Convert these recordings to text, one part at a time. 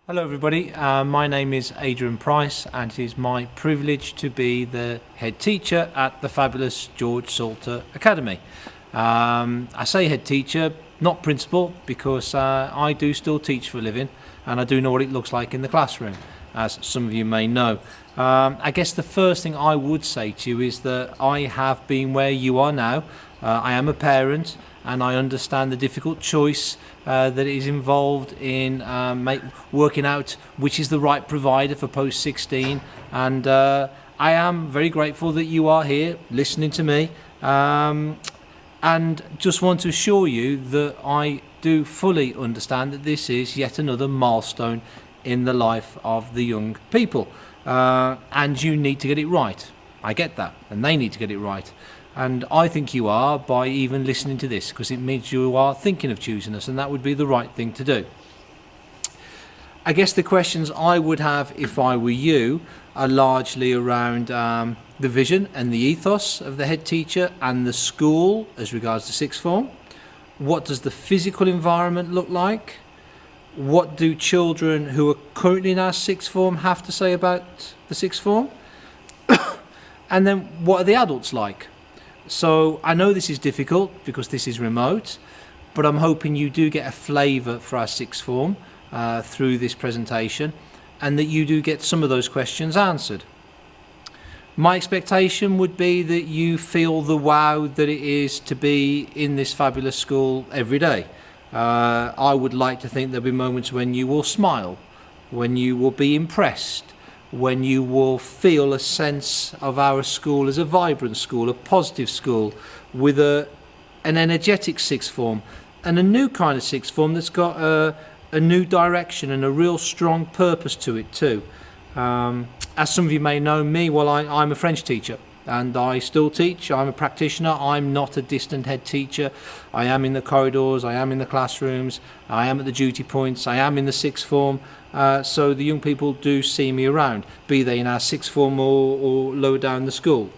Hello everybody, my name is Adrian Price and it is my privilege to be the head teacher at the fabulous George Salter Academy. I say head teacher, not principal, because I do still teach for a living and I do know what it looks like in the classroom, as some of you may know. I guess the first thing I would say to you is that I have been where you are now. I am a parent and I understand the difficult choice that is involved in working out which is the right provider for post-16, and I am very grateful that you are here listening to me, and just want to assure you that I do fully understand that this is yet another milestone in the life of the young people, and you need to get it right. I get that, and they need to get it right. And I think you are by even listening to this, because it means you are thinking of choosing us, and that would be the right thing to do. I guess the questions I would have if I were you are largely around the vision and the ethos of the head teacher and the school as regards to sixth form. What does the physical environment look like? What do children who are currently in our sixth form have to say about the sixth form? And then what are the adults like? So I know this is difficult because this is remote, but I'm hoping you do get a flavour for our sixth form through this presentation, and that you do get some of those questions answered. My expectation would be that you feel the wow that it is to be in this fabulous school every day. I would like to think there'll be moments when you will smile, when you will be impressed, when you will feel a sense of our school as a vibrant school, a positive school, with an energetic sixth form, and a new kind of sixth form that's got a new direction and a real strong purpose to it too. As some of you may know me, well, I'm a French teacher and I still teach. I'm a practitioner. I'm not a distant head teacher. I am in the corridors, I am in the classrooms, I am at the duty points, I am in the sixth form. So the young people do see me around, be they in our sixth form or lower down the school.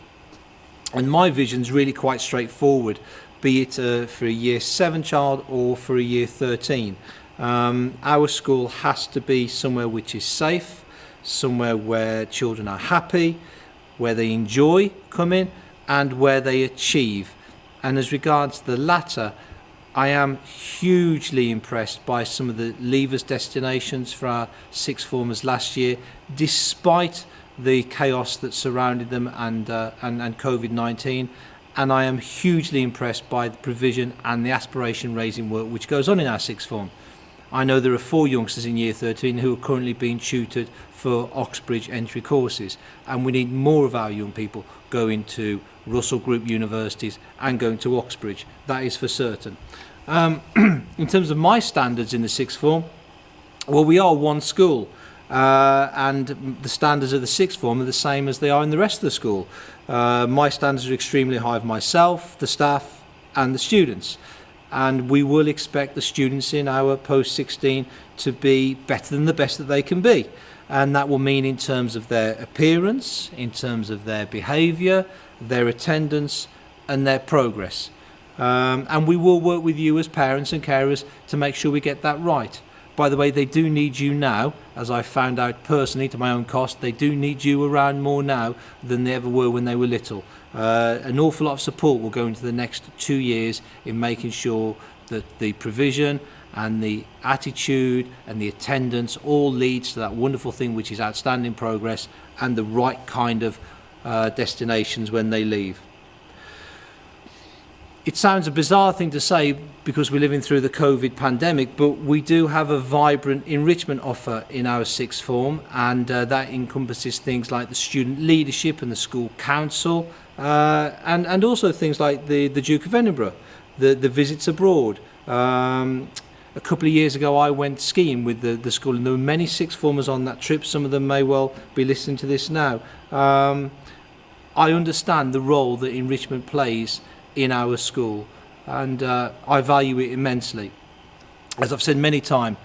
And my vision's really quite straightforward, be it for a year 7 child or for a year 13. Our school has to be somewhere which is safe, somewhere where children are happy, where they enjoy coming, and where they achieve. And as regards the latter, I am hugely impressed by some of the leavers destinations for our sixth formers last year, despite the chaos that surrounded them and COVID-19. And I am hugely impressed by the provision and the aspiration raising work which goes on in our sixth form. I know there are 4 youngsters in year 13 who are currently being tutored for Oxbridge entry courses, and we need more of our young people going to Russell Group universities and going to Oxbridge. That is for certain. In terms of my standards in the sixth form, well, we are one school, and the standards of the sixth form are the same as they are in the rest of the school. My standards are extremely high of myself, the staff and the students. And we will expect the students in our post-16 to be better than the best that they can be. And that will mean in terms of their appearance, in terms of their behaviour, their attendance and their progress. And we will work with you as parents and carers to make sure we get that right. By the way, they do need you now, as I found out personally to my own cost. They do need you around more now than they ever were when they were little. An awful lot of support will go into the next 2 years in making sure that the provision and the attitude and the attendance all leads to that wonderful thing which is outstanding progress and the right kind of destinations when they leave. It sounds a bizarre thing to say because we're living through the COVID pandemic, but we do have a vibrant enrichment offer in our sixth form, and that encompasses things like the student leadership and the school council, and also things like the Duke of Edinburgh, the visits abroad. A couple of years ago I went skiing with the school, and there were many sixth formers on that trip. Some of them may well be listening to this now. I understand the role that enrichment plays in our school, and I value it immensely. As I've said many times,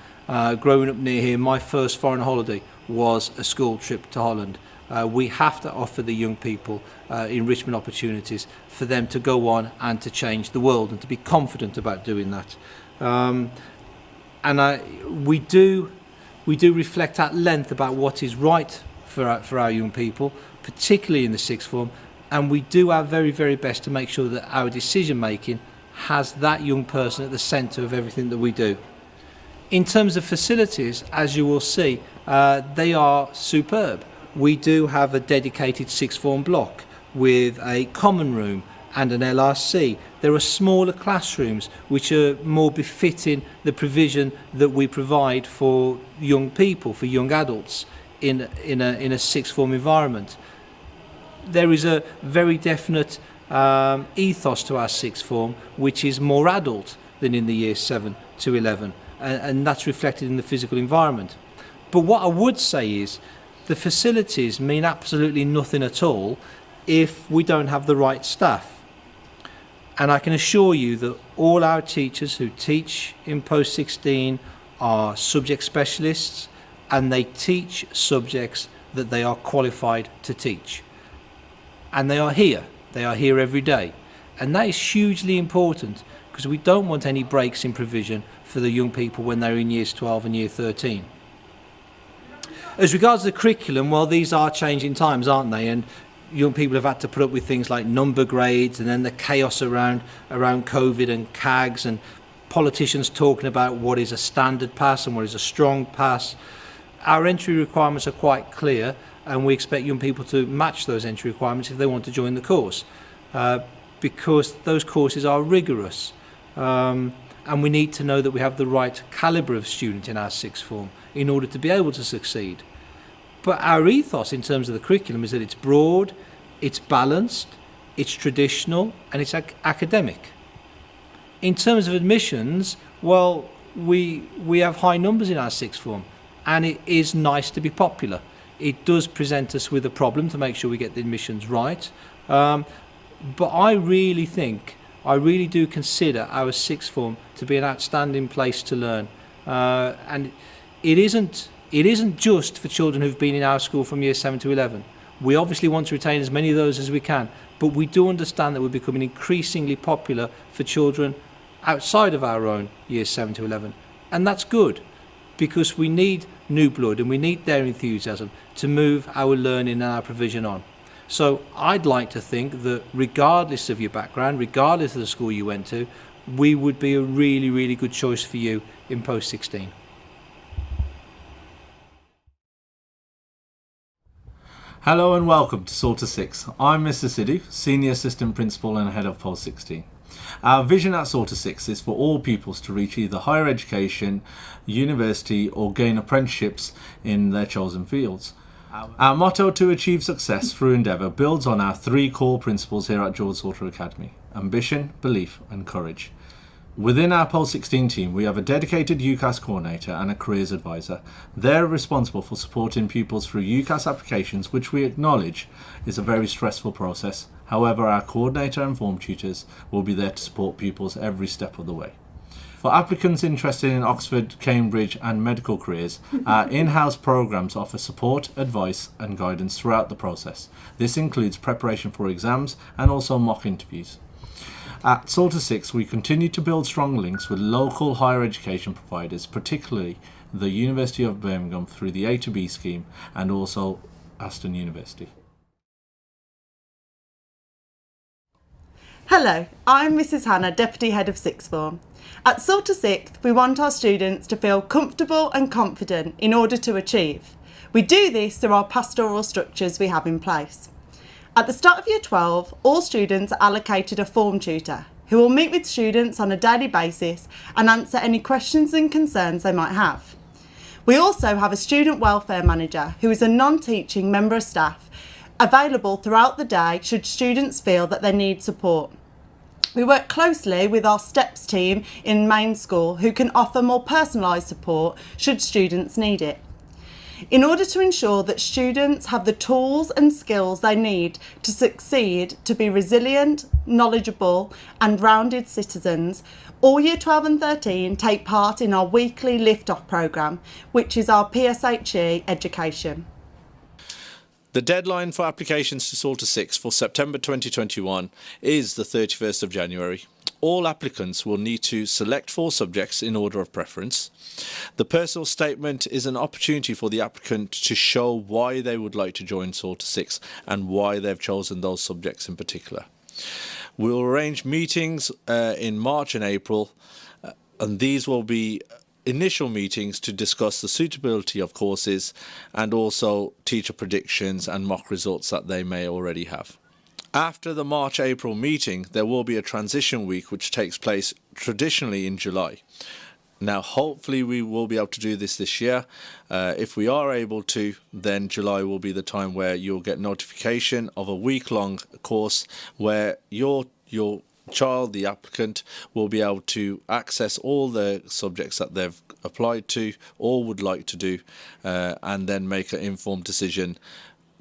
growing up near here, my first foreign holiday was a school trip to Holland. We have to offer the young people enrichment opportunities for them to go on and to change the world and to be confident about doing that. And we do We do reflect at length about what is right for our young people, particularly in the sixth form, and we do our very, very best to make sure that our decision making has that young person at the centre of everything that we do. In terms of facilities, as you will see, they are superb. We do have a dedicated sixth form block with a common room and an LRC. There are smaller classrooms which are more befitting the provision that we provide for young people, for young adults in a sixth form environment. There is a very definite ethos to our sixth form, which is more adult than in the years 7 to 11, and that's reflected in the physical environment. But what I would say is the facilities mean absolutely nothing at all if we don't have the right staff. And I can assure you that all our teachers who teach in post 16 are subject specialists, and they teach subjects that they are qualified to teach. And they are here every day. And that is hugely important, because we don't want any breaks in provision for the young people when they're in years 12 and year 13. As regards the curriculum, well, these are changing times, aren't they? And young people have had to put up with things like number grades, and then the chaos around COVID and CAGs, and politicians talking about what is a standard pass and what is a strong pass. Our entry requirements are quite clear, and we expect young people to match those entry requirements if they want to join the course, because those courses are rigorous, and we need to know that we have the right calibre of student in our sixth form in order to be able to succeed. But our ethos in terms of the curriculum is that it's broad, it's balanced, it's traditional, and it's academic. In terms of admissions, well, we have high numbers in our sixth form, and it is nice to be popular. It does present us with a problem to make sure we get the admissions right. But I really do consider our sixth form to be an outstanding place to learn. And it isn't just for children who've been in our school from year 7 to 11. We obviously want to retain as many of those as we can, but we do understand that we're becoming increasingly popular for children outside of our own years 7 to 11. And that's good, because we need new blood and we need their enthusiasm to move our learning and our provision on. So I'd like to think that regardless of your background, regardless of the school you went to, we would be a really, really good choice for you in post 16. Hello and welcome to Salter 6. I'm Mr. Sidhu, Senior Assistant Principal and Head of Post 16. Our vision at Salter 6 is for all pupils to reach either higher education, university or gain apprenticeships in their chosen fields. Our motto to achieve success through endeavour builds on our three core principles here at George Salter Academy: ambition, belief and courage. Within our Post 16 team, we have a dedicated UCAS coordinator and a careers advisor. They're responsible for supporting pupils through UCAS applications, which we acknowledge is a very stressful process. However, our coordinator and form tutors will be there to support pupils every step of the way. For applicants interested in Oxford, Cambridge and medical careers, our in-house programs offer support, advice and guidance throughout the process. This includes preparation for exams and also mock interviews. At Salter 6, we continue to build strong links with local higher education providers, particularly the University of Birmingham through the A to B scheme and also Aston University. Hello, I'm Mrs Hannah, Deputy Head of Sixth Form. At Salter 6, we want our students to feel comfortable and confident in order to achieve. We do this through our pastoral structures we have in place. At the start of Year 12, all students are allocated a form tutor who will meet with students on a daily basis and answer any questions and concerns they might have. We also have a student welfare manager who is a non-teaching member of staff available throughout the day should students feel that they need support. We work closely with our STEPS team in main school who can offer more personalised support should students need it. In order to ensure that students have the tools and skills they need to succeed, to be resilient, knowledgeable and rounded citizens, all Year 12 and 13 take part in our weekly lift-off programme, which is our PSHE education. The deadline for applications to Salter 6 for September 2021 is the 31st of January. all applicants will need to select 4 subjects in order of preference. The personal statement is an opportunity for the applicant to show why they would like to join SORTA 6 and why they've chosen those subjects in particular. We'll arrange meetings in March and April, and these will be initial meetings to discuss the suitability of courses and also teacher predictions and mock results that they may already have. After the March-April meeting, there will be a transition week which takes place traditionally in July. Now, hopefully we will be able to do this year. If we are able to, then July will be the time where you'll get notification of a week-long course where your child, the applicant, will be able to access all the subjects that they've applied to or would like to do, and then make an informed decision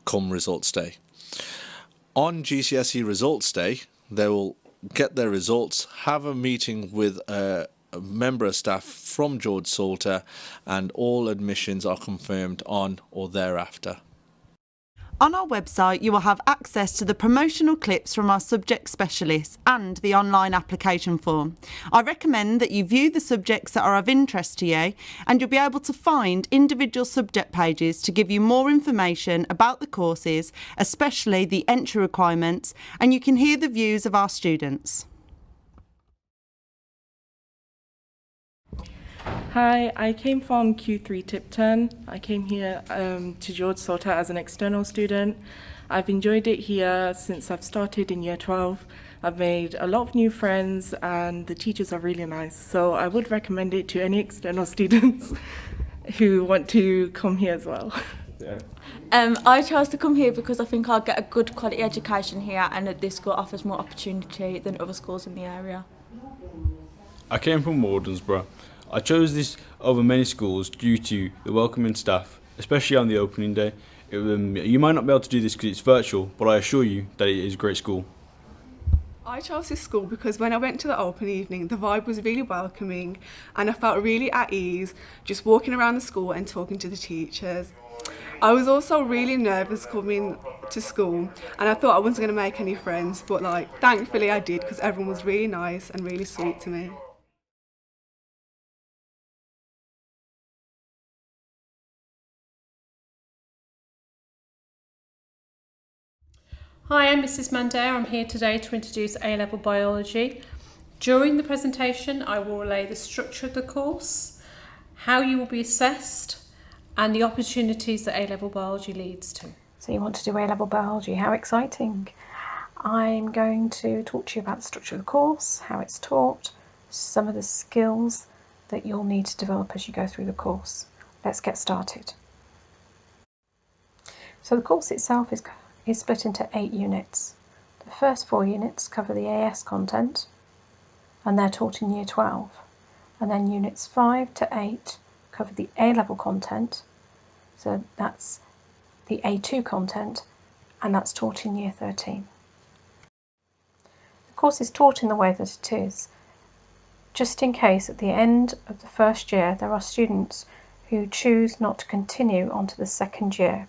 come results day. On GCSE results day, they will get their results, have a meeting with a member of staff from George Salter, and all admissions are confirmed on or thereafter. On our website, you will have access to the promotional clips from our subject specialists and the online application form. I recommend that you view the subjects that are of interest to you, and you'll be able to find individual subject pages to give you more information about the courses, especially the entry requirements, and you can hear the views of our students. Hi, I came from Q3 Tipton. I came here to George Salter as an external student. I've enjoyed it here since I've started in year 12. I've made a lot of new friends and the teachers are really nice. So I would recommend it to any external students who want to come here as well. Yeah. I chose to come here because I think I'll get a good quality education here, and that this school offers more opportunity than other schools in the area. I came from Wardensborough. I chose this over many schools due to the welcoming staff, especially on the opening day. You might not be able to do this because it's virtual, but I assure you that it is a great school. I chose this school because when I went to the open evening, the vibe was really welcoming and I felt really at ease just walking around the school and talking to the teachers. I was also really nervous coming to school and I thought I wasn't going to make any friends, but thankfully I did because everyone was really nice and really sweet to me. Hi, I'm Mrs. Mandare. I'm here today to introduce A-Level Biology. During the presentation, I will relay the structure of the course, how you will be assessed, and the opportunities that A-Level Biology leads to. So you want to do A-Level Biology, how exciting. I'm going to talk to you about the structure of the course, how it's taught, some of the skills that you'll need to develop as you go through the course. Let's get started. So the course itself is split into 8 units. The first 4 units cover the AS content and they're taught in year 12, and then units 5 to 8 cover the A-level content, so that's the A2 content, and that's taught in year 13. The course is taught in the way that it is, just in case at the end of the first year there are students who choose not to continue onto the second year.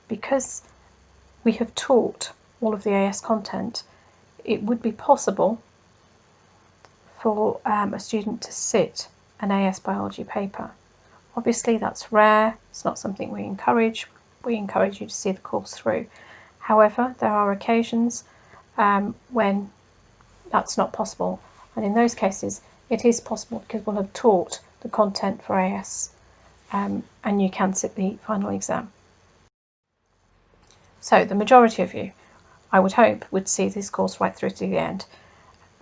Because we have taught all of the AS content, it would be possible for a student to sit an AS biology paper. Obviously that's rare, it's not something we encourage you to see the course through. However, there are occasions when that's not possible, and in those cases it is possible because we'll have taught the content for AS, and you can sit the final exam. So the majority of you, I would hope, would see this course right through to the end,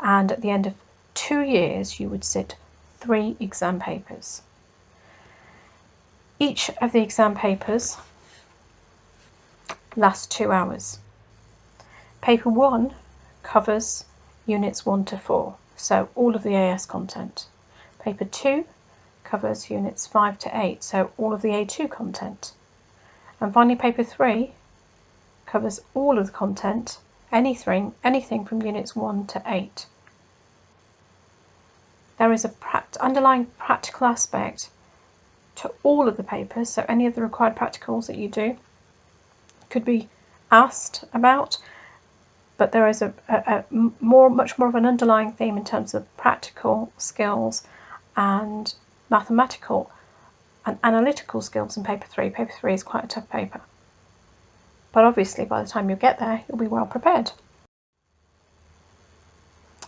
and at the end of 2 years you would sit 3 exam papers. Each of the exam papers lasts 2 hours. Paper 1 covers units 1 to 4, so all of the AS content. Paper 2 covers units 5 to 8, so all of the A2 content. And finally paper 3 covers all of the content, anything from units 1 to 8. There is a underlying practical aspect to all of the papers, so any of the required practicals that you do could be asked about but there is a much more of an underlying theme in terms of practical skills and mathematical and analytical skills in paper 3. Paper 3 is quite a tough paper, but obviously by the time you get there you'll be well prepared.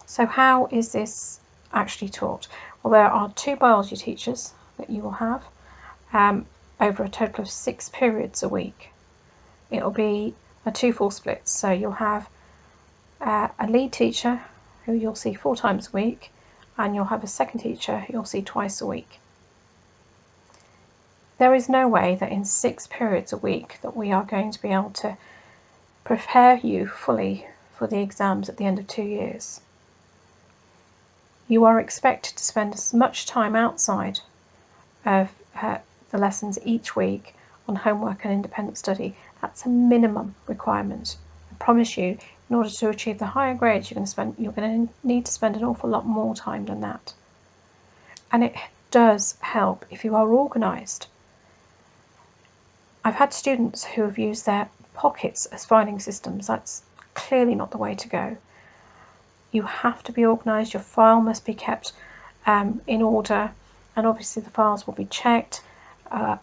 So how is this actually taught? Well, there are 2 biology teachers that you will have over a total of 6 periods a week. It'll be a 2-4 split, so you'll have a lead teacher who you'll see 4 times a week, and you'll have a second teacher who you'll see twice a week. There is no way that in 6 periods a week that we are going to be able to prepare you fully for the exams at the end of 2 years. You are expected to spend as much time outside of the lessons each week on homework and independent study. That's a minimum requirement. I promise you, in order to achieve the higher grades, you're going to need to spend an awful lot more time than that. And it does help if you are organised. I've had students who have used their pockets as filing systems. That's clearly not the way to go. You have to be organised. Your file must be kept in order, and obviously the files will be checked.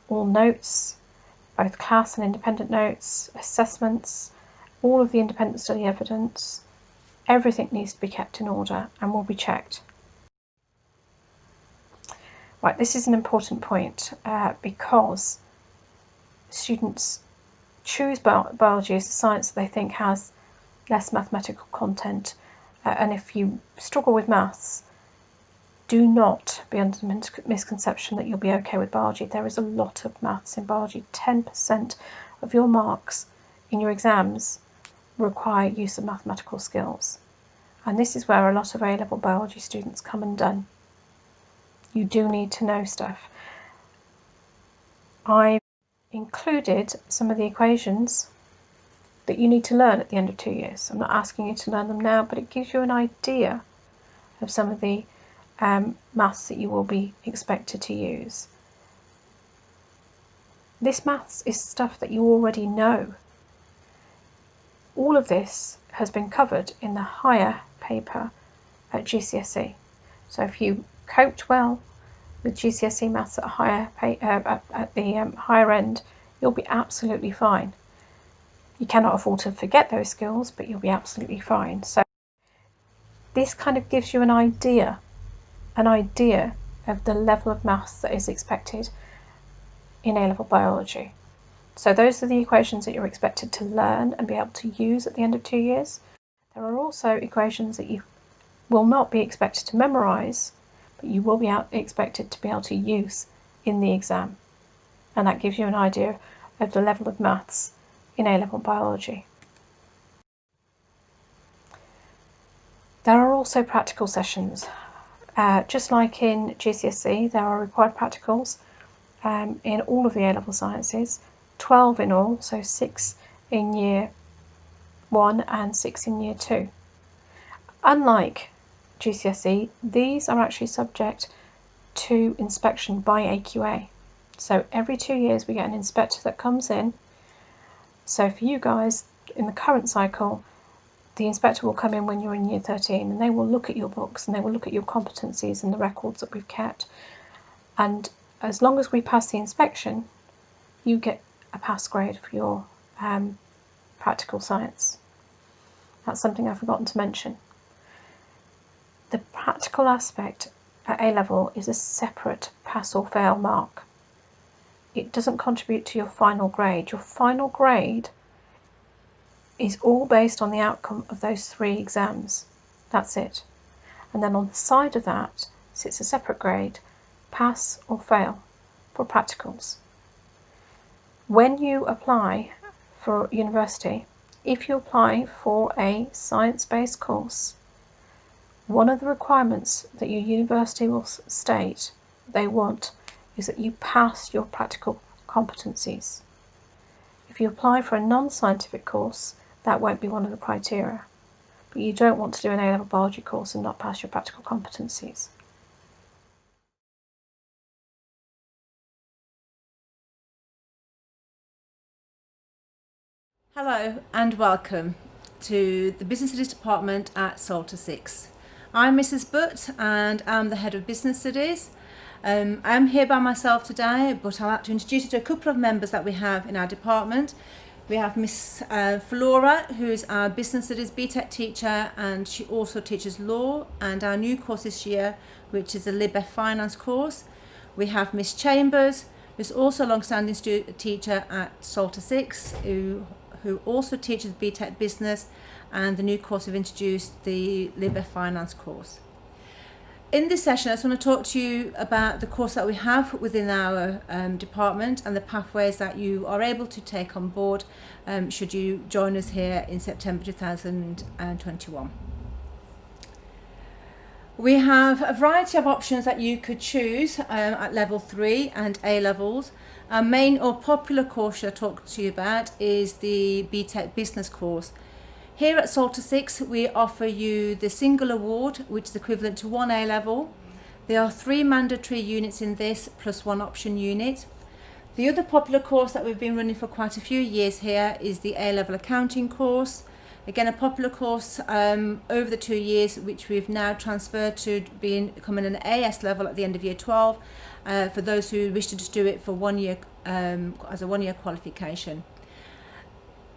All notes, both class and independent notes, assessments, all of the independent study evidence, everything needs to be kept in order and will be checked. Right, this is an important point because students choose biology as a science that they think has less mathematical content, and if you struggle with maths, do not be under the misconception that you'll be okay with biology. There is a lot of maths in biology. 10% of your marks in your exams require use of mathematical skills, and this is where a lot of A-level biology students come undone. You do need to know stuff. I've included some of the equations that you need to learn at the end of 2 years. I'm not asking you to learn them now, but it gives you an idea of some of the maths that you will be expected to use. This maths is stuff that you already know. All of this has been covered in the higher paper at GCSE. So if you coped well with GCSE maths at the higher end, you'll be absolutely fine. You cannot afford to forget those skills, but you'll be absolutely fine. So this kind of gives you an idea of the level of maths that is expected in A-level biology. So those are the equations that you're expected to learn and be able to use at the end of 2 years. There are also equations that you will not be expected to memorise, but you will be expected to be able to use in the exam. And that gives you an idea of the level of maths in A-level biology. There are also practical sessions. Just like in GCSE, there are required practicals in all of the A-level sciences, 12 in all, so 6 in year 1 and 6 in year 2. Unlike GCSE, these are actually subject to inspection by AQA. So every 2 years we get an inspector that comes in. So for you guys in the current cycle, the inspector will come in when you're in year 13 and they will look at your books and they will look at your competencies and the records that we've kept. And as long as we pass the inspection, you get a pass grade for your practical science. That's something I've forgotten to mention. The practical aspect at A-level is a separate pass or fail mark. It doesn't contribute to your final grade. Your final grade is all based on the outcome of those 3 exams. That's it. And then on the side of that sits a separate grade, pass or fail, for practicals. When you apply for university, if you apply for a science-based course, one of the requirements that your university will state they want is that you pass your practical competencies. If you apply for a non-scientific course, that won't be one of the criteria. But you don't want to do an A-level biology course and not pass your practical competencies. Hello and welcome. to the Business Studies Department at Salter 6. I'm Mrs. Butt and I'm the Head of Business Studies. I'm here by myself today, but I'd like to introduce you to a couple of members that we have in our department. We have Miss Flora, who is our Business Studies BTEC teacher, and she also teaches law and our new course this year, which is a LibF Finance course. We have Miss Chambers, who's also a long-standing teacher at Salter 6, who also teaches BTEC Business, and the new course we've introduced, the LibF Finance course. In this session, I just want to talk to you about the course that we have within our department and the pathways that you are able to take on board should you join us here in September 2021. We have a variety of options that you could choose at level 3 and A levels. Our main or popular course I'll talk to you about is the BTEC Business course. Here at Salter 6 we offer you the single award, which is equivalent to 1 A level. There are 3 mandatory units in this plus 1 option unit. The other popular course that we've been running for quite a few years here is the A level accounting course. Again, a popular course over the 2 years, which we've now transferred to becoming an AS level at the end of year 12 for those who wish to just do it for 1 year as a 1 year qualification.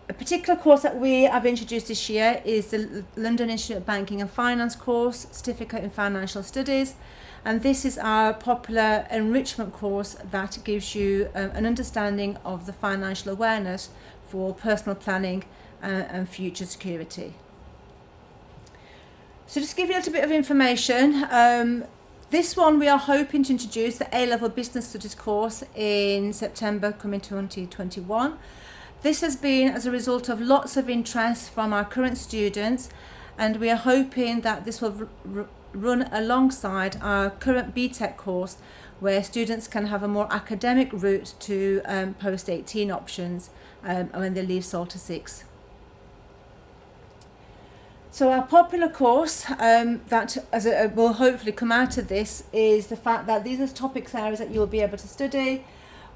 A particular course that we have introduced this year is the London Institute of Banking and Finance course, Certificate in Financial Studies, and this is our popular enrichment course that gives you an understanding of the financial awareness for personal planning and future security. So just to give you a little bit of information, this one we are hoping to introduce the A-level Business Studies course in September coming 2021. This has been as a result of lots of interest from our current students, and we are hoping that this will run alongside our current BTEC course, where students can have a more academic route to post-18 options when they leave Salter 6. So our popular course that will hopefully come out of this is the fact that these are topics areas that you'll be able to study.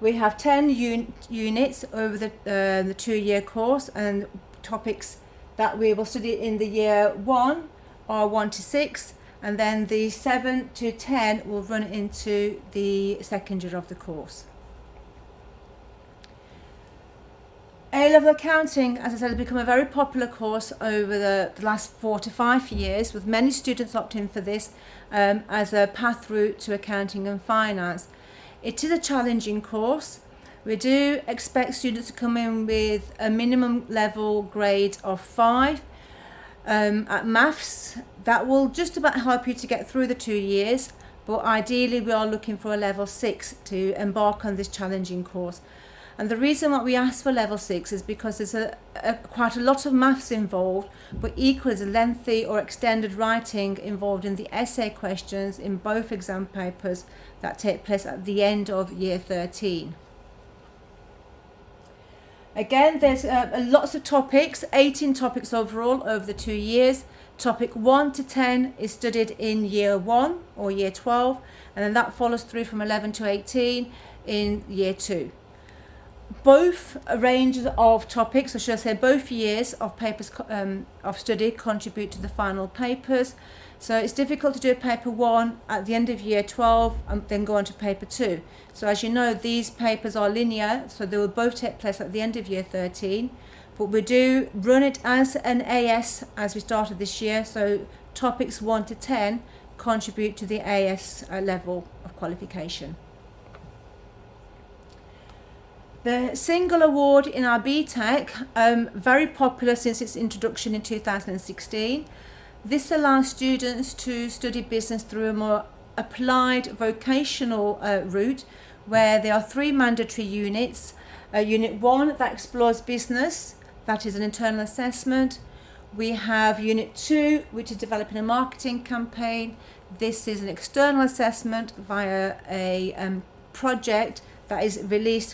We have 10 units over the 2-year course, and topics that we will study in the year 1 are 1 to 6, and then the 7 to 10 will run into the second year of the course. A-level accounting, as I said, has become a very popular course over the last 4 to 5 years, with many students opting for this as a path route to accounting and finance. It is a challenging course. We do expect students to come in with a minimum level grade of 5. At maths, that will just about help you to get through the 2 years, but ideally we are looking for a level 6 to embark on this challenging course. And the reason why we ask for level 6 is because there's quite a lot of maths involved, but equally there's lengthy or extended writing involved in the essay questions in both exam papers that take place at the end of year 13. Again, there's lots of topics, 18 topics overall over the 2 years. Topic 1 to 10 is studied in year 1 or year 12, and then that follows through from 11 to 18 in year 2. Both ranges of topics, or should I say both years of papers of study, contribute to the final papers. So it's difficult to do paper 1 at the end of year 12 and then go on to paper 2. So as you know, these papers are linear, so they will both take place at the end of year 13. But we do run it as an AS as we started this year, so topics 1 to 10 contribute to the AS level of qualification. The single award in our BTEC, very popular since its introduction in 2016. This allows students to study business through a more applied vocational route, where there are 3 mandatory units. Unit 1 that explores business, that is an internal assessment. We have Unit 2, which is developing a marketing campaign. This is an external assessment via a project that is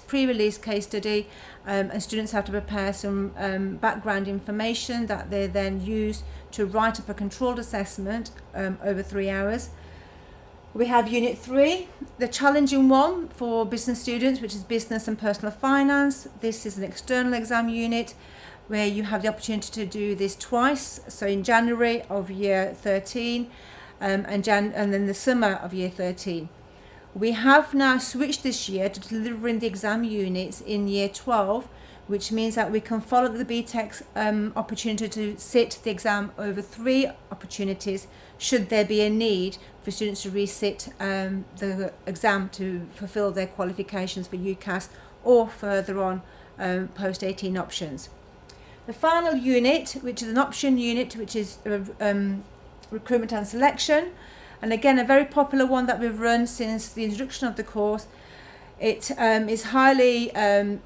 pre-release case study, and students have to prepare some background information that they then use to write up a controlled assessment over 3 hours. We have Unit 3, the challenging one for business students, which is business and personal finance. This is an external exam unit where you have the opportunity to do this twice, so in January of year 13 and then the summer of year 13. We have now switched this year to delivering the exam units in year 12, which means that we can follow the BTEC's opportunity to sit the exam over 3 opportunities should there be a need for students to resit the exam to fulfil their qualifications for UCAS or further on post 18 options. The final unit, which is an option unit, which is recruitment and selection, and again a very popular one that we've run since the introduction of the course. It is highly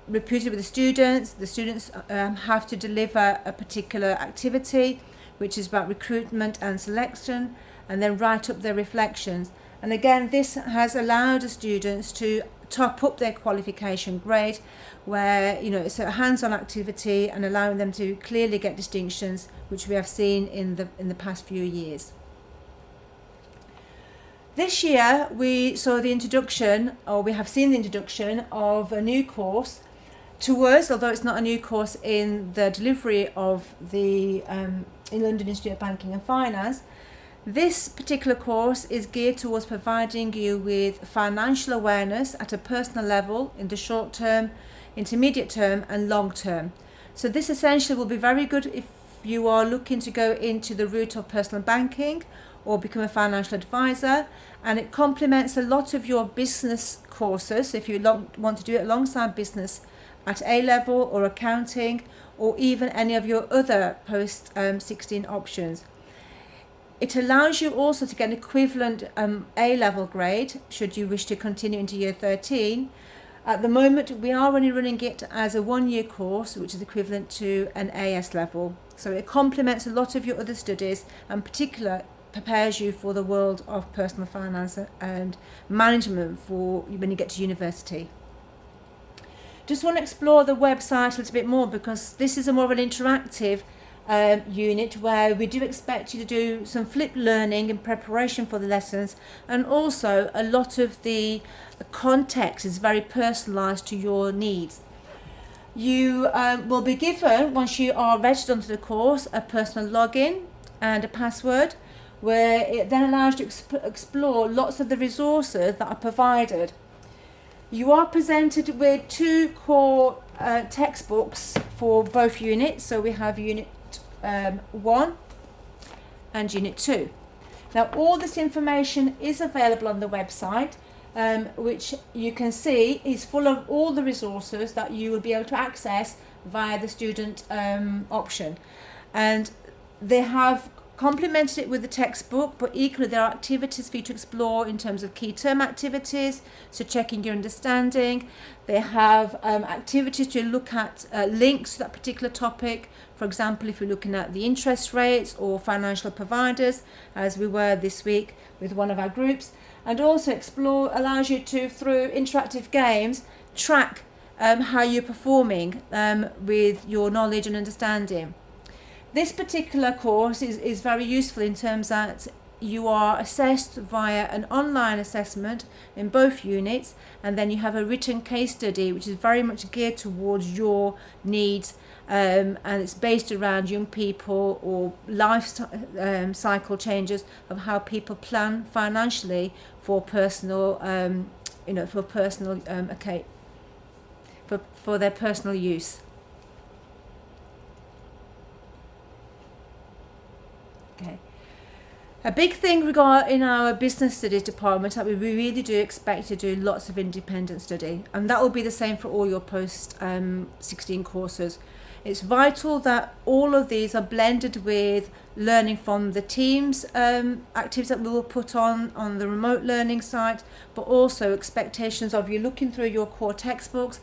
reputed with the students. The students have to deliver a particular activity, which is about recruitment and selection, and then write up their reflections. And again, this has allowed the students to top up their qualification grade, where it's a hands-on activity and allowing them to clearly get distinctions, which we have seen in the past few years. This year we saw the introduction, or we have seen the introduction of a new course to us, although it's not a new course in the delivery of the in London Institute of Banking and Finance. This particular course is geared towards providing you with financial awareness at a personal level in the short term, intermediate term and long term. So this essentially will be very good if you are looking to go into the route of personal banking or become a financial advisor, and it complements a lot of your business courses if you want to do it alongside business at A level or accounting, or even any of your other post 16 options. It allows you also to get an equivalent A level grade should you wish to continue into year 13. At the moment we are only running it as a 1-year course, which is equivalent to an AS level. So it complements a lot of your other studies, and particularly prepares you for the world of personal finance and management for when you get to university. Just want to explore the website a little bit more, because this is a more of an interactive unit where we do expect you to do some flipped learning in preparation for the lessons, and also a lot of the context is very personalised to your needs. You will be given, once you are registered onto the course, a personal login and a password, where it then allows you to explore lots of the resources that are provided. You are presented with 2 core textbooks for both units, so we have Unit 1 and Unit 2. Now all this information is available on the website, which you can see is full of all the resources that you will be able to access via the student option, and they have complemented it with the textbook, but equally there are activities for you to explore in terms of key term activities, so checking your understanding. They have activities to look at links to that particular topic. For example, if you're looking at the interest rates or financial providers, as we were this week with one of our groups, and also explore allows you to, through interactive games, track how you're performing with your knowledge and understanding. This particular course is very useful in terms that you are assessed via an online assessment in both units, and then you have a written case study which is very much geared towards your needs, and it's based around young people or life cycle changes of how people plan financially for personal, for their personal use. Okay. A big thing in our business studies department that we really do expect to do lots of independent study, and that will be the same for all your post 16 courses. It's vital that all of these are blended with learning from the teams activities that we will put on the remote learning site, but also expectations of you looking through your core textbooks,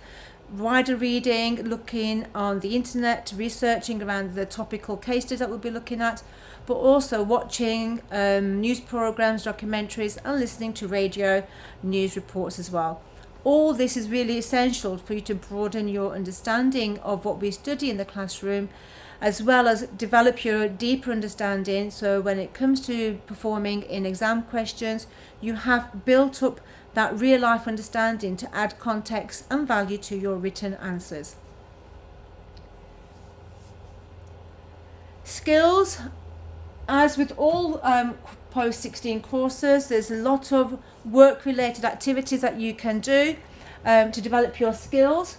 wider reading, looking on the internet, researching around the topical case studies that we'll be looking at, but also watching news programs, documentaries, and listening to radio news reports as well. All this is really essential for you to broaden your understanding of what we study in the classroom, as well as develop your deeper understanding, so when it comes to performing in exam questions, you have built up that real life understanding to add context and value to your written answers. Skills, as with all post-16 courses, there's a lot of work-related activities that you can do to develop your skills.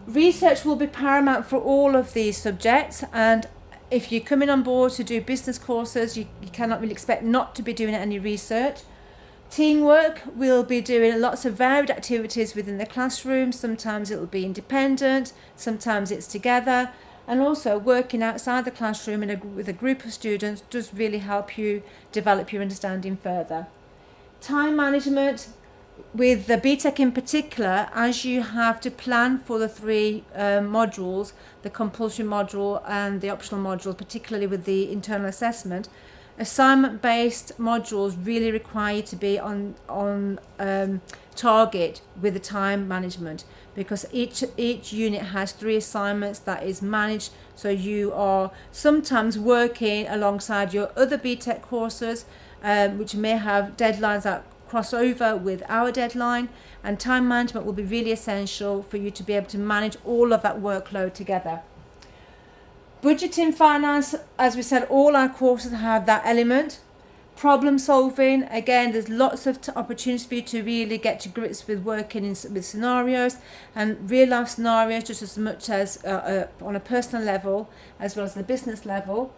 Research will be paramount for all of these subjects, and if you're coming on board to do business courses, you cannot really expect not to be doing any research. Teamwork, we'll be doing lots of varied activities within the classroom. Sometimes it will be independent, sometimes it's together, and also working outside the classroom with a group of students does really help you develop your understanding further. Time management, with the BTEC in particular, as you have to plan for the three modules, the compulsory module and the optional module, particularly with the internal assessment, assignment-based modules really require you to be on target with the time management, because each unit has 3 assignments that is managed, so you are sometimes working alongside your other BTEC courses, which may have deadlines that cross over with our deadline, and time management will be really essential for you to be able to manage all of that workload together. Budgeting, finance, as we said, all our courses have that element. Problem solving, again, there's lots of opportunities for you to really get to grips with working with scenarios and real life scenarios, just as much as on a personal level as well as the business level.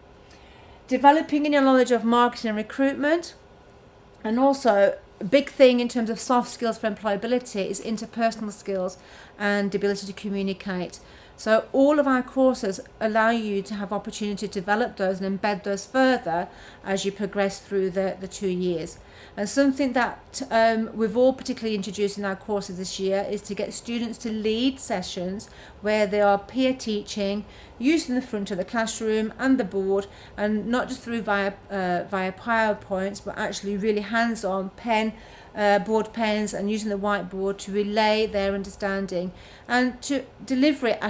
Developing in your knowledge of marketing and recruitment, and also a big thing in terms of soft skills for employability is interpersonal skills and the ability to communicate. So all of our courses allow you to have opportunity to develop those and embed those further as you progress through the 2 years. And something that we've all particularly introduced in our courses this year is to get students to lead sessions where they are peer teaching, using the front of the classroom and the board, and not just via PowerPoints, but actually really hands-on board pens and using the whiteboard to relay their understanding and to deliver it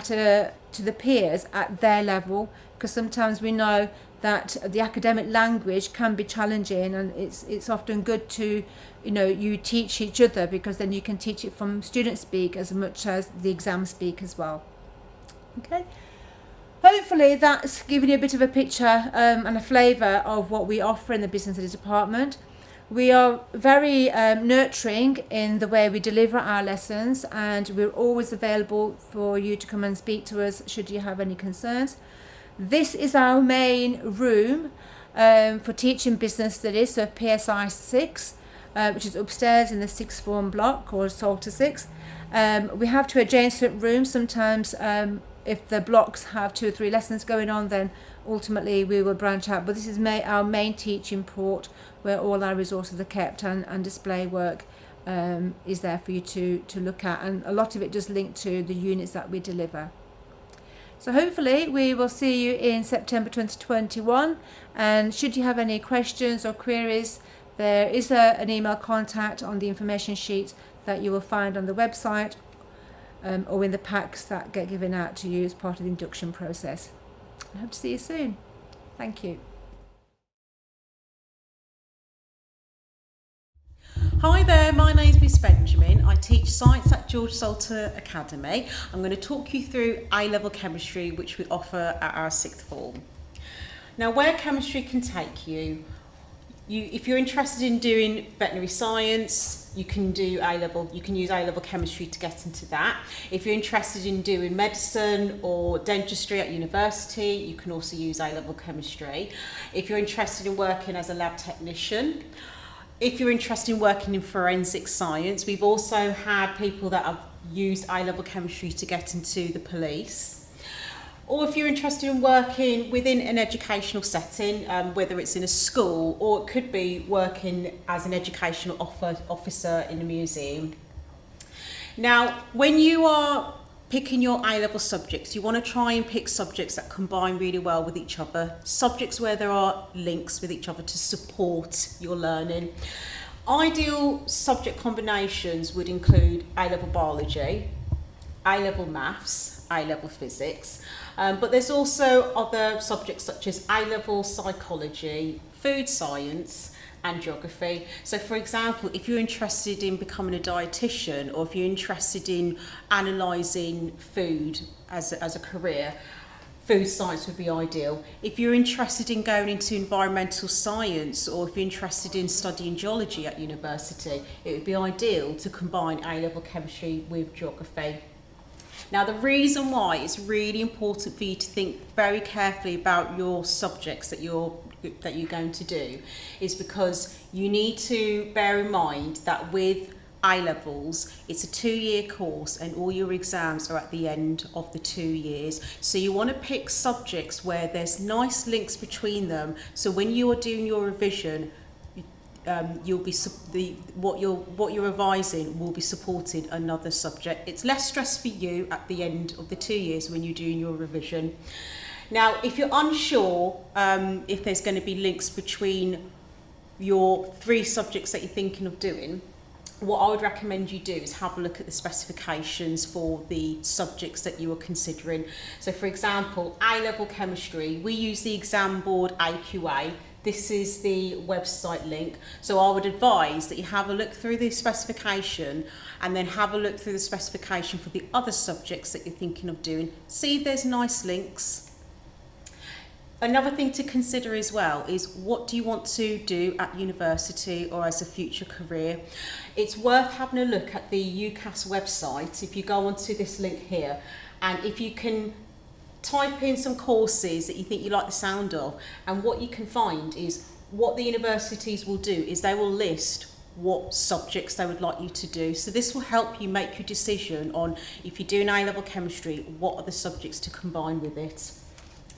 to the peers at their level, because sometimes we know that the academic language can be challenging, and it's often good to you teach each other, because then you can teach it from student speak as much as the exam speak as well. Okay, hopefully that's given you a bit of a picture and a flavour of what we offer in the business studies department. We are very nurturing in the way we deliver our lessons, and we're always available for you to come and speak to us should you have any concerns. This is our main room for teaching business studies, so PSI 6, which is upstairs in the 6th form block, or Salter 6. We have 2 adjacent rooms. Sometimes if the blocks have 2 or 3 lessons going on, then ultimately we will branch out. But this is our main teaching port, where all our resources are kept, and display work is there for you to look at. And a lot of it does link to the units that we deliver. So hopefully we will see you in September 2021, and should you have any questions or queries, there is an email contact on the information sheet that you will find on the website or in the packs that get given out to you as part of the induction process. I hope to see you soon. Thank you. Hi there, my name's Miss Benjamin. I teach science at George Salter Academy. I'm going to talk you through A-level chemistry, which we offer at our 6th form. Now, where chemistry can take you, if you're interested in doing veterinary science, you can do A-level. You can use A-level chemistry to get into that. If you're interested in doing medicine or dentistry at university, you can also use A-level chemistry. If you're interested in working as a lab technician, if you're interested in working in forensic science, we've also had people that have used A-level chemistry to get into the police. Or if you're interested in working within an educational setting, whether it's in a school, or it could be working as an educational officer in a museum. Now, when you are picking your A-level subjects, you want to try and pick subjects that combine really well with each other, subjects where there are links with each other to support your learning. Ideal subject combinations would include A-level biology, A-level maths, A-level physics, but there's also other subjects such as A-level psychology, food science, and geography. So for example, if you're interested in becoming a dietitian, or if you're interested in analysing food as a career, food science would be ideal. If you're interested in going into environmental science, or if you're interested in studying geology at university, it would be ideal to combine A-level chemistry with geography. Now, the reason why it's really important for you to think very carefully about your subjects that you're going to do is because you need to bear in mind that with A-levels, it's a 2-year course and all your exams are at the end of the 2 years. So you want to pick subjects where there's nice links between them, so when you are doing your revision, you'll be what you're revising will be supported another subject. It's less stress for you at the end of the 2 years when you're doing your revision. Now, if you're unsure if there's going to be links between your 3 subjects that you're thinking of doing, what I would recommend you do is have a look at the specifications for the subjects that you are considering. So for example, A-level chemistry, we use the exam board AQA. This is the website link. So I would advise that you have a look through the specification and then have a look through the specification for the other subjects that you're thinking of doing. See if there's nice links. Another thing to consider as well is, what do you want to do at university or as a future career? It's worth having a look at the UCAS website if you go onto this link here, and if you can type in some courses that you think you like the sound of, and what you can find is what the universities will do is they will list what subjects they would like you to do. So this will help you make your decision on, if you're doing A-level chemistry, what are the subjects to combine with it.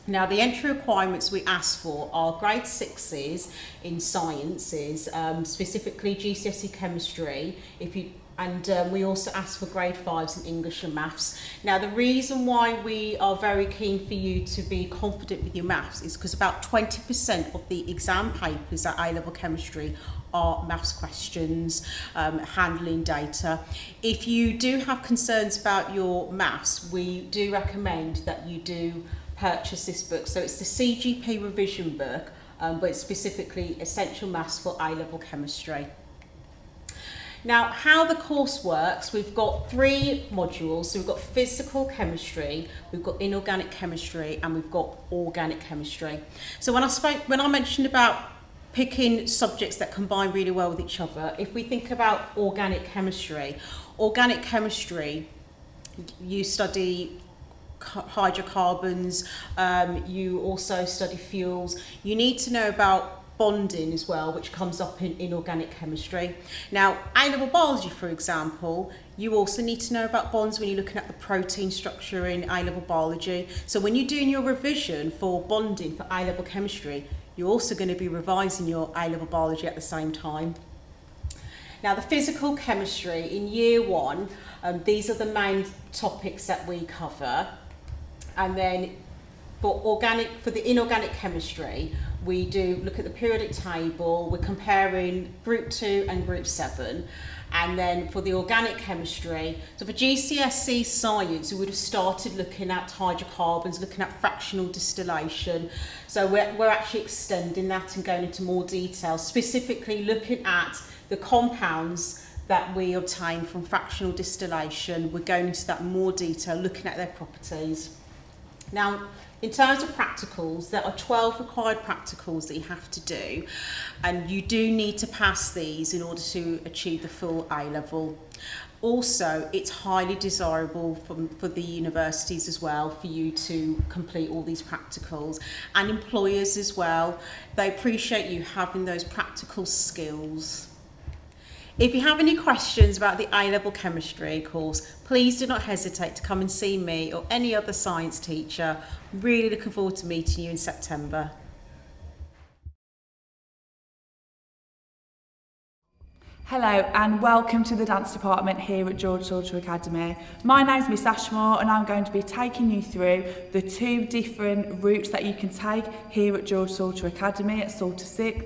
Now, the entry requirements we ask for are grade 6s in sciences, specifically GCSE chemistry, we also ask for grade 5s in English and maths. Now, the reason why we are very keen for you to be confident with your maths is because about 20% of the exam papers at A-level chemistry are maths questions, handling data. If you do have concerns about your maths, we do recommend that you do purchase this book. So it's the CGP revision book, but it's specifically Essential Maths for A-level chemistry. Now, how the course works, we've got 3 modules. So we've got physical chemistry, we've got inorganic chemistry, and we've got organic chemistry. So when I mentioned about picking subjects that combine really well with each other, if we think about organic chemistry, you study hydrocarbons, you also study fuels. You need to know about bonding as well, which comes up in inorganic chemistry. Now, A-level biology, for example, you also need to know about bonds when you're looking at the protein structure in A-level biology. So when you're doing your revision for bonding for A-level chemistry, you're also going to be revising your A-level biology at the same time. Now, the physical chemistry in year 1, these are the main topics that we cover. And then for the inorganic chemistry, we do look at the periodic table, we're comparing group 2 and group 7. And then for the organic chemistry, so for GCSE science, we would have started looking at hydrocarbons, looking at fractional distillation. So we're actually extending that and going into more detail, specifically looking at the compounds that we obtain from fractional distillation. We're going into that in more detail, looking at their properties. Now, in terms of practicals, there are 12 required practicals that you have to do, and you do need to pass these in order to achieve the full A-level. Also, it's highly desirable for the universities as well for you to complete all these practicals, and employers as well. They appreciate you having those practical skills. If you have any questions about the A-level chemistry course, please do not hesitate to come and see me or any other science teacher. I'm really looking forward to meeting you in September. Hello and welcome to the dance department here at George Salter Academy. My name's Miss Ashmore and I'm going to be taking you through the 2 different routes that you can take here at George Salter Academy at Salter 6.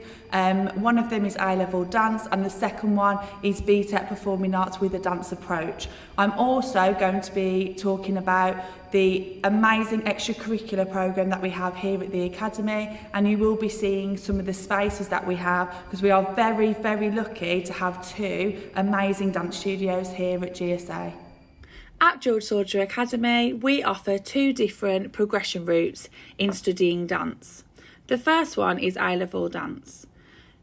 One of them is A-level dance and the second one is BTEC Performing Arts with a dance approach. I'm also going to be talking about the amazing extracurricular programme that we have here at the Academy, and you will be seeing some of the spaces that we have because we are very, very lucky to have 2 amazing dance studios here at GSA. At George Soldier Academy, we offer two different progression routes in studying dance. The first one is A-level dance.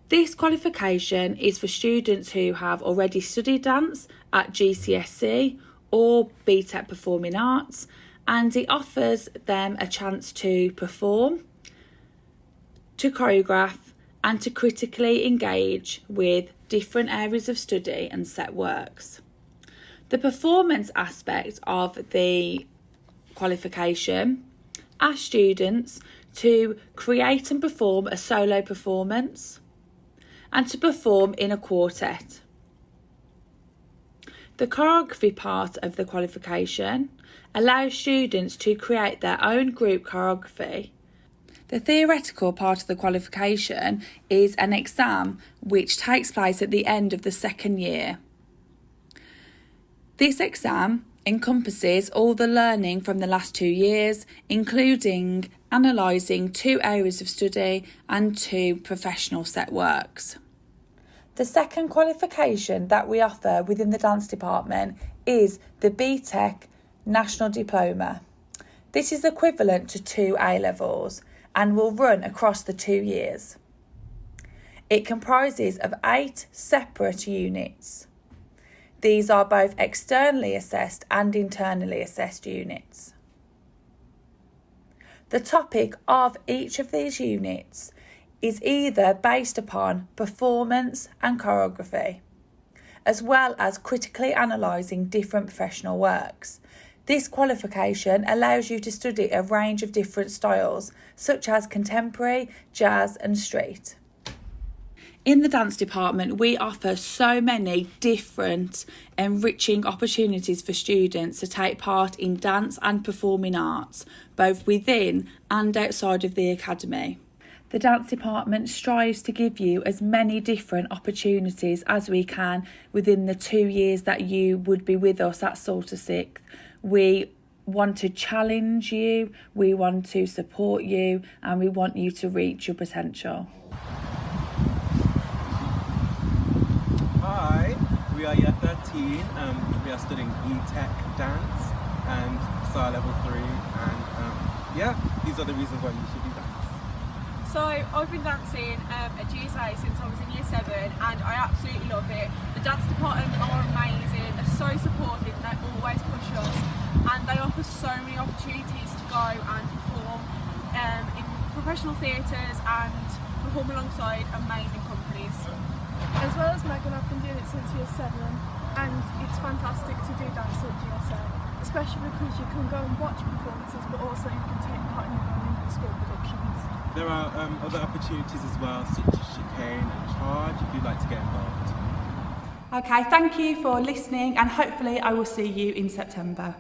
This qualification is for students who have already studied dance at GSA or BTEC Performing Arts, and it offers them a chance to perform, to choreograph, and to critically engage with different areas of study and set works. The performance aspect of the qualification asks students to create and perform a solo performance and to perform in a quartet. The choreography part of the qualification allows students to create their own group choreography. The theoretical part of the qualification is an exam which takes place at the end of the second year. This exam encompasses all the learning from the last 2 years, including analysing 2 areas of study and 2 professional set works. The second qualification that we offer within the dance department is the BTEC National Diploma. This is equivalent to 2 A-levels and will run across the 2 years. It comprises of 8 separate units. These are both externally assessed and internally assessed units. The topic of each of these units is either based upon performance and choreography, as well as critically analysing different professional works. This qualification allows you to study a range of different styles, such as contemporary, jazz and street. In the dance department, we offer so many different enriching opportunities for students to take part in dance and performing arts, both within and outside of the academy. The dance department strives to give you as many different opportunities as we can within the 2 years that you would be with us at Salter Sixth. We want to challenge you, we want to support you, and we want you to reach your potential. Hi, we are year 13. We are studying BTEC dance and SAR level 3, and these are the reasons why you should do dance. So I've been dancing at GSA since I was in year 7 and I absolutely love it. The dance department are amazing, they're so supportive and they always push us, and they offer so many opportunities to go and perform in professional theatres and perform alongside amazing companies. As well as Megan, I've been doing it since year 7 and it's fantastic to do dance at GSA, especially because you can go and watch performances but also you can take part in your own in-school productions. There are other opportunities as well, such as chicane and charge, if you'd like to get involved. Okay, thank you for listening, and hopefully I will see you in September.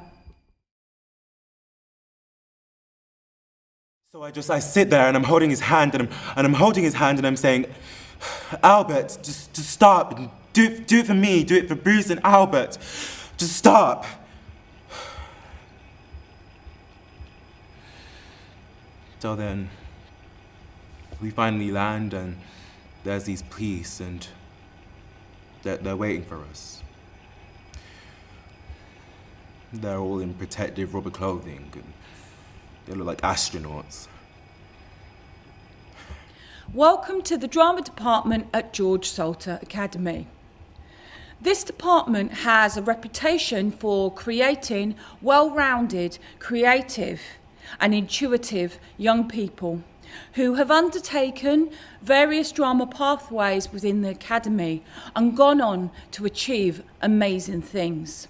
So I sit there and I'm holding his hand and I'm saying, Albert, just stop, do it for me, do it for Bruce and Albert, just stop. So then we finally land and there's these police and they're waiting for us. They're all in protective rubber clothing and they look like astronauts. Welcome to the drama department at George Solter Academy. This department has a reputation for creating well-rounded, creative and intuitive young people who have undertaken various drama pathways within the academy and gone on to achieve amazing things.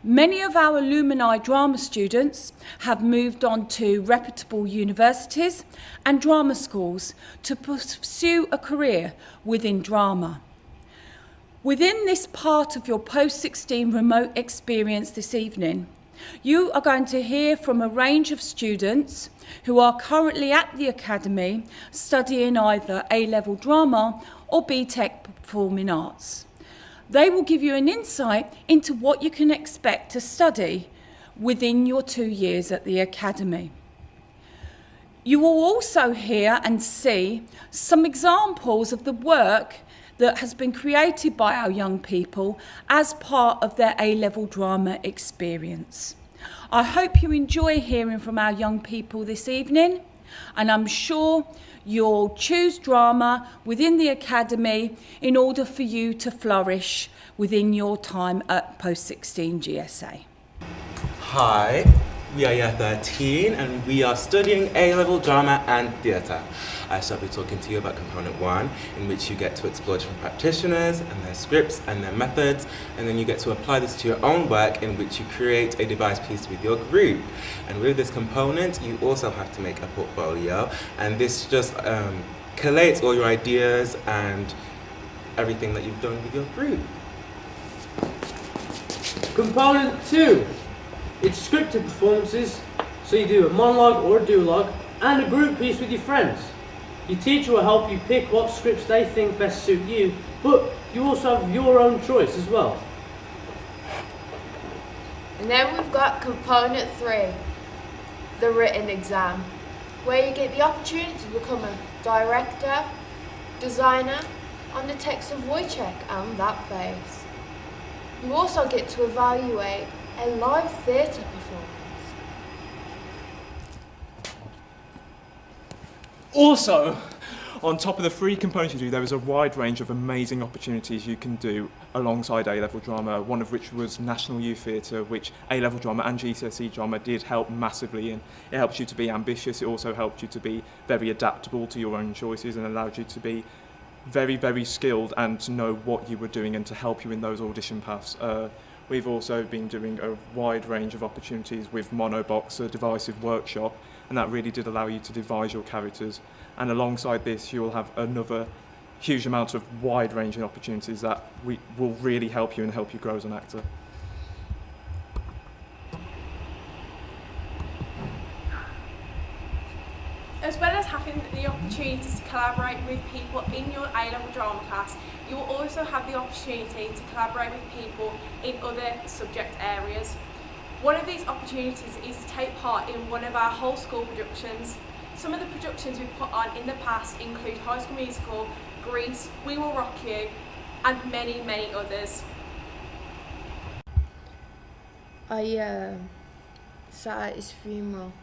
Many of our Alumni drama students have moved on to reputable universities and drama schools to pursue a career within drama. Within this part of your post-16 remote experience this evening, you are going to hear from a range of students who are currently at the academy studying either A-level drama or BTEC Performing Arts. They will give you an insight into what you can expect to study within your 2 years at the academy. You will also hear and see some examples of the work that has been created by our young people as part of their A-level drama experience. I hope you enjoy hearing from our young people this evening, and I'm sure you'll choose drama within the academy in order for you to flourish within your time at Post-16 GSA. Hi, we are year 13 and we are studying A-level drama and theatre. I shall be talking to you about component 1, in which you get to explore different practitioners and their scripts and their methods, and then you get to apply this to your own work, in which you create a devised piece with your group. And with this component, you also have to make a portfolio, and this just collates all your ideas and everything that you've done with your group. Component 2. It's scripted performances, so you do a monologue or a duologue and a group piece with your friends. Your teacher will help you pick what scripts they think best suit you, but you also have your own choice as well. And then we've got component 3, the written exam, where you get the opportunity to become a director, designer on the text of Wojciech and that face. You also get to evaluate a live theatre performance. Also, on top of the 3 components you do, there is a wide range of amazing opportunities you can do alongside A-level drama, one of which was National Youth Theatre, which A-level drama and GCSE drama did help massively in. It helps you to be ambitious, it also helped you to be very adaptable to your own choices and allowed you to be very, very skilled and to know what you were doing and to help you in those audition paths. We've also been doing a wide range of opportunities with Monobox, a divisive workshop, and that really did allow you to devise your characters. And alongside this, you will have another huge amount of wide-ranging opportunities that will really help you and help you grow as an actor. As well as having the opportunities to collaborate with people in your A-level drama class, you will also have the opportunity to collaborate with people in other subject areas. One of these opportunities is to take part in one of our whole school productions. Some of the productions we've put on in the past include High School Musical, Grease, We Will Rock You, and many, many others. I sat at his funeral,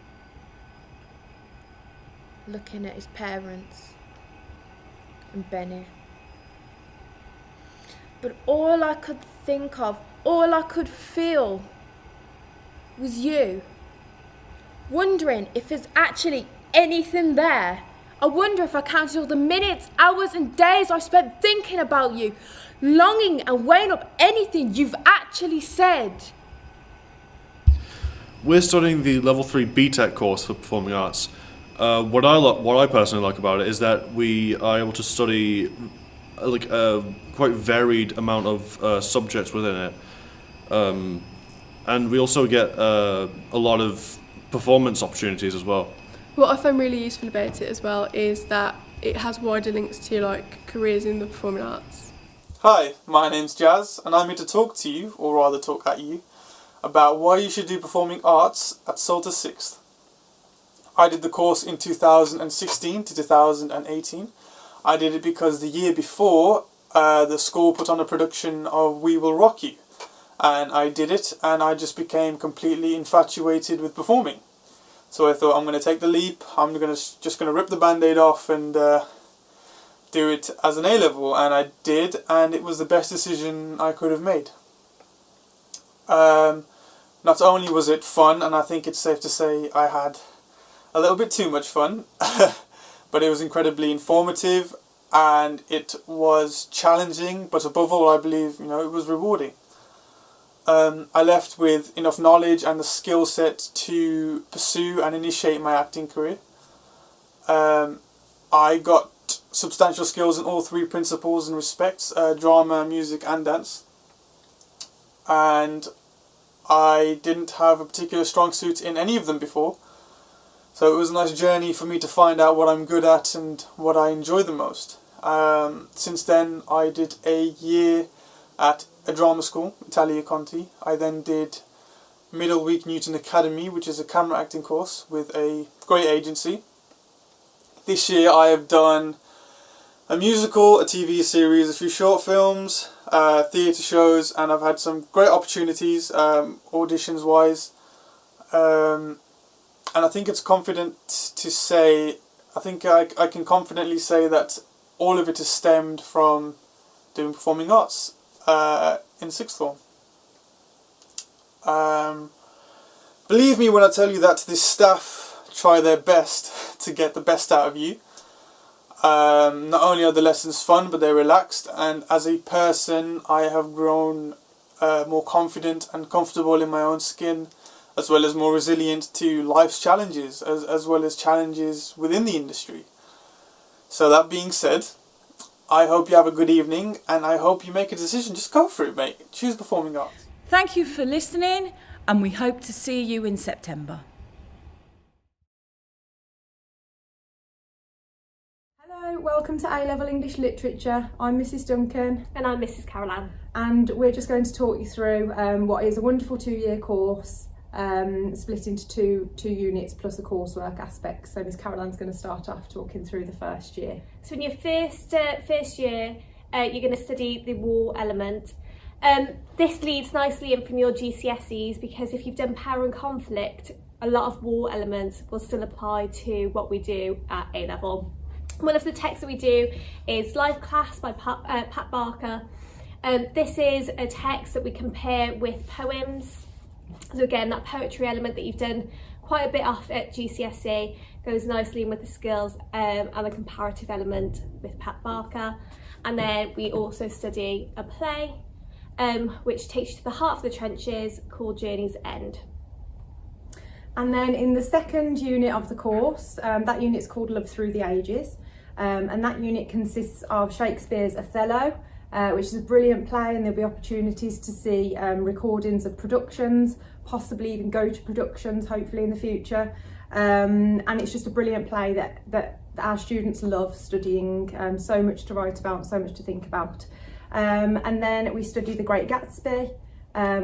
looking at his parents and Benny. But all I could think of, all I could feel was you. Wondering if there's actually anything there. I wonder if I counted all the minutes, hours and days I've spent thinking about you, longing and weighing up anything you've actually said. We're studying the Level 3 BTEC course for Performing Arts. What I personally like about it is that we are able to study a quite varied amount of subjects within it. And we also get a lot of performance opportunities as well. What I find really useful about it as well is that it has wider links to like careers in the performing arts. Hi, my name's Jazz and I'm here to talk to you, or rather talk at you, about why you should do performing arts at Salter 6th. I did the course in 2016 to 2018. I did it because the year before the school put on a production of We Will Rock You, and I did it and I just became completely infatuated with performing. So I thought, I'm going to take the leap, I'm just going to rip the band-aid off and do it as an A-level, and I did, and it was the best decision I could have made. Not only was it fun, and I think it's safe to say I had a little bit too much fun, but it was incredibly informative and it was challenging, but above all I believe it was rewarding. I left with enough knowledge and the skill set to pursue and initiate my acting career. I got substantial skills in all 3 principles and respects, drama, music and dance. And I didn't have a particular strong suit in any of them before. So it was a nice journey for me to find out what I'm good at and what I enjoy the most. Since then I did a year at a drama school, Italia Conti. I then did Middle Week Newton Academy, which is a camera acting course with a great agency. This year I have done a musical, a TV series, a few short films, theatre shows, and I've had some great opportunities auditions wise. And I think it's confident to say, I think I can confidently say that all of it is stemmed from doing performing arts in sixth form. Believe me when I tell you that the staff try their best to get the best out of you. Not only are the lessons fun, but they're relaxed, and as a person I have grown more confident and comfortable in my own skin, as well as more resilient to life's challenges, as well as challenges within the industry. So that being said, I hope you have a good evening, and I hope you make a decision. Just go for it, mate. Choose performing arts. Thank you for listening, and we hope to see you in September. Hello, welcome to A-Level English Literature. I'm Mrs Duncan. And I'm Mrs Caroline. And we're just going to talk you through what is a wonderful 2-year course, split into two units plus a coursework aspect. So Miss Caroline's going to start off talking through the first year. So in your first year, you're going to study the war element. This leads nicely in from your GCSEs, because if you've done power and conflict, a lot of war elements will still apply to what we do at A-level. One of the texts that we do is Life Class by Pat Barker. This is a text that we compare with poems. So again, that poetry element that you've done quite a bit off at GCSE goes nicely in with the skills and the comparative element with Pat Barker. And then we also study a play which takes you to the heart of the trenches, called Journey's End. And then in the second unit of the course, that unit's called Love Through the Ages, and that unit consists of Shakespeare's Othello, which is a brilliant play, and there'll be opportunities to see recordings of productions, possibly even go to productions hopefully in the future, and it's just a brilliant play that our students love studying, so much to write about, so much to think about. And then we study The Great Gatsby,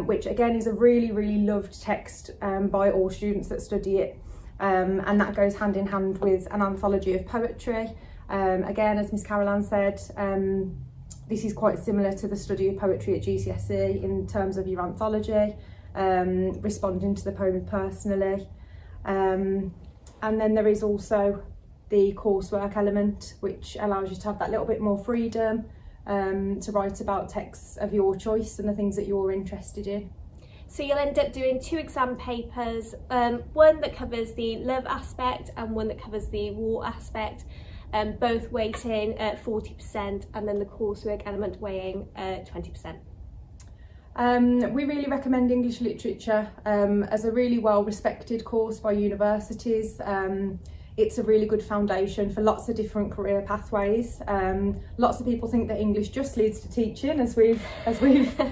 which again is a really, really loved text by all students that study it, and that goes hand in hand with an anthology of poetry. Again, as Miss Caroline said, this is quite similar to the study of poetry at GCSE in terms of your anthology, responding to the poem personally. And then there is also the coursework element, which allows you to have that little bit more freedom to write about texts of your choice and the things that you're interested in. So you'll end up doing 2 exam papers, one that covers the love aspect and one that covers the war aspect, both weighting at 40%, and then the coursework element weighing 20%. We really recommend English literature as a really well respected course by universities. It's a really good foundation for lots of different career pathways. Lots of people think that English just leads to teaching, as we've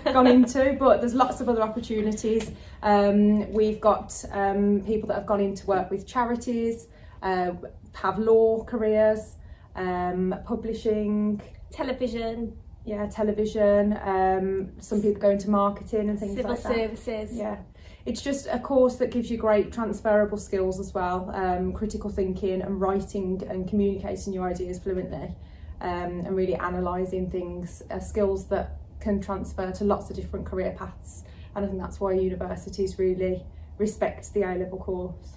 gone into, but there's lots of other opportunities. We've got people that have gone into work with charities, have law careers, publishing, television. Yeah, television. Some people go into marketing and things Civil like that. services. Yeah. It's just a course that gives you great transferable skills as well, critical thinking and writing and communicating your ideas fluently, and really analysing things, skills that can transfer to lots of different career paths. And I think that's why universities really respect the A-level course.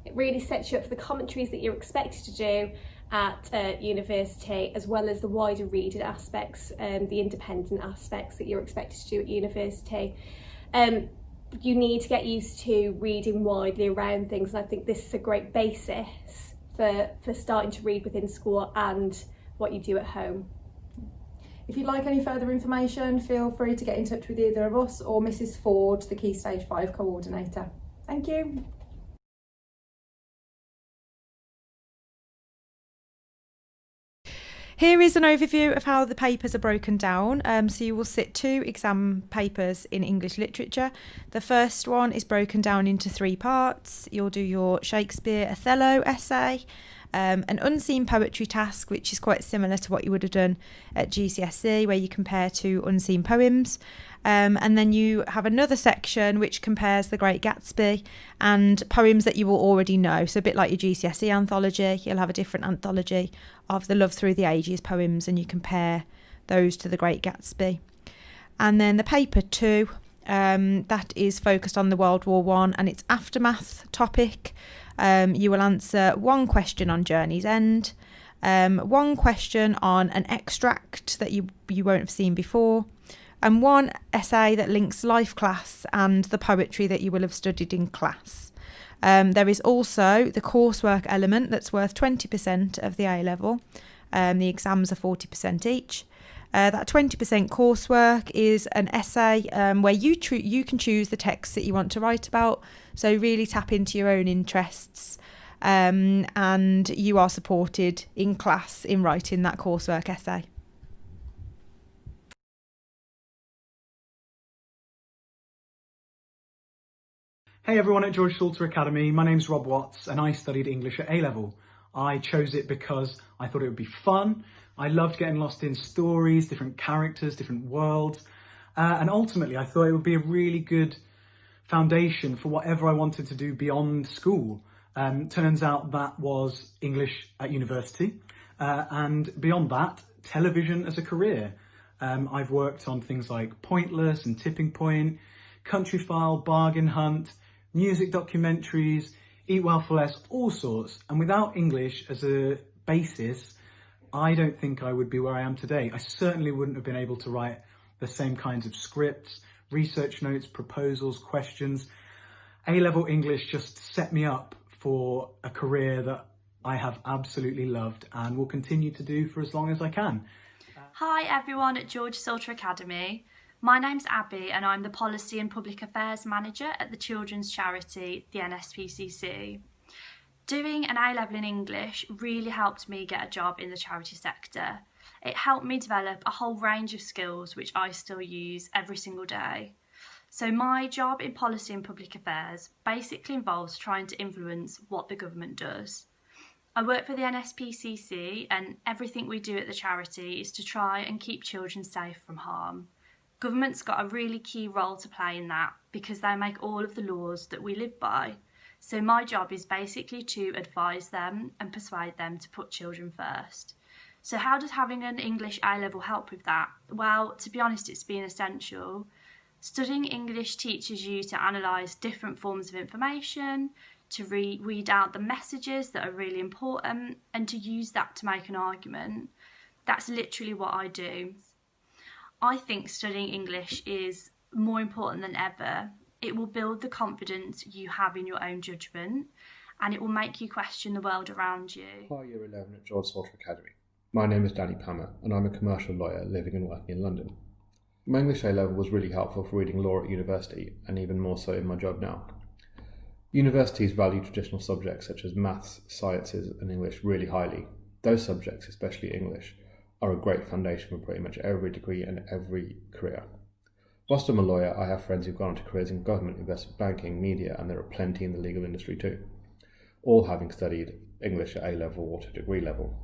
It really sets you up for the commentaries that you're expected to do at university, as well as the wider reading aspects, the independent aspects that you're expected to do at university. You need to get used to reading widely around things, and I think this is a great basis for starting to read within school and what you do at home. If you'd like any further information, feel free to get in touch with either of us or Mrs Ford, the Key Stage 5 coordinator. Thank you. Here is an overview of how the papers are broken down. So you will sit 2 exam papers in English literature. The first one is broken down into 3 parts. You'll do your Shakespeare Othello essay, an unseen poetry task, which is quite similar to what you would have done at GCSE, where you compare two unseen poems. And then you have another section which compares The Great Gatsby and poems that you will already know. So a bit like your GCSE anthology, you'll have a different anthology of the Love Through the Ages poems, and you compare those to The Great Gatsby. And then the paper 2, that is focused on the World War I and its aftermath topic. You will answer one question on Journey's End, one question on an extract that you won't have seen before, and one essay that links life class and the poetry that you will have studied in class. There is also the coursework element that's worth 20% of the A-level. The exams are 40% each. That 20% coursework is an essay where you can choose the text that you want to write about, so really tap into your own interests, and you are supported in class in writing that coursework essay. Hey everyone at George Salter Academy, my name's Rob Watts and I studied English at A-level. I chose it because I thought it would be fun. I loved getting lost in stories, different characters, different worlds, and ultimately I thought it would be a really good foundation for whatever I wanted to do beyond school. Turns out that was English at university, and beyond that, television as a career. I've worked on things like Pointless and Tipping Point, Countryfile, Bargain Hunt, music documentaries, Eat Well for Less, all sorts. And without English as a basis, I don't think I would be where I am today. I certainly wouldn't have been able to write the same kinds of scripts, research notes, proposals, questions. A-level English just set me up for a career that I have absolutely loved and will continue to do for as long as I can. Hi everyone at George Salter Academy. My name's Abby and I'm the Policy and Public Affairs Manager at the children's charity, the NSPCC. Doing an A-level in English really helped me get a job in the charity sector. It helped me develop a whole range of skills which I still use every single day. So my job in Policy and Public Affairs basically involves trying to influence what the government does. I work for the NSPCC and everything we do at the charity is to try and keep children safe from harm. Government's got a really key role to play in that because they make all of the laws that we live by. So my job is basically to advise them and persuade them to put children first. So how does having an English A-level help with that? Well, to be honest, it's been essential. Studying English teaches you to analyse different forms of information, to read out the messages that are really important, and to use that to make an argument. That's literally what I do. I think studying English is more important than ever. It will build the confidence you have in your own judgment, and it will make you question the world around you. Hi, Year 11 at George Salter Academy. My name is Danny Palmer, and I'm a commercial lawyer living and working in London. My English A-level was really helpful for reading law at university, and even more so in my job now. Universities value traditional subjects such as maths, sciences, and English really highly. Those subjects, especially English, are a great foundation for pretty much every degree and every career. Whilst I'm a lawyer, I have friends who've gone on to careers in government, investment banking, media, and there are plenty in the legal industry too, all having studied English at A-level or to degree level.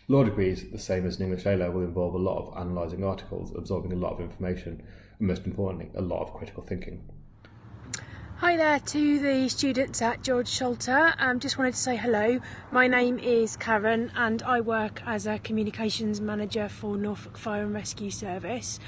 Law degrees, the same as an English A-level, involve a lot of analysing articles, absorbing a lot of information, and most importantly, a lot of critical thinking. Hi there to the students at George Salter. Just wanted to say hello. My name is Karen and I work as a communications manager for Norfolk Fire and Rescue Service.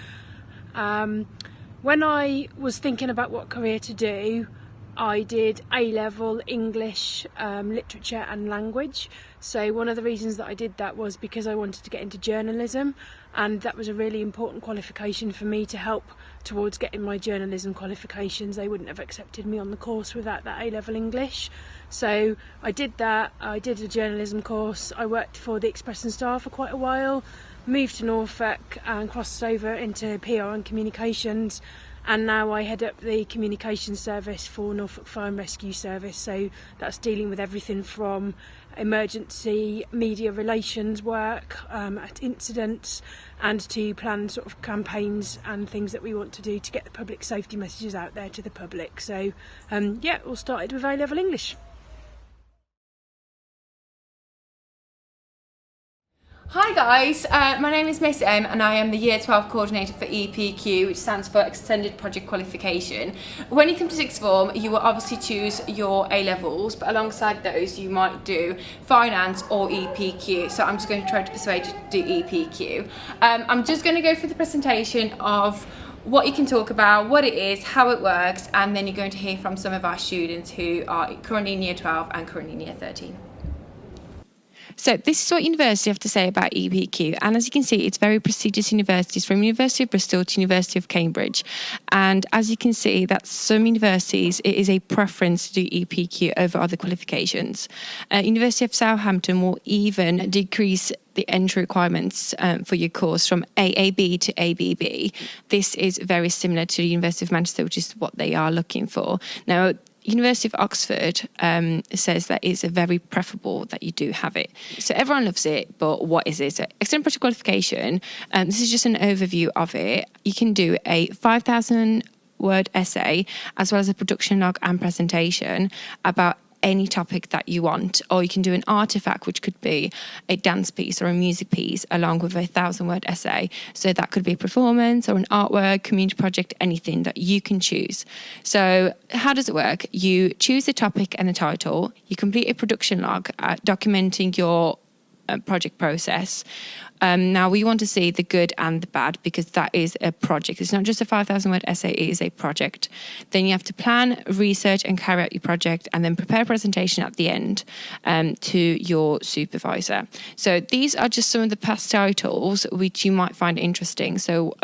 When I was thinking about what career to do, I did A-level English, literature and language. So one of the reasons that I did that was because I wanted to get into journalism, and that was a really important qualification for me to help towards getting my journalism qualifications. They wouldn't have accepted me on the course without that A-level English. So I did that. I did a journalism course. I worked for the Express and Star for quite a while, moved to Norfolk and crossed over into PR and communications. And now I head up the communications service for Norfolk Fire and Rescue Service. So that's dealing with everything from emergency media relations work at incidents, and to plan sort of campaigns and things that we want to do to get the public safety messages out there to the public. So yeah, it all started with A-level English. Hi guys, my name is Miss M and I am the Year 12 Coordinator for EPQ, which stands for Extended Project Qualification. When you come to sixth form, you will obviously choose your A-levels, but alongside those you might do finance or EPQ. So I'm just going to try to persuade you to do EPQ. I'm just going to go through the presentation of what you can talk about, what it is, how it works, and then you're going to hear from some of our students who are currently in Year 12 and currently in Year 13. So this is what universities have to say about EPQ, and as you can see, it's very prestigious universities, from University of Bristol to University of Cambridge. And as you can see, that some universities, it is a preference to do EPQ over other qualifications. University of Southampton will even decrease the entry requirements for your course from AAB to ABB. This is very similar to the University of Manchester, which is what they are looking for. Now, University of Oxford says that it's very preferable that you do have it. So everyone loves it, but what is it? So Extended Project Qualification, this is just an overview of it. You can do a 5,000 word essay as well as a production log and presentation about any topic that you want, or you can do an artifact, which could be a dance piece or a music piece along with a 1,000-word essay. So that could be a performance or an artwork, community project, anything that you can choose. So how does it work? You choose a topic and a title, you complete a production log documenting your project process. Now we want to see the good and the bad because that is a project. It's not just a 5,000-word essay, it is a project. Then you have to plan, research and carry out your project and then prepare a presentation at the end to your supervisor. So these are just some of the past titles which you might find interesting. So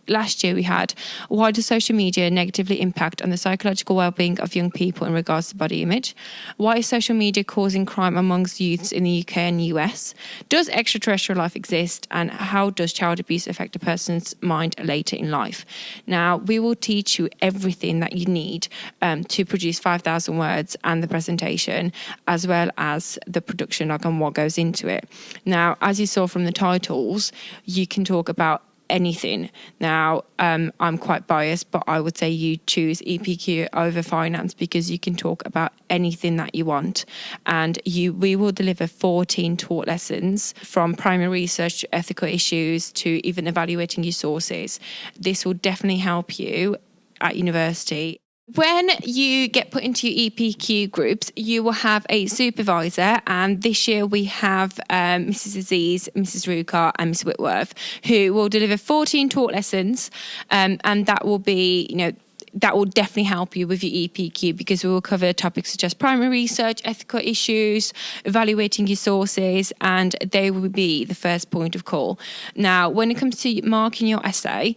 last year we had, why does social media negatively impact on the psychological well-being of young people in regards to body image? Why is social media causing crime amongst youths in the UK and US? Does extraterrestrial life exist? And how does child abuse affect a person's mind later in life? Now, we will teach you everything that you need to produce 5,000 words and the presentation, as well as the production log and what goes into it. Now, as you saw from the titles, you can talk about anything. Now, I'm quite biased, but I would say you choose EPQ over finance because you can talk about anything that you want. And we will deliver 14 taught lessons from primary research to ethical issues to even evaluating your sources. This will definitely help you at university. When you get put into your EPQ groups, you will have a supervisor, and this year we have Mrs. Aziz, Mrs. Rukar and Miss Whitworth, who will deliver 14 taught lessons, and that will be, that will definitely help you with your EPQ because we will cover topics such as primary research, ethical issues, evaluating your sources, and they will be the first point of call. Now, when it comes to marking your essay,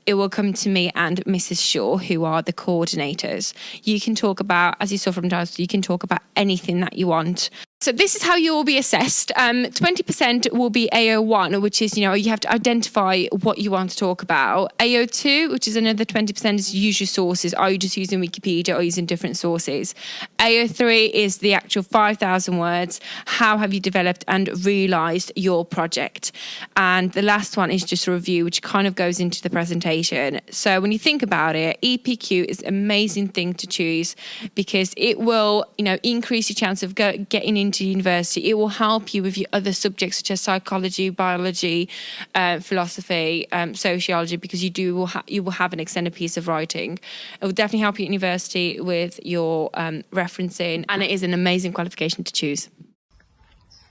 it will come to me and Mrs. Shaw, who are the coordinators. You can talk about, as you saw from Daz, you can talk about anything that you want. So this is how you will be assessed. 20% will be AO1, which is, you have to identify what you want to talk about. AO2, which is another 20%, is use your sources. Are you just using Wikipedia or using different sources? AO3 is the actual 5,000 words. How have you developed and realised your project? And the last one is just a review, which kind of goes into the presentation. So when you think about it, EPQ is an amazing thing to choose because it will, increase your chance of getting into university. It will help you with your other subjects such as psychology, biology, philosophy, sociology, because you will have an extended piece of writing. It will definitely help you at university with your referencing, and it is an amazing qualification to choose.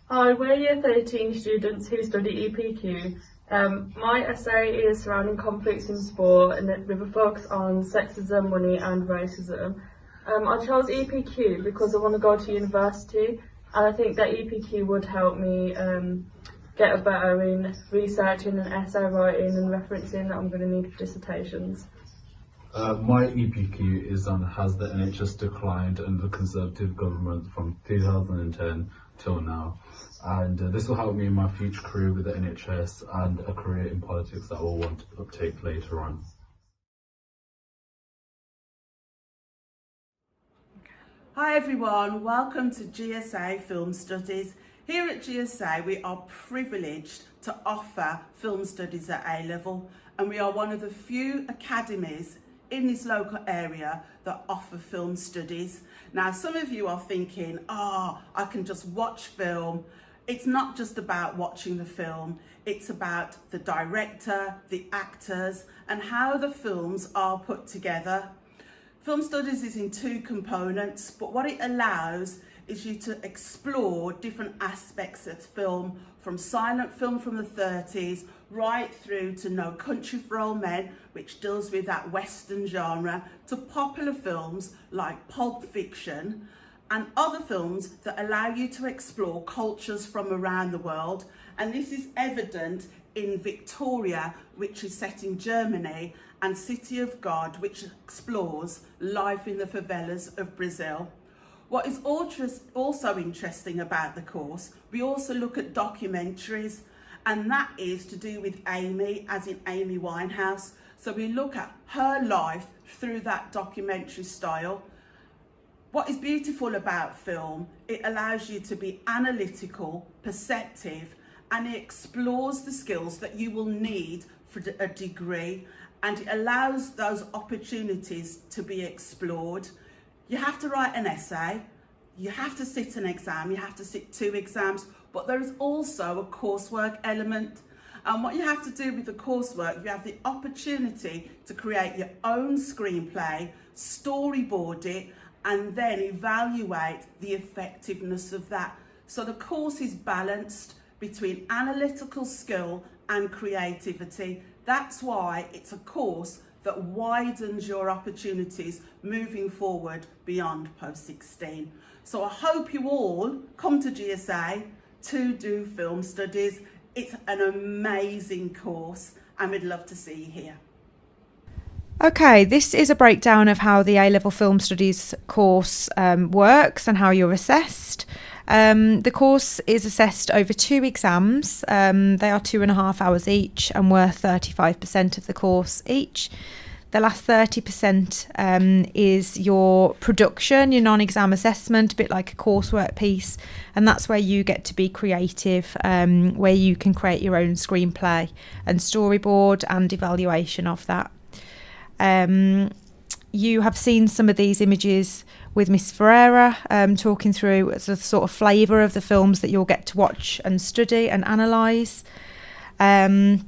Hi, we're Year 13 students who study EPQ. My essay is surrounding conflicts in sport and with a focus on sexism, money and racism. I chose EPQ because I want to go to university, and I think that EPQ would help me get better in researching and essay writing and referencing that I'm going to need for dissertations. My EPQ is on has the NHS declined under the Conservative government from 2010 till now, and this will help me in my future career with the NHS and a career in politics that I will want to take later on. Hi everyone, welcome to GSA Film Studies. Here at GSA we are privileged to offer film studies at A level, and we are one of the few academies in this local area that offer film studies. Now some of you are thinking, I can just watch film It's not just about watching the film, it's about the director, the actors, and how the films are put together. Film studies is in two components, but what it allows is you to explore different aspects of film, from silent film from the 30s right through to No Country for Old Men, which deals with that Western genre, to popular films like Pulp Fiction and other films that allow you to explore cultures from around the world. And this is evident in Victoria, which is set in Germany, and City of God, which explores life in the favelas of Brazil. What is also interesting about the course, we also look at documentaries, and that is to do with Amy, as in Amy Winehouse. So we look at her life through that documentary style. What is beautiful about film, it allows you to be analytical, perceptive, and it explores the skills that you will need for a degree, and it allows those opportunities to be explored. You have to write an essay, you have to sit an exam, you have to sit 2 exams, but there is also a coursework element. And what you have to do with the coursework, you have the opportunity to create your own screenplay, storyboard it, and then evaluate the effectiveness of that. So the course is balanced between analytical skill and creativity. That's why it's a course that widens your opportunities moving forward beyond post-16. So I hope you all come to GSA to do film studies. It's an amazing course and we'd love to see you here. Okay, this is a breakdown of how the A-level film studies course works and how you're assessed. The course is assessed over 2 exams. They are 2.5 hours each and worth 35% of the course each. The last 30% is your production, your non-exam assessment, a bit like a coursework piece, and that's where you get to be creative, where you can create your own screenplay and storyboard and evaluation of that. You have seen some of these images with Miss Ferreira talking through the sort of flavour of the films that you'll get to watch and study and analyse. And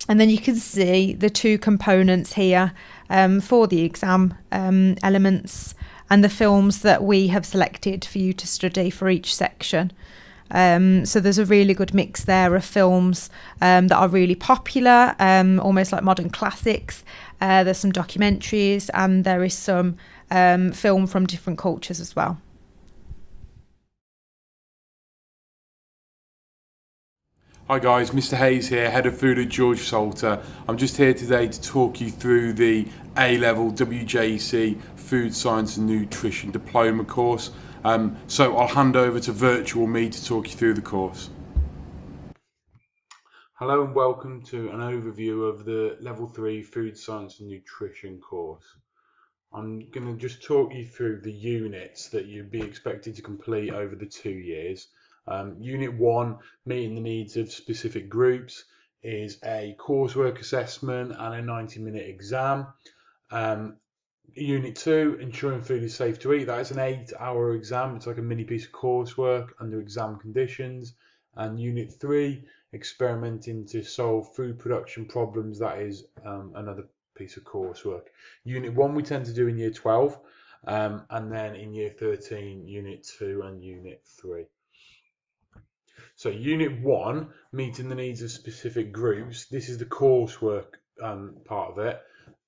then you can see the 2 components here for the exam elements and the films that we have selected for you to study for each section. So there's a really good mix there of films that are really popular, almost like modern classics. There's some documentaries and there is some film from different cultures as well. Hi guys, Mr. Hayes here, Head of Food at George Salter. I'm just here today to talk you through the A-Level WJC Food Science and Nutrition Diploma course. So I'll hand over to Virtual Me to talk you through the course. Hello and welcome to an overview of the Level 3 Food Science and Nutrition course. I'm going to just talk you through the units that you'd be expected to complete over the 2 years. Unit 1, meeting the needs of specific groups, is a coursework assessment and a 90-minute exam. Unit 2, ensuring food is safe to eat, that is an 8-hour exam. It's like a mini piece of coursework under exam conditions. And Unit 3, experimenting to solve food production problems, that is another piece of coursework. Unit 1 we tend to do in Year 12, and then in Year 13, Unit 2 and Unit 3. So Unit 1, meeting the needs of specific groups, this is the coursework part of it,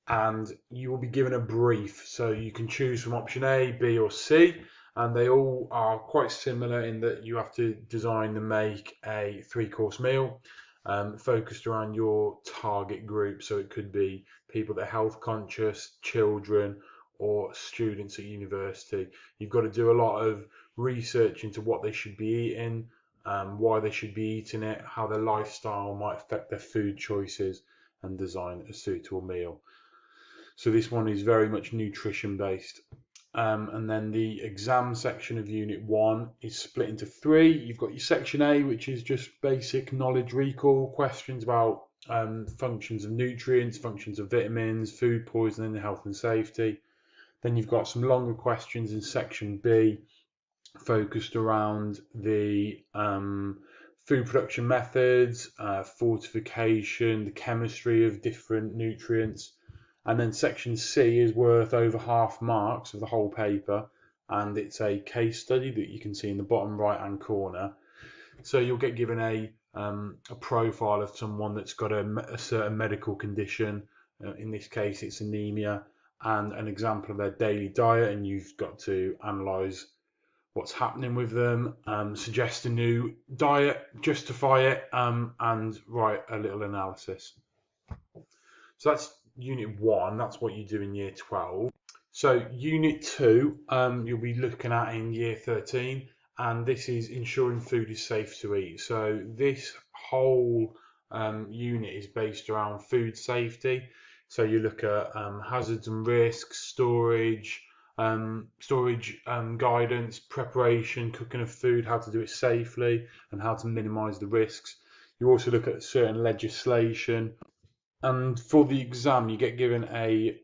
and you will be given a brief, so you can choose from option A, B or C, and they all are quite similar in that you have to design and make a 3-course meal focused around your target group. So it could be people that are health conscious, children or students at university. You've got to do a lot of research into what they should be eating, why they should be eating it, how their lifestyle might affect their food choices, and design a suitable meal. So this one is very much nutrition based. And then the exam section of Unit 1 is split into 3. You've got your Section A, which is just basic knowledge recall, questions about functions of nutrients, functions of vitamins, food poisoning, health and safety. Then you've got some longer questions in Section B, focused around the food production methods, fortification, the chemistry of different nutrients. And then section C is worth over half marks of the whole paper, and it's a case study that you can see in the bottom right hand corner. So you'll get given a profile of someone that's got a certain medical condition. In this case, it's anemia, and an example of their daily diet, and you've got to analyse what's happening with them, suggest a new diet, justify it, and write a little analysis. So that's Unit 1, that's what you do in Year 12. So Unit 2, you'll be looking at in Year 13, and this is ensuring food is safe to eat. So this whole unit is based around food safety. So you look at hazards and risks, storage guidance, preparation, cooking of food, how to do it safely, and how to minimise the risks. You also look at certain legislation. And for the exam, you get given a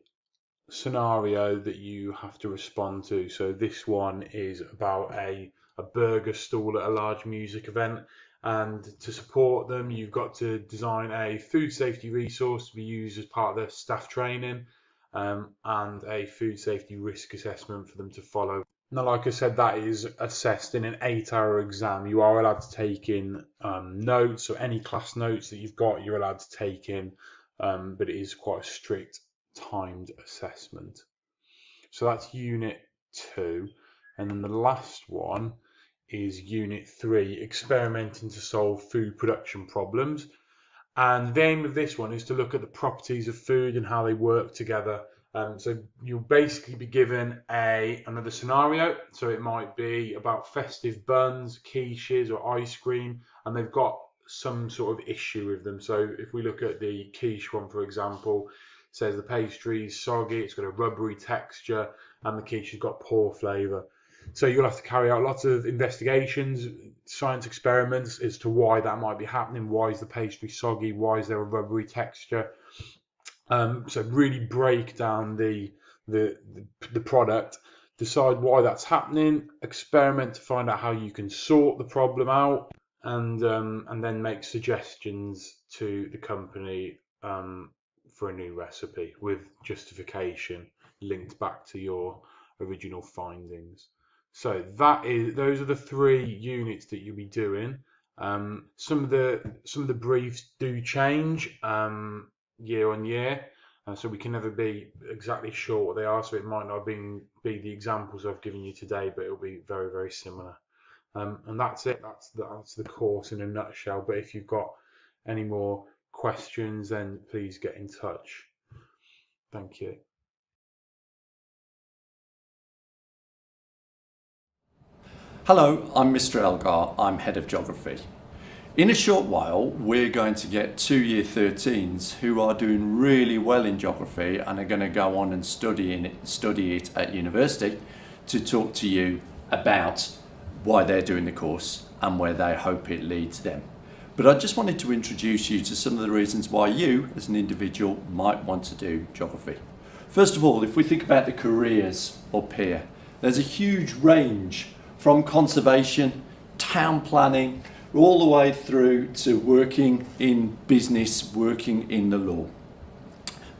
scenario that you have to respond to. So this one is about a burger stall at a large music event, and to support them you've got to design a food safety resource to be used as part of their staff training, and a food safety risk assessment for them to follow. Now, like I said, that is assessed in an 8-hour exam. You are allowed to take in notes, so any class notes that you've got you're allowed to take in, but it is quite a strict timed assessment. So that's Unit 2. And then the last one is Unit 3, experimenting to solve food production problems. And the aim of this one is to look at the properties of food and how they work together. So you'll basically be given another scenario. So it might be about festive buns, quiches or ice cream, and they've got some sort of issue with them. So if we look at the quiche one, for example, it says the pastry is soggy, it's got a rubbery texture, and the quiche has got poor flavour. So you'll have to carry out lots of investigations, science experiments as to why that might be happening. Why is the pastry soggy? Why is there a rubbery texture? So really break down the product, decide why that's happening, experiment to find out how you can sort the problem out, and then make suggestions to the company for a new recipe with justification linked back to your original findings. So those are the 3 units that you'll be doing. Some of the briefs do change year on year, so we can never be exactly sure what they are. So it might not be the examples I've given you today, but it'll be very, very similar. And that's it. That's the course in a nutshell. But if you've got any more questions, then please get in touch. Thank you. Hello, I'm Mr. Elgar. I'm Head of Geography. In a short while, we're going to get 2 Year 13s who are doing really well in geography and are going to go on and study it at university to talk to you about why they're doing the course and where they hope it leads them. But I just wanted to introduce you to some of the reasons why you, as an individual, might want to do geography. First of all, if we think about the careers up here, there's a huge range from conservation, town planning, all the way through to working in business, working in the law.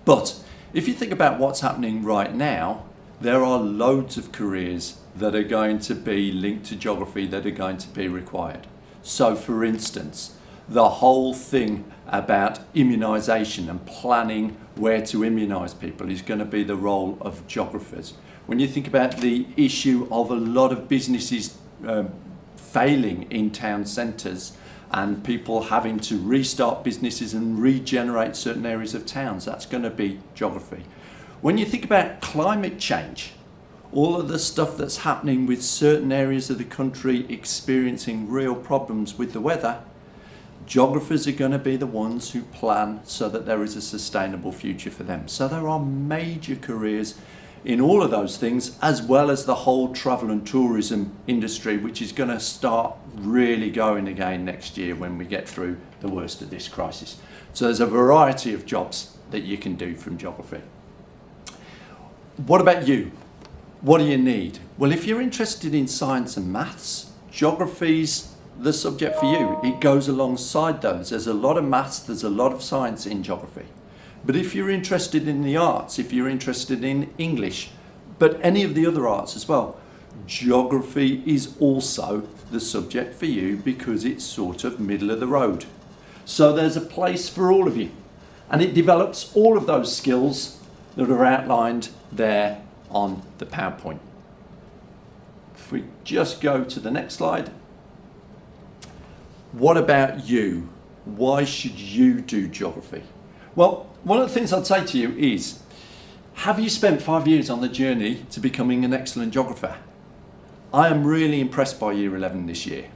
But if you think about what's happening right now, there are loads of careers that are going to be linked to geography that are going to be required. So for instance, the whole thing about immunisation and planning where to immunise people is going to be the role of geographers. When you think about the issue of a lot of businesses failing in town centres and people having to restart businesses and regenerate certain areas of towns, that's going to be geography. When you think about climate change, all of the stuff that's happening with certain areas of the country experiencing real problems with the weather, geographers are going to be the ones who plan so that there is a sustainable future for them. So there are major careers in all of those things, as well as the whole travel and tourism industry, which is going to start really going again next year when we get through the worst of this crisis. So there's a variety of jobs that you can do from geography. What about you? What do you need? Well, if you're interested in science and maths, geography's the subject for you. It goes alongside those. There's a lot of maths, there's a lot of science in geography. But if you're interested in the arts, if you're interested in English, but any of the other arts as well, geography is also the subject for you because it's sort of middle of the road. So there's a place for all of you. And it develops all of those skills that are outlined there on the PowerPoint. If we just go to the next slide. What about you? Why should you do geography? Well, one of the things I'd say to you is, have you spent 5 years on the journey to becoming an excellent geographer? I am really impressed by Year 11 this year.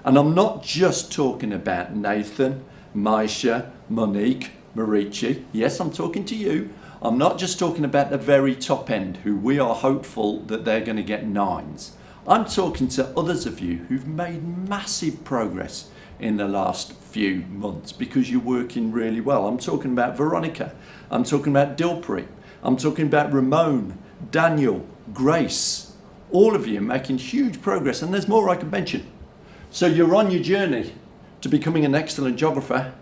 And I'm not just talking about Nathan, Maisha, Monique, Marici. Yes, I'm talking to you. I'm not just talking about the very top end, who we are hopeful that they're going to get 9s. I'm talking to others of you who've made massive progress in the last few months because you're working really well. I'm talking about Veronica. I'm talking about Dilpreet. I'm talking about Ramon, Daniel, Grace. All of you making huge progress, and there's more I can mention. So you're on your journey to becoming an excellent geographer,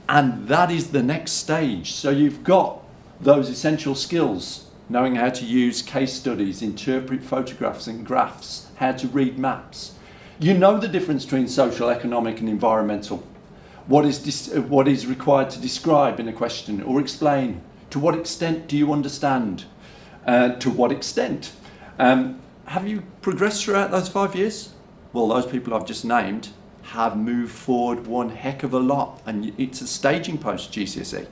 and that is the next stage. So you've got those essential skills, knowing how to use case studies, interpret photographs and graphs, how to read maps. You know the difference between social, economic and environmental. What is required to describe in a question or explain. To what extent do you understand? To what extent? Have you progressed throughout those 5 years? Well, those people I've just named have moved forward one heck of a lot, and it's a staging post GCSE.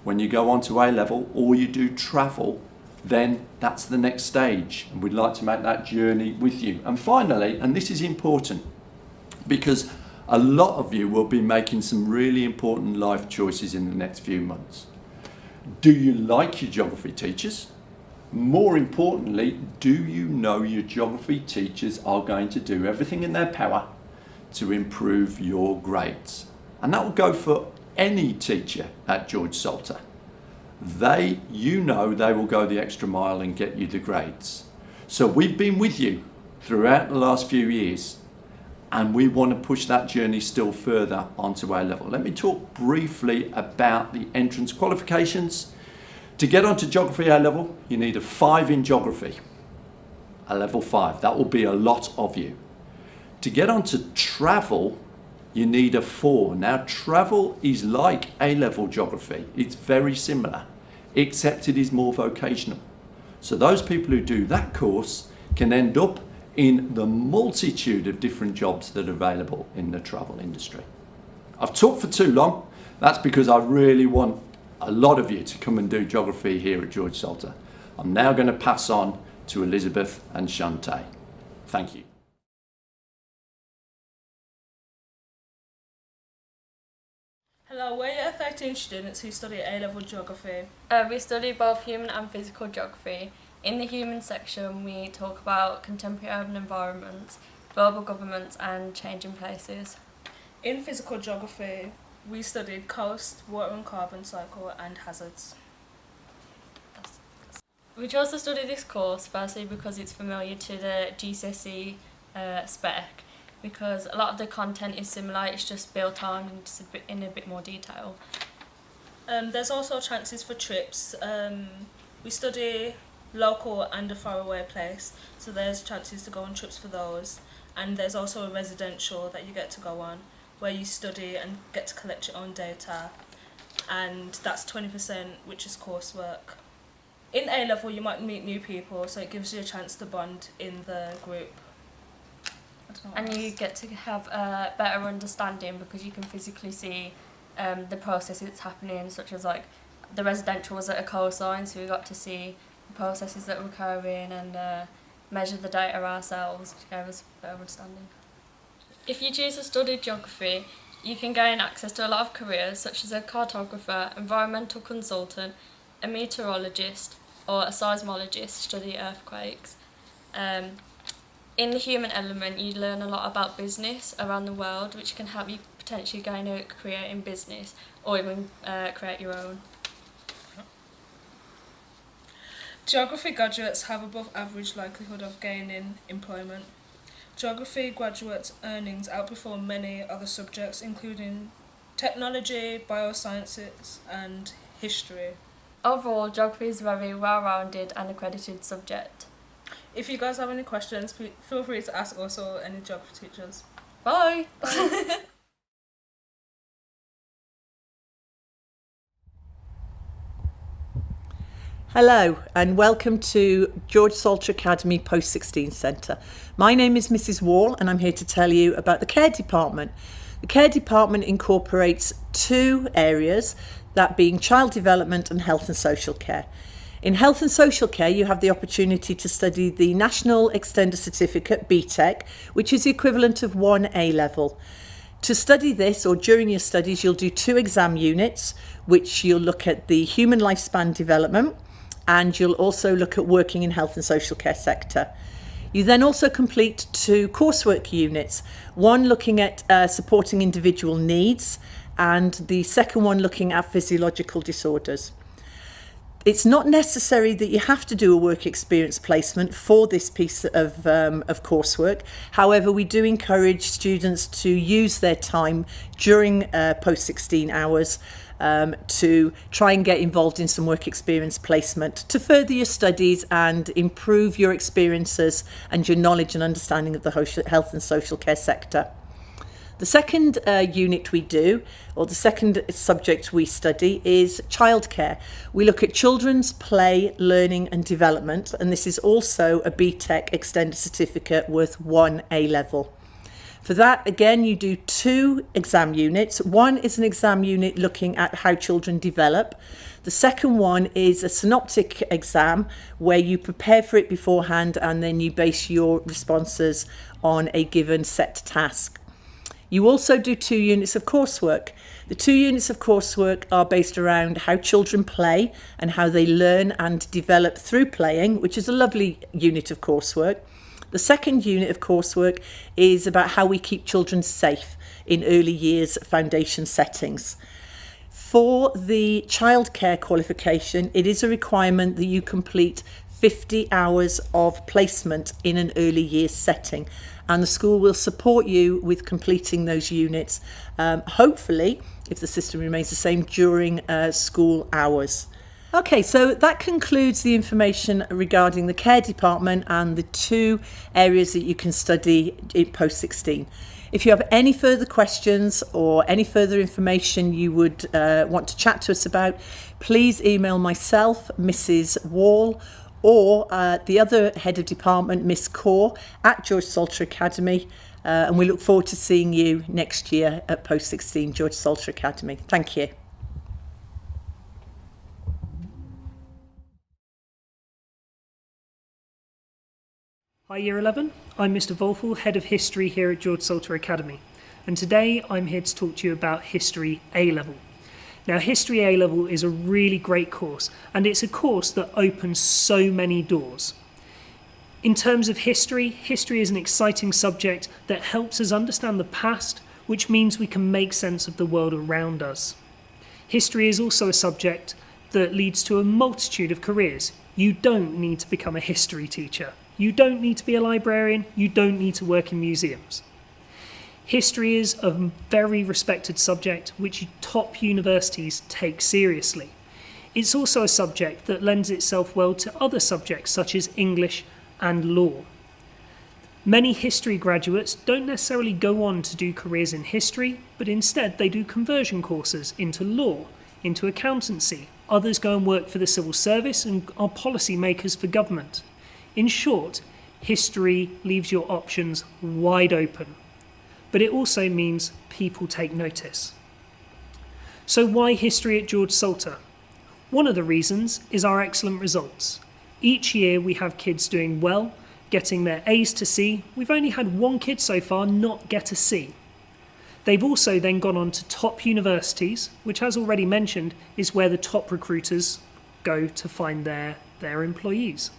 When you go on to A level or you do travel, then that's the next stage, and we'd like to make that journey with you. And finally, and this is important because a lot of you will be making some really important life choices in the next few months. Do you like your geography teachers? More importantly, do you know your geography teachers are going to do everything in their power to improve your grades? And that will go for any teacher at George Salter. You know they will go the extra mile and get you the grades. So we've been with you throughout the last few years, and we want to push that journey still further onto A level. Let me talk briefly about the entrance qualifications. To get onto geography A level, you need a 5 in geography, a level 5. That will be a lot of you. To get onto travel, you need a 4. Now, travel is like A level geography. It's very similar, except it is more vocational. So those people who do that course can end up in the multitude of different jobs that are available in the travel industry. I've talked for too long. That's because I really want a lot of you to come and do geography here at George Salter. I'm now going to pass on to Elizabeth and Shantae. Thank you. Hello, we're Year 13 students who study A-level geography. We study both human and physical geography. In the human section, we talk about contemporary urban environments, global governments and changing places. In physical geography, we studied coast, water and carbon cycle and hazards. We chose to study this course firstly because it's familiar to the GSA spec, because a lot of the content is similar, it's just built on in a bit more detail. There's also chances for trips. We study local and a faraway place, so there's chances to go on trips for those. And there's also a residential that you get to go on, where you study and get to collect your own data, and that's 20%, which is coursework. In A-level you might meet new people, so it gives you a chance to bond in the group. And you get to have a better understanding because you can physically see the processes that's happening, such as like the residential was at a coastline, so we got to see the processes that were occurring and measure the data ourselves, which gave us a better understanding. If you choose to study geography, you can gain access to a lot of careers such as a cartographer, environmental consultant, a meteorologist or a seismologist, study earthquakes. In the human element, you learn a lot about business around the world, which can help you potentially gain a career in business or even create your own. Geography graduates have above average likelihood of gaining employment. Geography graduates' earnings outperform many other subjects, including technology, biosciences, and history. Overall, geography is a very well-rounded and accredited subject. If you guys have any questions, feel free to ask also any geography teachers. Bye! Hello and welcome to George Salter Academy Post-16 Centre. My name is Mrs Wall and I'm here to tell you about the Care Department. The Care Department incorporates two areas, that being child development and health and social care. In health and social care you have the opportunity to study the National Extender Certificate, BTEC, which is the equivalent of one A-level. To study this, or during your studies, you'll do 2 exam units, which you'll look at the human lifespan development, and you'll also look at working in health and social care sector. You then also complete 2 coursework units, one looking at supporting individual needs and the second one looking at physiological disorders. It's not necessary that you have to do a work experience placement for this piece of coursework. However, we do encourage students to use their time during post-16 hours to try and get involved in some work experience placement to further your studies and improve your experiences and your knowledge and understanding of the health and social care sector. The second unit we do, or the second subject we study, is childcare. We look at children's play, learning and development, and this is also a BTEC Extended Certificate worth 1 A-level. For that, again, you do 2 exam units. One is an exam unit looking at how children develop. The second one is a synoptic exam where you prepare for it beforehand and then you base your responses on a given set task. You also do 2 units of coursework. The 2 units of coursework are based around how children play and how they learn and develop through playing, which is a lovely unit of coursework. The second unit of coursework is about how we keep children safe in early years foundation settings. For the childcare qualification, it is a requirement that you complete 50 hours of placement in an early years setting, and the school will support you with completing those units, hopefully, if the system remains the same, during school hours. Okay, so that concludes the information regarding the Care Department and the 2 areas that you can study in post-16. If you have any further questions or any further information you would want to chat to us about, please email myself, Mrs Wall, or the other head of department, Miss Core, at George Salter Academy. And we look forward to seeing you next year at post-16 George Salter Academy. Thank you. Hi Year 11, I'm Mr Volfel, Head of History here at George Salter Academy, and today I'm here to talk to you about History A-Level. Now, History A-Level is a really great course, and it's a course that opens so many doors. In terms of history, history is an exciting subject that helps us understand the past, which means we can make sense of the world around us. History is also a subject that leads to a multitude of careers. You don't need to become a history teacher. You don't need to be a librarian, you don't need to work in museums. History is a very respected subject which top universities take seriously. It's also a subject that lends itself well to other subjects such as English and law. Many history graduates don't necessarily go on to do careers in history, but instead they do conversion courses into law, into accountancy. Others go and work for the civil service and are policy makers for government. In short, history leaves your options wide open, but it also means people take notice. So why history at George Salter? One of the reasons is our excellent results. Each year we have kids doing well, getting their A's to C. We've only had 1 kid so far not get a C. They've also then gone on to top universities, which, as already mentioned, is where the top recruiters go to find their employees.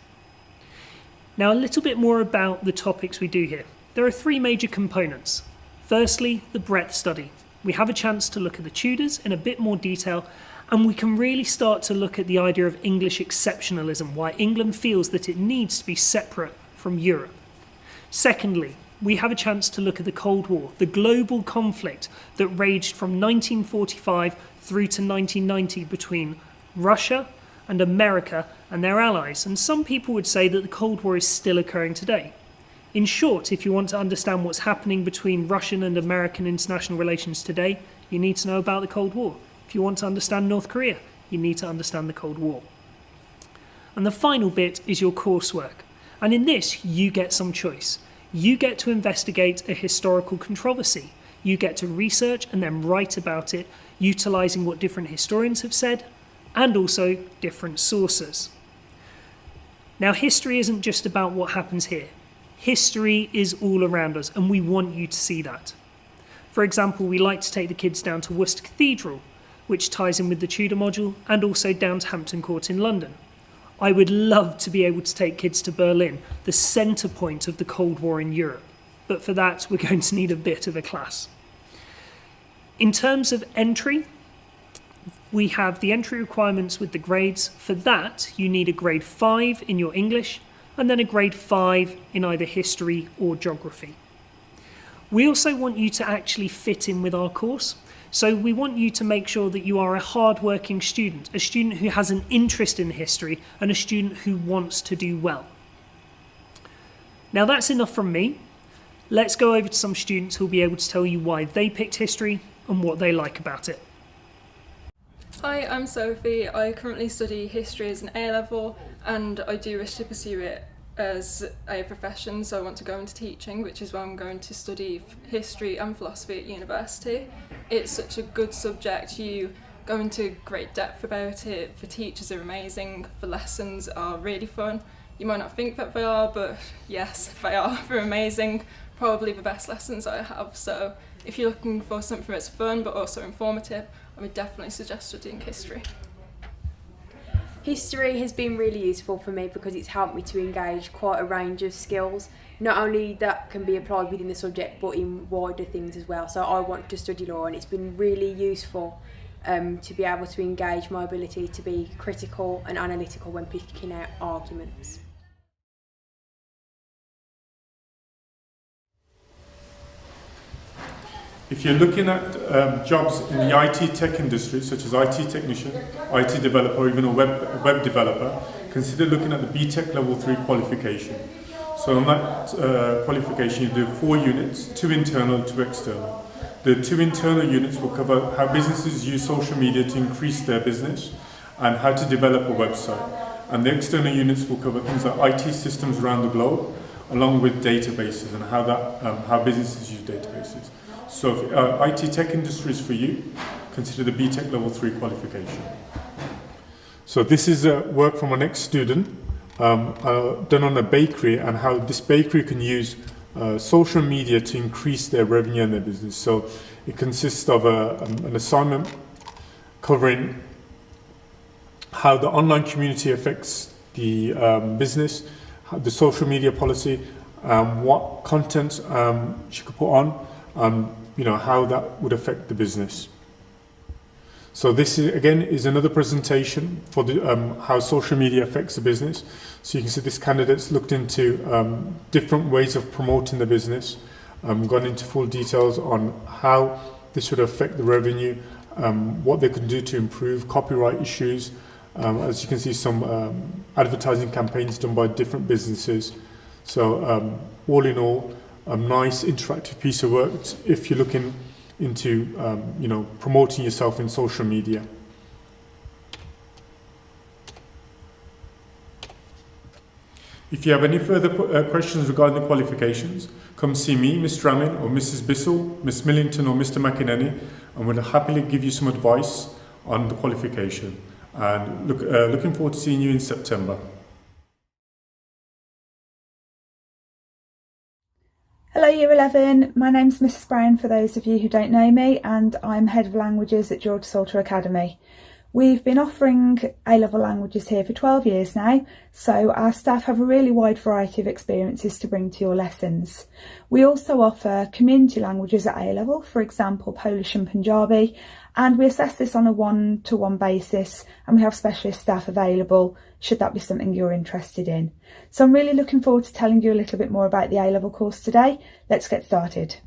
Now, a little bit more about the topics we do here. There are 3 major components. Firstly, the breadth study. We have a chance to look at the Tudors in a bit more detail, and we can really start to look at the idea of English exceptionalism, why England feels that it needs to be separate from Europe. Secondly, we have a chance to look at the Cold War, the global conflict that raged from 1945 through to 1990 between Russia and America and their allies. And some people would say that the Cold War is still occurring today. In short, if you want to understand what's happening between Russian and American international relations today, you need to know about the Cold War. If you want to understand North Korea, you need to understand the Cold War. And the final bit is your coursework. And in this, you get some choice. You get to investigate a historical controversy. You get to research and then write about it, utilising what different historians have said, and also different sources. Now, history isn't just about what happens here. History is all around us, and we want you to see that. For example, we like to take the kids down to Worcester Cathedral, which ties in with the Tudor module, and also down to Hampton Court in London. I would love to be able to take kids to Berlin, the centre point of the Cold War in Europe, but for that we're going to need a bit of a class. In terms of entry, we have the entry requirements with the grades. For that, you need a grade 5 in your English, and then a grade 5 in either history or geography. We also want you to actually fit in with our course. So we want you to make sure that you are a hard-working student, a student who has an interest in history, and a student who wants to do well. Now that's enough from me. Let's go over to some students who will be able to tell you why they picked history and what they like about it. Hi, I'm Sophie. I currently study history as an A-level, and I do wish to pursue it as a profession, so I want to go into teaching, which is why I'm going to study history and philosophy at university. It's such a good subject, you go into great depth about it, the teachers are amazing, the lessons are really fun. You might not think that they are, but yes, they are. They're amazing, probably the best lessons I have, so if you're looking for something that's fun but also informative, I would definitely suggest studying history. History has been really useful for me because it's helped me to engage quite a range of skills, not only that can be applied within the subject but in wider things as well. So I want to study law, and it's been really useful to be able to engage my ability to be critical and analytical when picking out arguments. If you're looking at jobs in the IT tech industry, such as IT technician, IT developer, or even a web developer, consider looking at the BTEC Level 3 qualification. So on that qualification, you do 4 units, 2 internal, 2 external. The 2 internal units will cover how businesses use social media to increase their business and how to develop a website. And the external units will cover things like IT systems around the globe, along with databases and how businesses use databases. So if IT tech industry is for you, consider the BTEC Level 3 qualification. So this is work from our next student done on a bakery, and how this bakery can use social media to increase their revenue and their business. So it consists of an assignment covering how the online community affects the business, the social media policy, what content she could put on, how that would affect the business. So this is another presentation for how social media affects the business. So you can see this candidate's looked into different ways of promoting the business, gone into full details on how this would affect the revenue, what they can do to improve, copyright issues. As you can see, some advertising campaigns done by different businesses. So all in all, a nice interactive piece of work if you're looking into promoting yourself in social media. If you have any further questions regarding the qualifications, come see me, Ms. Dramin, or Mrs. Bissell, Miss Millington, or Mr. McInerney, and we'll happily give you some advice on the qualification. And looking forward to seeing you in September. Hello Year 11, my name's Mrs Brown for those of you who don't know me, and I'm Head of Languages at George Salter Academy. We've been offering A-level languages here for 12 years now, so our staff have a really wide variety of experiences to bring to your lessons. We also offer community languages at A-level, for example Polish and Punjabi, and we assess this on a one-to-one basis, and we have specialist staff available should that be something you're interested in. So I'm really looking forward to telling you a little bit more about the A-level course today. Let's get started.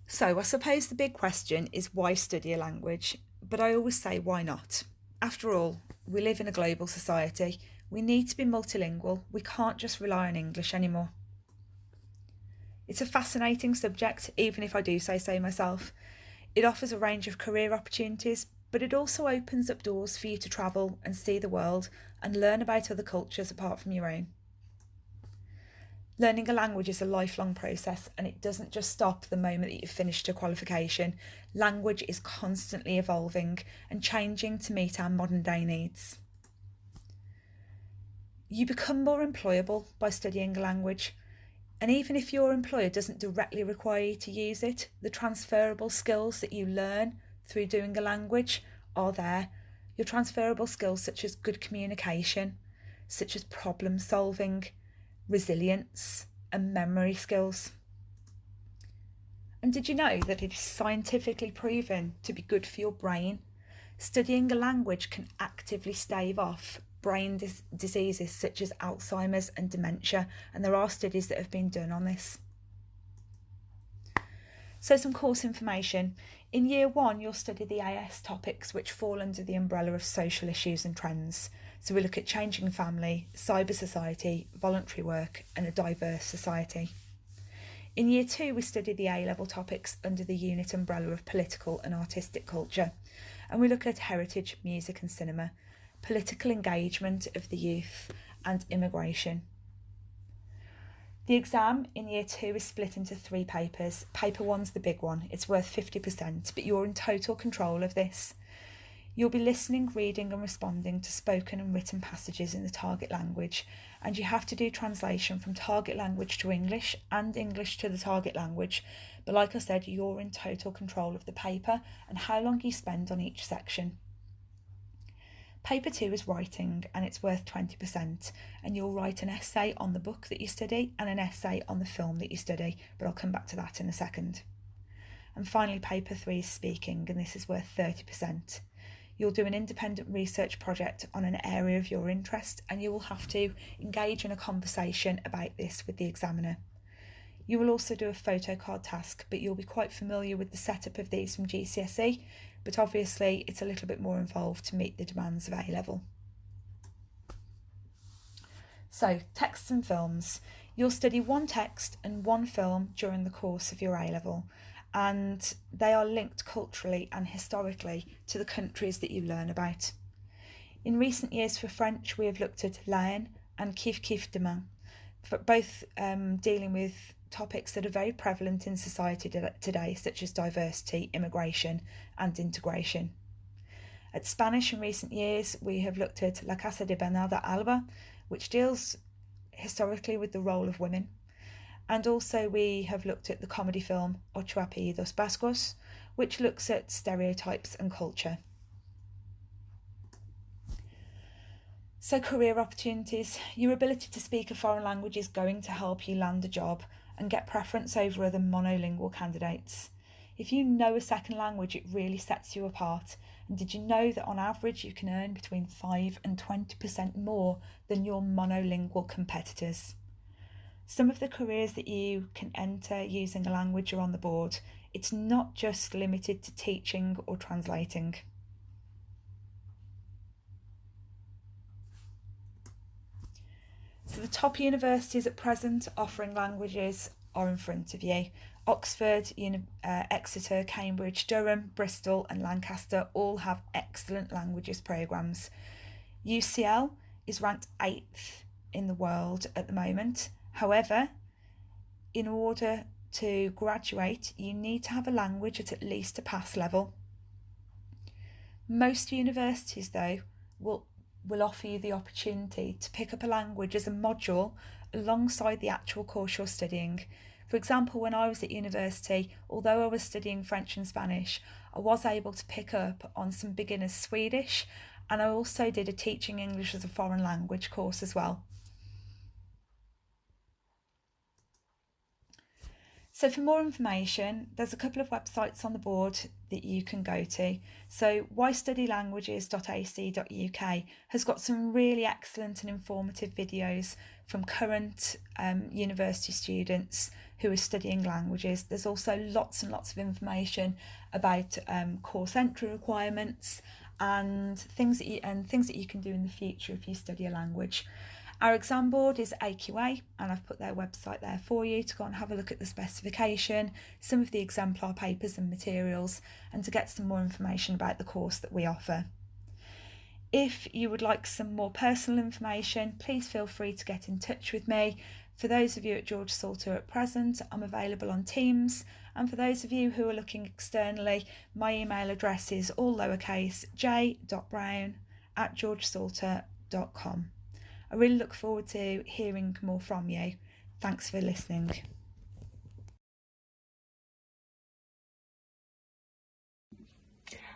So I suppose the big question is why study a language? But I always say, why not? After all, we live in a global society. We need to be multilingual. We can't just rely on English anymore. It's a fascinating subject, even if I do say so myself. It offers a range of career opportunities, but it also opens up doors for you to travel and see the world and learn about other cultures apart from your own. Learning a language is a lifelong process, and it doesn't just stop the moment that you've finished a qualification. Language is constantly evolving and changing to meet our modern day needs. You become more employable by studying a language, and even if your employer doesn't directly require you to use it, the transferable skills that you learn through doing a language are there. Your transferable skills such as good communication, such as problem solving, resilience and memory skills. And did you know that it is scientifically proven to be good for your brain? Studying a language can actively stave off brain diseases such as Alzheimer's and dementia, and there are studies that have been done on this. So some course information. In year 1 you'll study the AS topics which fall under the umbrella of social issues and trends. So we look at changing family, cyber society, voluntary work and a diverse society. In year 2 we study the A-level topics under the unit umbrella of political and artistic culture, and we look at heritage, music and cinema, political engagement of the youth and immigration. The exam in year 2 is split into 3 papers. Paper 1's the big one, it's worth 50%, but you're in total control of this. You'll be listening, reading and responding to spoken and written passages in the target language, and you have to do translation from target language to English and English to the target language, but like I said, you're in total control of the paper and how long you spend on each section. Paper 2 is writing, and it's worth 20%, and you'll write an essay on the book that you study and an essay on the film that you study, but I'll come back to that in a second. And finally, paper 3 is speaking, and this is worth 30%. You'll do an independent research project on an area of your interest, and you will have to engage in a conversation about this with the examiner. You will also do a photocard task, but you'll be quite familiar with the setup of these from GCSE, but obviously it's a little bit more involved to meet the demands of A-level. So, texts and films. You'll study 1 text and 1 film during the course of your A-level, and they are linked culturally and historically to the countries that you learn about. In recent years for French, we have looked at Laine and Kif Kif Demain, both dealing with topics that are very prevalent in society today, such as diversity, immigration and integration. At Spanish in recent years, we have looked at La Casa de Bernarda Alba, which deals historically with the role of women. And also we have looked at the comedy film Ocho Apellidos Vascos, which looks at stereotypes and culture. So career opportunities. Your ability to speak a foreign language is going to help you land a job and get preference over other monolingual candidates. If you know a second language, it really sets you apart. And did you know that on average you can earn between 5 and 20% more than your monolingual competitors? Some of the careers that you can enter using a language are on the board. It's not just limited to teaching or translating. So the top universities at present offering languages are in front of you. Oxford, Exeter, Cambridge, Durham, Bristol and Lancaster all have excellent languages programmes. UCL is ranked 8th in the world at the moment. However, in order to graduate, you need to have a language at least a pass level. Most universities, though, will offer you the opportunity to pick up a language as a module alongside the actual course you're studying. For example, when I was at university, although I was studying French and Spanish, I was able to pick up on some beginner's Swedish, and I also did a teaching English as a foreign language course as well. So for more information, there's a couple of websites on the board that you can go to. So whystudylanguages.ac.uk has got some really excellent and informative videos from current university students who are studying languages. There's also lots and lots of information about course entry requirements and things that you can do in the future if you study a language. Our exam board is AQA, and I've put their website there for you to go and have a look at the specification, some of the exemplar papers and materials, and to get some more information about the course that we offer. If you would like some more personal information, please feel free to get in touch with me. For those of you at George Salter at present, I'm available on Teams, and for those of you who are looking externally, my email address is all lowercase j.brown@georgesalter.com. I really look forward to hearing more from you. Thanks for listening.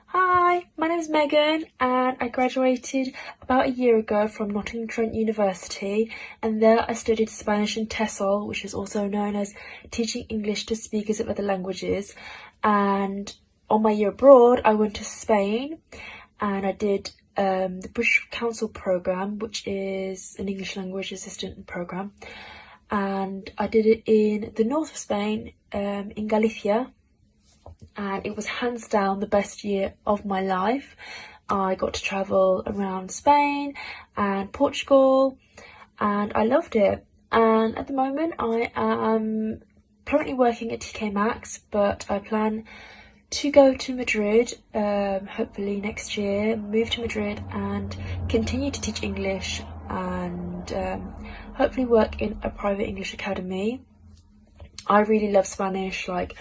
Hi, my name is Megan and I graduated about a year ago from Nottingham University, and there I studied Spanish and TESOL, which is also known as Teaching English to Speakers of Other Languages. And on my year abroad I went to Spain and I did the British Council programme, which is an English language assistant programme, and I did it in the north of Spain, in Galicia, and it was hands down the best year of my life. I got to travel around Spain and Portugal and I loved it. And at the moment I am currently working at TK Maxx, but I plan to go to Madrid, hopefully next year, move to Madrid and continue to teach English and hopefully work in a private English academy. I really love Spanish. Like,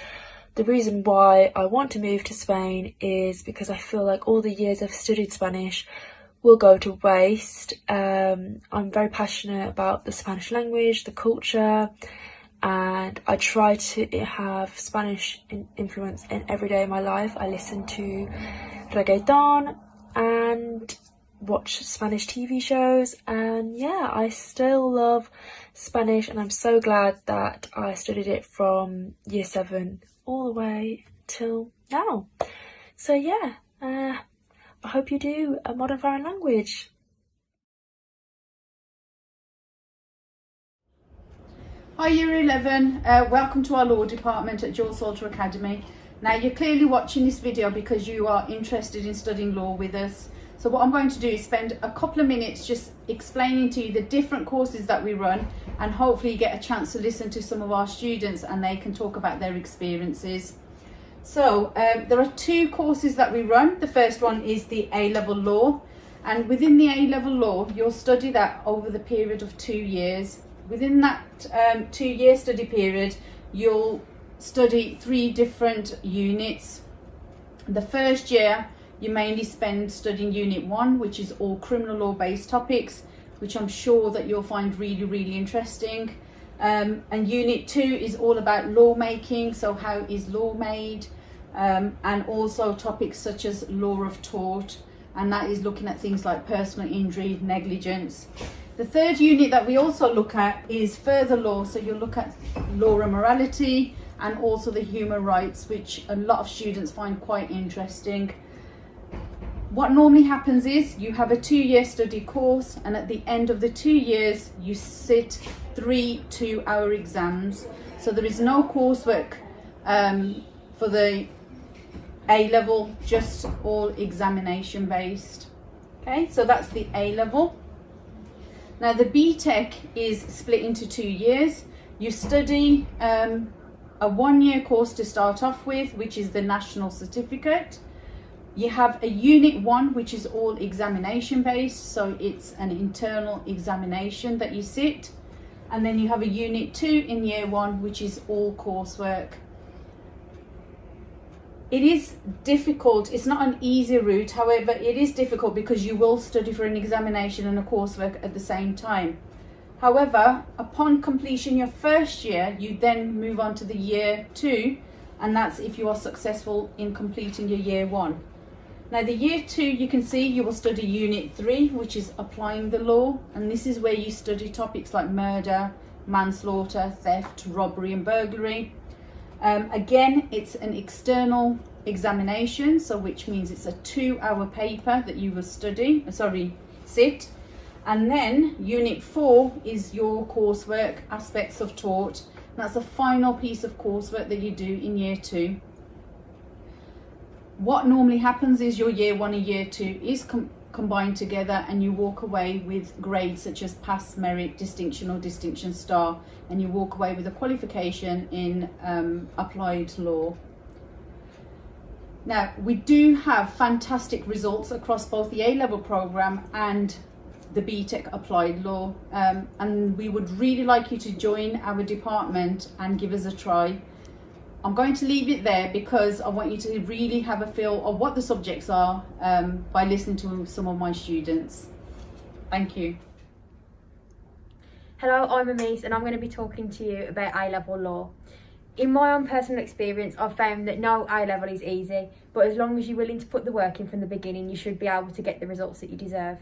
the reason why I want to move to Spain is because I feel like all the years I've studied Spanish will go to waste. I'm very passionate about the Spanish language, the culture, and I try to have Spanish influence in every day of my life. I listen to reggaeton and watch Spanish TV shows, and yeah, I still love Spanish, and I'm so glad that I studied it from year 7 all the way till now. So yeah, I hope you do a modern foreign language. Hi Year 11, welcome to our law department at George Salter Academy. Now you're clearly watching this video because you are interested in studying law with us. So what I'm going to do is spend a couple of minutes just explaining to you the different courses that we run, and hopefully you get a chance to listen to some of our students and they can talk about their experiences. So there are 2 courses that we run. The first one is the A-level law, and within the A-level law you'll study that over the period of 2 years. Within that 2-year study period, you'll study 3 different units. The first year, you mainly spend studying Unit 1, which is all criminal law based topics, which I'm sure that you'll find really, really interesting. And Unit 2 is all about lawmaking, so how is law made, and also topics such as law of tort, and that is looking at things like personal injury, negligence. The third unit that we also look at is further law, so you'll look at law and morality and also the human rights, which a lot of students find quite interesting. What normally happens is you have a 2-year study course, and at the end of the 2 years you sit 3 2-hour exams. So there is no coursework for the A-level, just all examination based. Okay, so that's the A-level. Now the BTEC is split into 2 years. You study a 1-year course to start off with, which is the National Certificate. You have a Unit 1, which is all examination based, so it's an internal examination that you sit. And then you have a Unit 2 in Year 1, which is all coursework. It is difficult, it's not an easy route, however it is difficult because you will study for an examination and a coursework at the same time. However, upon completion your first year, you then move on to the year 2, and that's if you are successful in completing your year 1. Now the year 2, you can see you will study unit 3, which is applying the law, and this is where you study topics like murder, manslaughter, theft, robbery and burglary. Again, it's an external examination, so which means it's a 2-hour paper that you will sit. And then unit 4 is your coursework, aspects of tort. That's the final piece of coursework that you do in year 2. What normally happens is your year 1 and year 2 is combined together, and you walk away with grades such as pass, merit, distinction or distinction star, and you walk away with a qualification in applied law. Now, we do have fantastic results across both the A-level programme and the BTEC applied law, and we would really like you to join our department and give us a try. I'm going to leave it there because I want you to really have a feel of what the subjects are by listening to some of my students. Thank you. Hello, I'm Amise and I'm going to be talking to you about A-level law. In my own personal experience, I've found that no A-level is easy, but as long as you're willing to put the work in from the beginning, you should be able to get the results that you deserve.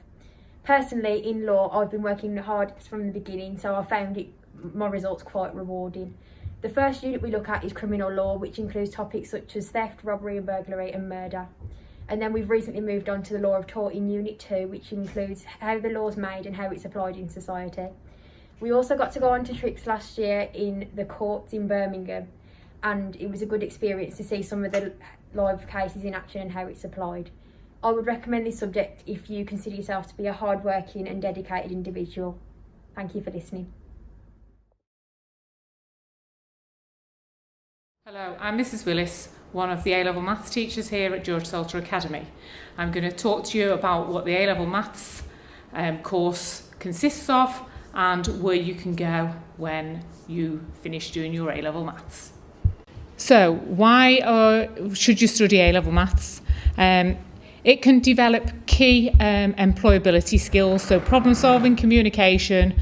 Personally, in law, I've been working hard from the beginning, so I found my results quite rewarding. The first unit we look at is criminal law, which includes topics such as theft, robbery and burglary and murder. And then we've recently moved on to the law of tort in unit 2, which includes how the law's made and how it's applied in society. We also got to go on to trips last year in the courts in Birmingham, and it was a good experience to see some of the live cases in action and how it's applied. I would recommend this subject if you consider yourself to be a hard-working and dedicated individual. Thank you for listening. Hello, I'm Mrs Willis, one of the A-level maths teachers here at George Salter Academy. I'm going to talk to you about what the A-level maths course consists of and where you can go when you finish doing your A-level maths. So, why should you study A-level maths? It can develop key employability skills, so problem solving, communication,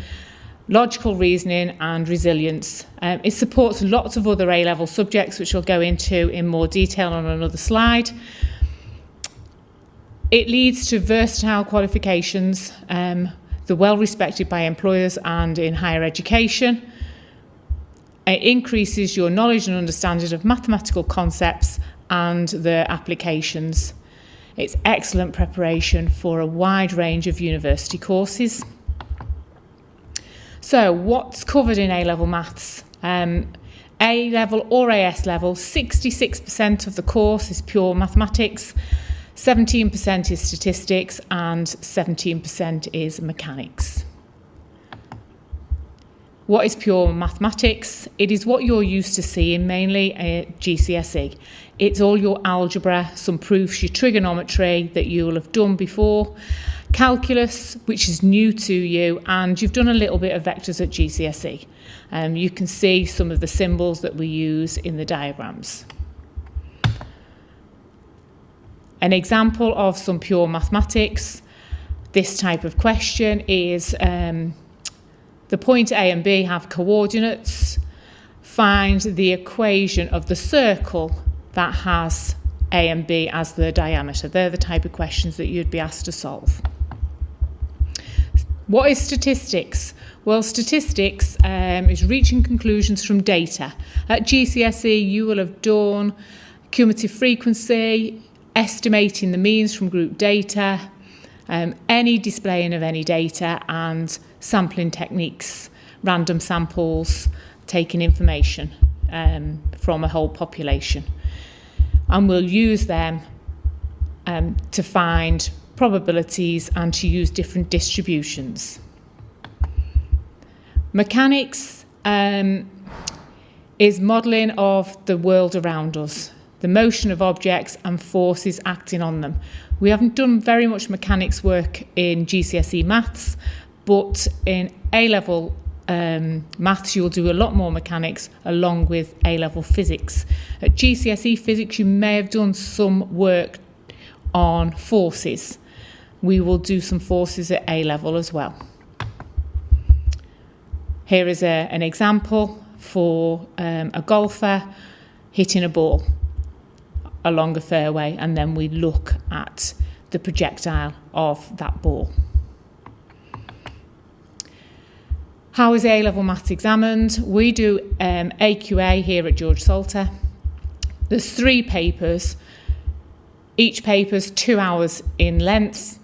logical reasoning and resilience. It supports lots of other A-level subjects, which I'll go into in more detail on another slide. It leads to versatile qualifications, they're well respected by employers and in higher education. It increases your knowledge and understanding of mathematical concepts and their applications. It's excellent preparation for a wide range of university courses. So, what's covered in A-level maths? A-level or AS level, 66% of the course is pure mathematics, 17% is statistics and 17% is mechanics. What is pure mathematics? It is what you're used to seeing mainly at GCSE. It's all your algebra, some proofs, your trigonometry that you will have done before, calculus, which is new to you, and you've done a little bit of vectors at GCSE. You can see some of the symbols that we use in the diagrams. An example of some pure mathematics, this type of question is the point A and B have coordinates. Find the equation of the circle that has A and B as the diameter. They're the type of questions that you'd be asked to solve. What is statistics? Well, statistics is reaching conclusions from data. At GCSE, you will have done cumulative frequency, estimating the means from group data, any displaying of any data, and sampling techniques, random samples, taking information from a whole population. And we'll use them to find probabilities and to use different distributions. Mechanics is modelling of the world around us, the motion of objects and forces acting on them. We haven't done very much mechanics work in GCSE maths, but in A-level maths you'll do a lot more mechanics along with A-level physics. At GCSE physics you may have done some work on forces. We will do some forces at A-level as well. Here is an example for a golfer hitting a ball along a fairway, and then we look at the projectile of that ball. How is A-level maths examined? We do AQA here at George Salter. There's 3 papers. Each paper's 2 hours in length.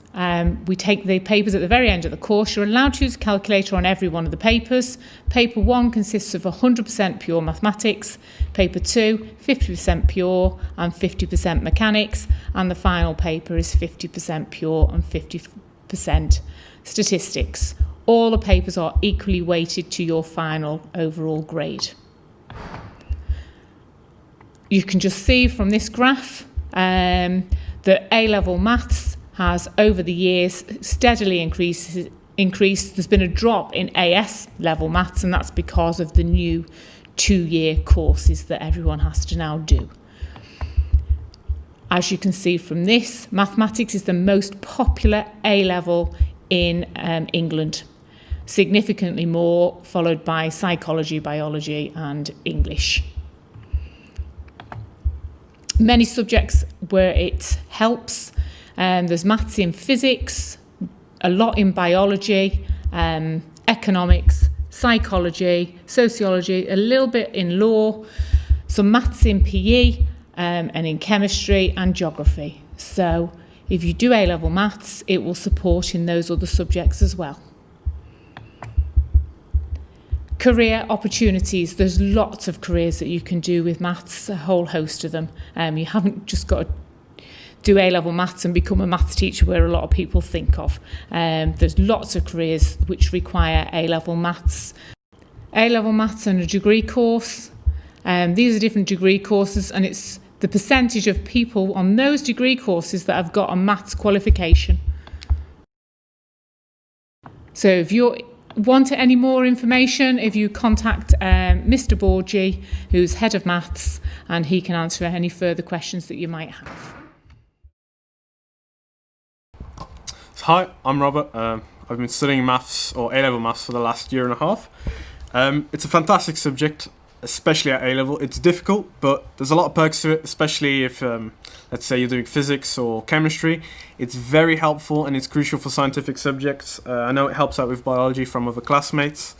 We take the papers at the very end of the course. You're allowed to use a calculator on every one of the papers. Paper 1 consists of 100% pure mathematics, paper 2 50% pure and 50% mechanics, and the final paper is 50% pure and 50% statistics. All the papers are equally weighted to your final overall grade. You can just see from this graph that A-level maths has over the years steadily increased. There's been a drop in AS level maths, and that's because of the new 2-year courses that everyone has to now do. As you can see from this, mathematics is the most popular A-level in England, significantly more, followed by psychology, biology and English. Many subjects where it helps. There's maths in physics, a lot in biology, economics, psychology, sociology, a little bit in law, some maths in PE, and in chemistry and geography. So if you do A-level maths, it will support in those other subjects as well. Career opportunities. There's lots of careers that you can do with maths, a whole host of them. You haven't just got to do A-level maths and become a maths teacher, where a lot of people think of. There's lots of careers which require A-level maths. A-level maths and a degree course. These are different degree courses, and it's the percentage of people on those degree courses that have got a maths qualification. So if you want any more information, if you contact Mr. Borgie, who's head of maths, and he can answer any further questions that you might have. Hi, I'm Robert. I've been studying maths or A-level maths for the last year and a half. It's a fantastic subject, especially at A-level. It's difficult, but there's a lot of perks to it, especially if, let's say, you're doing physics or chemistry. It's very helpful and it's crucial for scientific subjects. I know it helps out with biology from other classmates.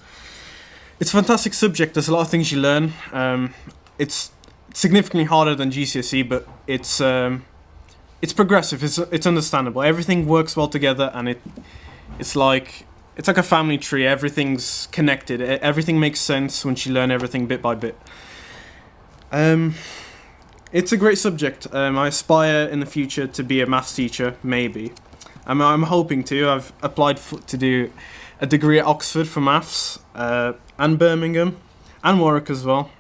It's a fantastic subject. There's a lot of things you learn. It's significantly harder than GCSE, but it's progressive. It's understandable. Everything works well together, and it's like a family tree. Everything's connected. Everything makes sense once you learn everything bit by bit. It's a great subject. I aspire in the future to be a maths teacher, maybe. I'm hoping to. I've applied to do a degree at Oxford for maths, and Birmingham, and Warwick as well.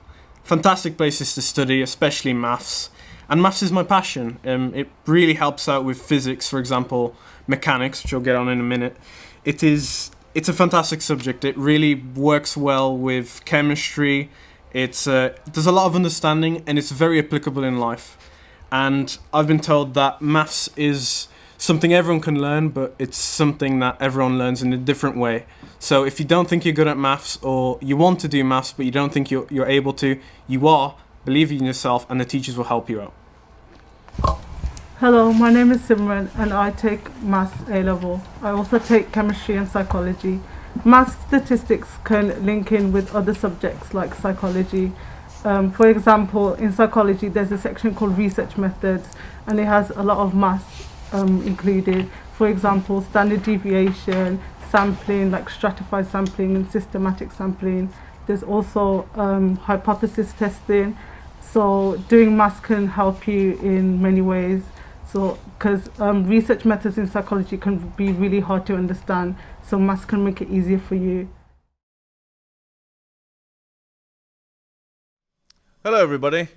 Fantastic places to study, especially maths. And maths is my passion. It really helps out with physics, for example, mechanics, which I'll get on in a minute. It's a fantastic subject. It really works well with chemistry. There's a lot of understanding, and it's very applicable in life. And I've been told that maths is something everyone can learn, but it's something that everyone learns in a different way. So if you don't think you're good at maths, or you want to do maths but you don't think you're able to, you are. Believe in yourself, and the teachers will help you out. Hello, my name is Simran and I take Maths A-level. I also take Chemistry and Psychology. Maths statistics can link in with other subjects like psychology. For example, in psychology there's a section called Research Methods, and it has a lot of maths included. For example, standard deviation, sampling, like stratified sampling and systematic sampling. There's also hypothesis testing. So doing maths can help you in many ways. So because research methods in psychology can be really hard to understand, so maths can make it easier for you. Hello everybody.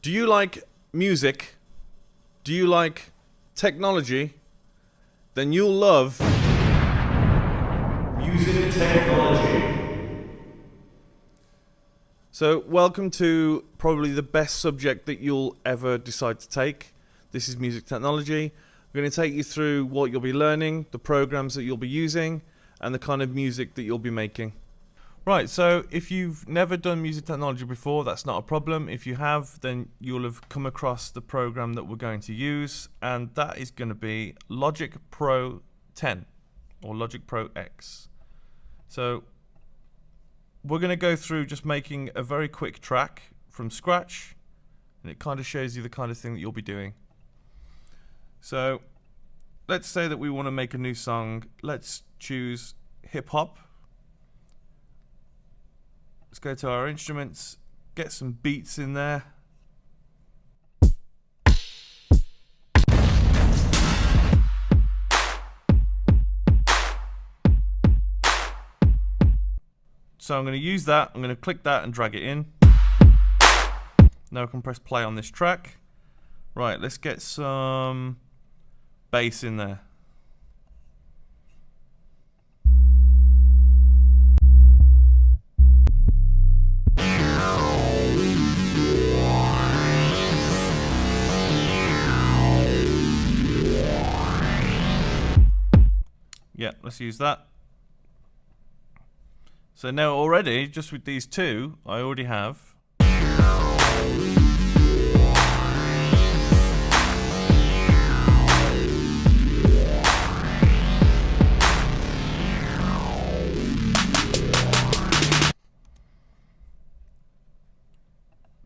Do you like music? Do you like technology? Then you'll love music technology. So welcome to probably the best subject that you'll ever decide to take. This is music technology. I'm going to take you through what you'll be learning, the programs that you'll be using, and the kind of music that you'll be making. Right, so if you've never done music technology before, that's not a problem. If you have, then you'll have come across the program that we're going to use, and that is going to be Logic Pro 10 or Logic Pro X. So we're going to go through just making a very quick track from scratch, and it kind of shows you the kind of thing that you'll be doing. So let's say that we want to make a new song. Let's choose hip hop. Let's go to our instruments, get some beats in there. So I'm going to use that, I'm going to click that and drag it in. Now I can press play on this track. Right, let's get some bass in there. Yeah, let's use that. So now already, just with these two, I already have.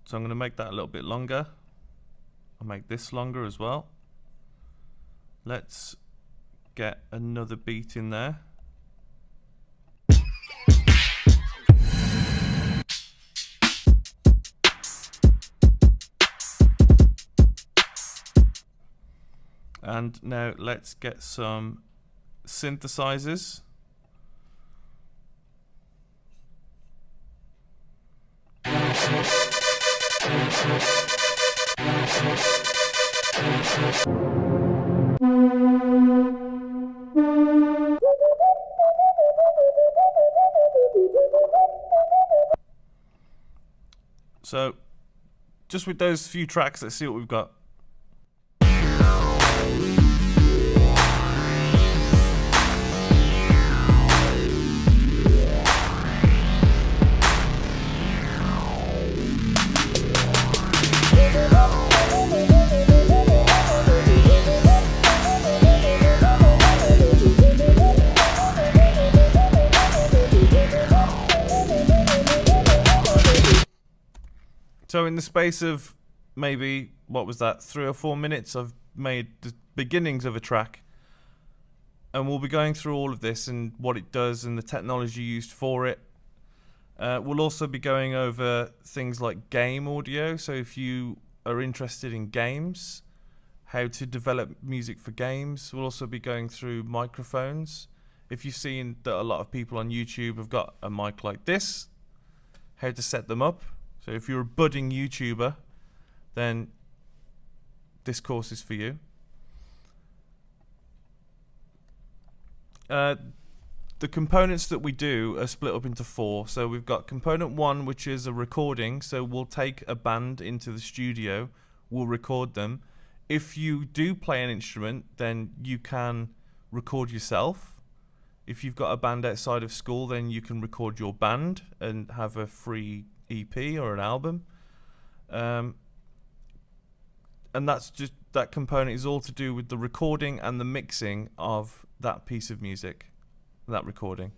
So I'm going to make that a little bit longer. I'll make this longer as well. Let's get another beat in there. And now let's get some synthesizers. So just with those few tracks, let's see what we've got. So in the space of maybe, what was that, 3 or 4 minutes, I've made the beginnings of a track. And we'll be going through all of this and what it does and the technology used for it. We'll also be going over things like game audio. So if you are interested in games, how to develop music for games. We'll also be going through microphones. If you've seen that a lot of people on YouTube have got a mic like this, how to set them up. So if you're a budding YouTuber, then this course is for you. The components that we do are split up into 4. So we've got component 1, which is a recording. So we'll take a band into the studio, we'll record them. If you do play an instrument, then you can record yourself. If you've got a band outside of school, then you can record your band and have a free EP or an album. And that's just, that component is all to do with the recording and the mixing of that piece of music, that recording.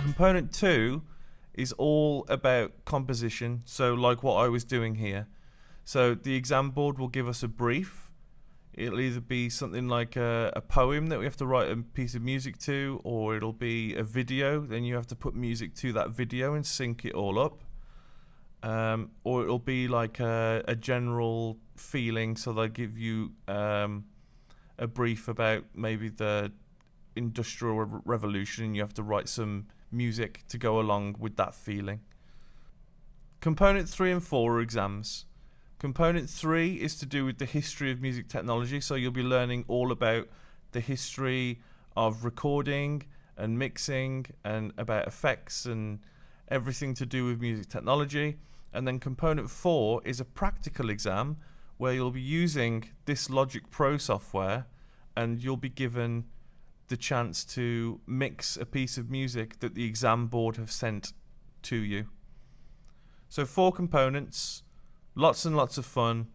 Component 2 is all about composition, so like what I was doing here. So the exam board will give us a brief. It'll either be something like a poem that we have to write a piece of music to, or it'll be a video, then you have to put music to that video and sync it all up. Or it'll be like a general feeling, so they'll give you a brief about maybe the Industrial Revolution, and you have to write some music to go along with that feeling. Component 3 and 4 are exams. Component 3 is to do with the history of music technology, so you'll be learning all about the history of recording and mixing and about effects and everything to do with music technology. And then component 4 is a practical exam where you'll be using this Logic Pro software, and you'll be given the chance to mix a piece of music that the exam board have sent to you. So 4 components, lots and lots of fun,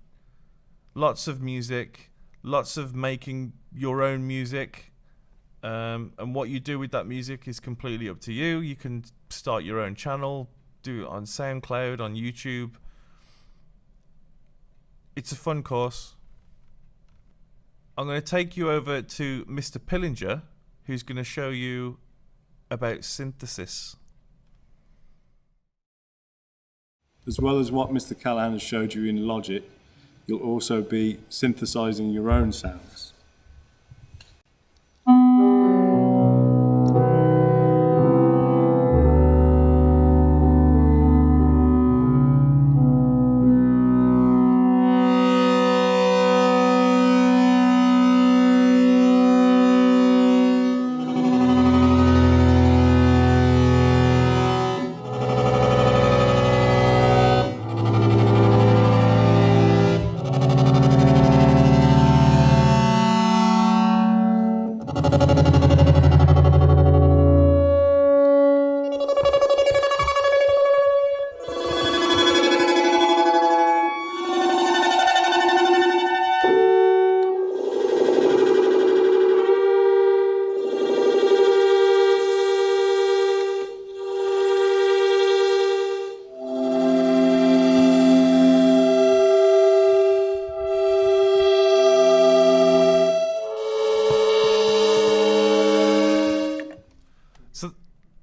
lots of music, lots of making your own music, and what you do with that music is completely up to you. You can start your own channel, do it on SoundCloud, on YouTube. It's a fun course. I'm going to take you over to Mr. Pillinger, who's going to show you about synthesis. As well as what Mr. Callahan has showed you in Logic, you'll also be synthesizing your own sounds.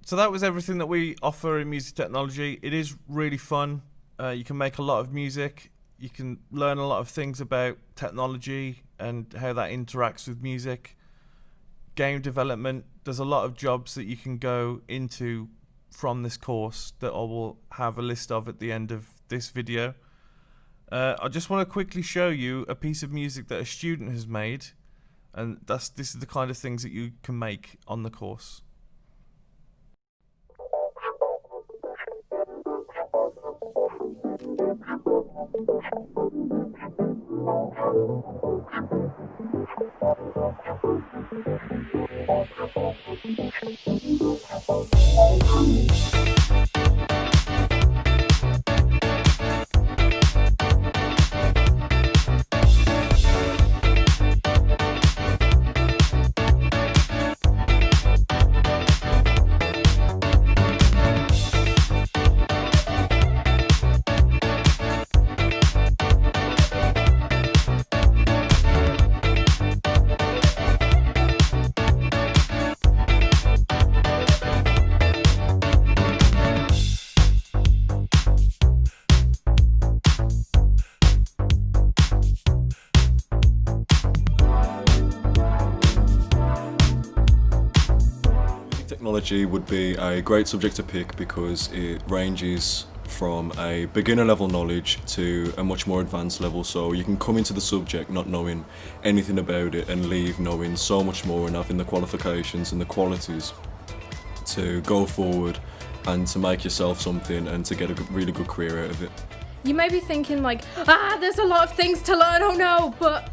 So that was everything that we offer in music technology. It is really fun. You can make a lot of music. You can learn a lot of things about technology and how that interacts with music. Game development. There's a lot of jobs that you can go into from this course that I will have a list of at the end of this video. I just want to quickly show you a piece of music that a student has made, and this is the kind of things that you can make on the course. Technology would be a great subject to pick because it ranges from a beginner level knowledge to a much more advanced level, so you can come into the subject not knowing anything about it and leave knowing so much more and having the qualifications and the qualities to go forward and to make yourself something and to get a really good career out of it. You may be thinking like, there's a lot of things to learn, oh no, but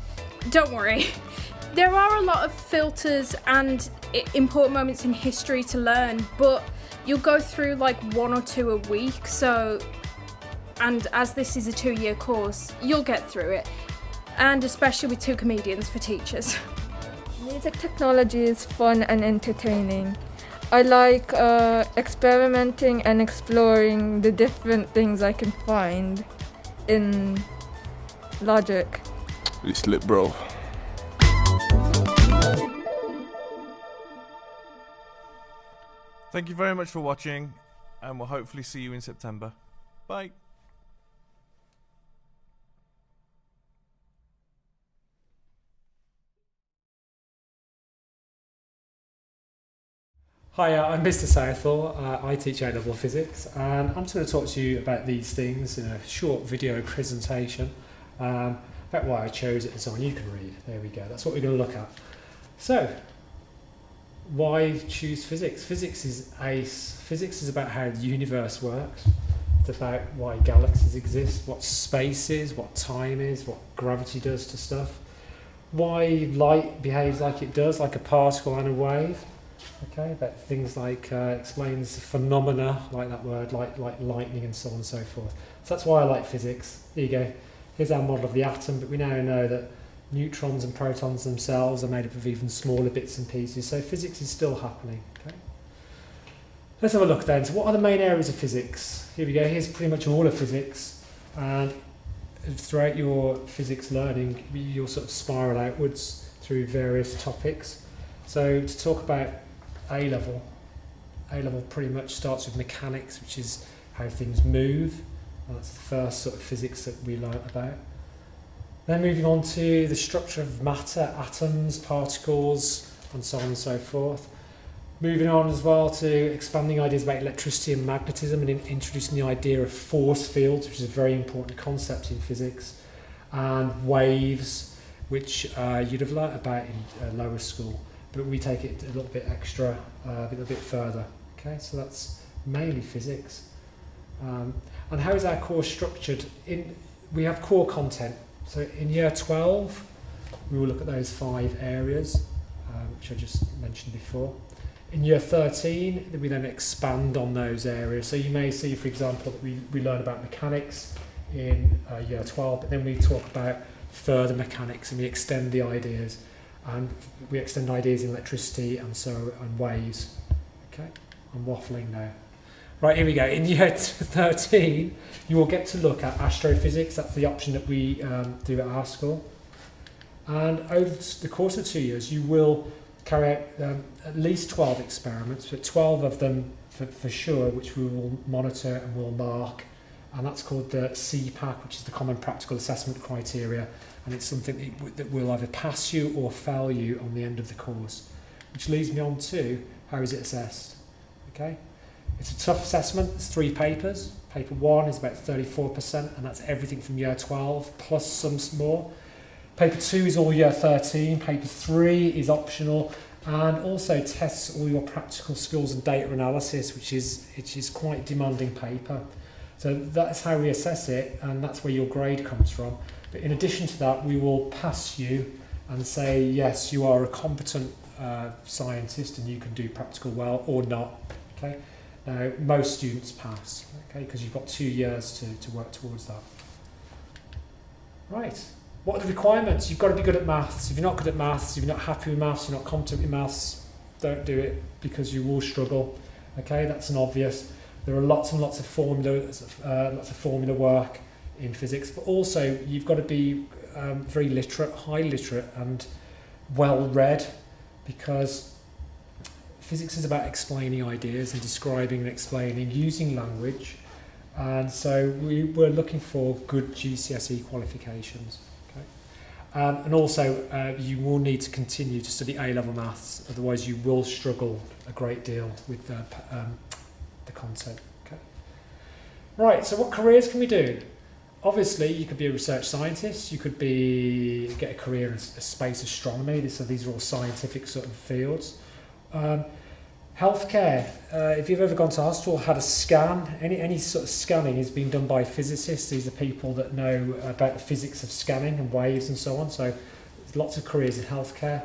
don't worry. There are a lot of filters and important moments in history to learn, but you'll go through like 1 or 2 a week, and as this is a 2-year course, you'll get through it, and especially with 2 comedians for teachers. Music technology is fun and entertaining. I like experimenting and exploring the different things I can find in Logic. It's lit, bro. Thank you very much for watching, and we'll hopefully see you in September. Bye. Hi, I'm Mr. Southall. I teach A-level physics, and I'm just going to talk to you about these things in a short video presentation about why I chose it and so on. You can read. There we go. That's what we're going to look at. So, why choose physics? Physics is ace. Physics is about how the universe works. It's about why galaxies exist, what space is, what time is, what gravity does to stuff, why light behaves like it does, like a particle and a wave. Okay, but things like explains phenomena, like that word, like lightning and so on and so forth. So that's why I like physics. Here you go. Here's our model of the atom, but we now know that neutrons and protons themselves are made up of even smaller bits and pieces. So physics is still happening. Okay. Let's have a look then. So what are the main areas of physics? Here we go. Here's pretty much all of physics, and throughout your physics learning, you'll sort of spiral outwards through various topics. So to talk about A-level pretty much starts with mechanics, which is how things move. That's the first sort of physics that we learnt about. Then moving on to the structure of matter, atoms, particles, and so on and so forth. Moving on as well to expanding ideas about electricity and magnetism and introducing the idea of force fields, which is a very important concept in physics, and waves, which you'd have learnt about in lower school. But we take it a little bit extra, a little bit further. Okay, so that's mainly physics. And how is our course structured? We have core content. So in year 12, we will look at those 5 areas, which I just mentioned before. In year 13, we then expand on those areas. So you may see, for example, that we learn about mechanics in year 12, but then we talk about further mechanics and we extend the ideas. And we extend ideas in electricity and waves. Okay, I'm waffling now. Right, here we go. In year 13, you will get to look at astrophysics. That's the option that we do at our school. And over the course of 2 years, you will carry out at least 12 experiments, but 12 of them for sure, which we will monitor and we'll mark. And that's called the CPAC, which is the Common Practical Assessment Criteria. And it's something that will either pass you or fail you on the end of the course. Which leads me on to, how is it assessed? Okay, it's a tough assessment. It's 3 papers. Paper 1 is about 34%, and that's everything from year 12, plus some more. Paper 2 is all year 13. Paper 3 is optional, and also tests all your practical skills and data analysis, which is quite demanding paper. So that's how we assess it, and that's where your grade comes from. But in addition to that, we will pass you and say, yes, you are a competent scientist and you can do practical well or not. Okay. Now, most students pass, okay, because you've got 2 years to work towards that. Right. What are the requirements? You've got to be good at maths. If you're not good at maths, if you're not happy with maths, you're not competent with maths, don't do it because you will struggle. Okay, that's an obvious. There are lots and lots of formula work in physics, but also you've got to be very literate, high literate, and well read, because physics is about explaining ideas and describing and explaining using language, and so we're looking for good GCSE qualifications. Okay, and also you will need to continue to study A-level maths, otherwise you will struggle a great deal with the content. Okay. Right. So what careers can we do? Obviously, you could be a research scientist. You could get a career in space astronomy. So these are all scientific sort of fields. Healthcare. If you've ever gone to hospital, had a scan, any sort of scanning is being done by physicists. These are people that know about the physics of scanning and waves and so on. So there's lots of careers in healthcare.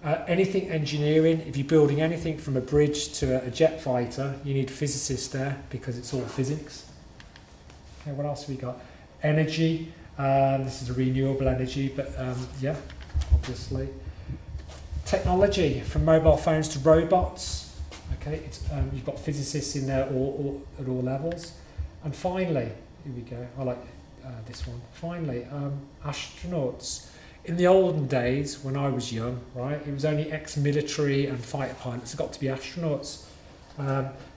Anything engineering, if you're building anything from a bridge to a jet fighter, you need physicists there because it's all physics. Okay, what else have we got? Energy, this is a renewable energy, but yeah, obviously. Technology, from mobile phones to robots. Okay, you've got physicists in there at all levels. And finally, here we go, I like this one. Finally, astronauts. In the olden days, when I was young, right, it was only ex-military and fighter pilots that got to be astronauts.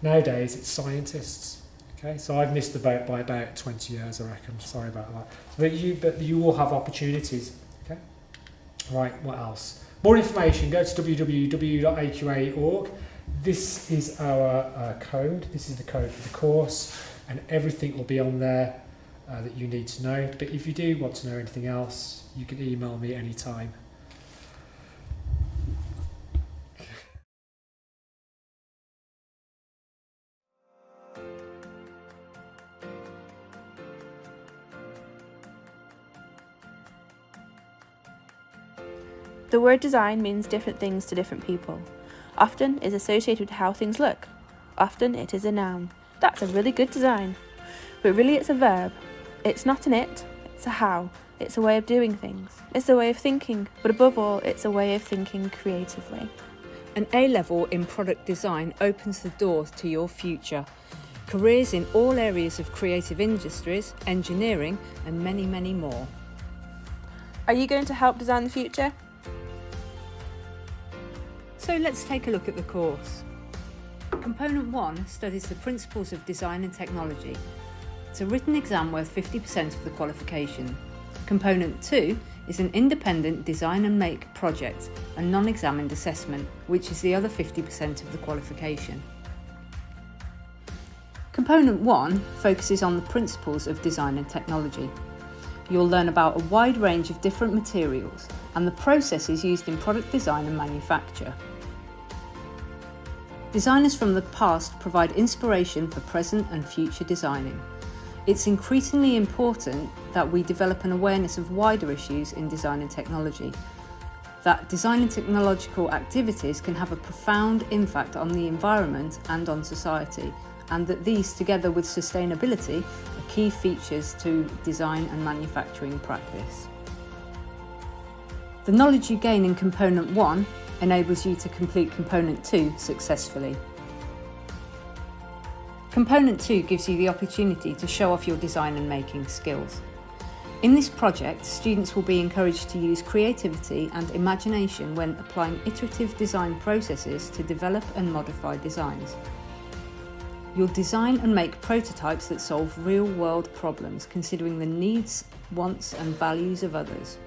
Nowadays, it's scientists. Okay, so I've missed the boat by about 20 years, I reckon. Sorry about that. But you will have opportunities. Okay. Right. What else? More information. Go to www.aqa.org. this is our code. This is the code for the course, and everything will be on there that you need to know. But if you do want to know anything else, you can email me anytime. The word design means different things to different people. Often is associated with how things look. Often it is a noun. That's a really good design. But really it's a verb. It's not an it, it's a how. It's a way of doing things. It's a way of thinking, but above all, it's a way of thinking creatively. An A-level in product design opens the doors to your future. Careers in all areas of creative industries, engineering, and many, many more. Are you going to help design the future? So let's take a look at the course. Component 1 studies the principles of design and technology. It's a written exam worth 50% of the qualification. Component 2 is an independent design and make project, a non-examined assessment, which is the other 50% of the qualification. Component 1 focuses on the principles of design and technology. You'll learn about a wide range of different materials and the processes used in product design and manufacture. Designers from the past provide inspiration for present and future designing. It's increasingly important that we develop an awareness of wider issues in design and technology, that design and technological activities can have a profound impact on the environment and on society, and that these, together with sustainability, are key features to design and manufacturing practice. The knowledge you gain in Component 1 enables you to complete Component 2 successfully. Component 2 gives you the opportunity to show off your design and making skills. In this project, students will be encouraged to use creativity and imagination when applying iterative design processes to develop and modify designs. You'll design and make prototypes that solve real-world problems, considering the needs, wants and values of others.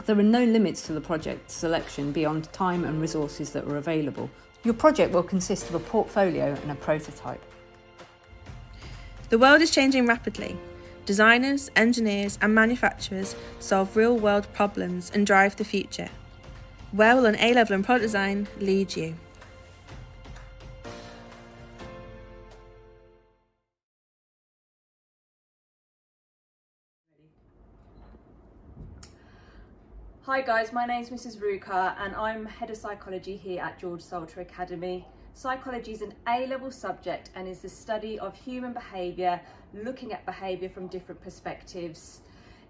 There are no limits to the project selection beyond time and resources that are available. Your project will consist of a portfolio and a prototype. The world is changing rapidly. Designers, engineers and manufacturers solve real-world problems and drive the future. Where will an A-level in product design lead you? Hi guys, my name's Mrs. Ruka and I'm Head of Psychology here at George Salter Academy. Psychology is an A-level subject and is the study of human behaviour, looking at behaviour from different perspectives.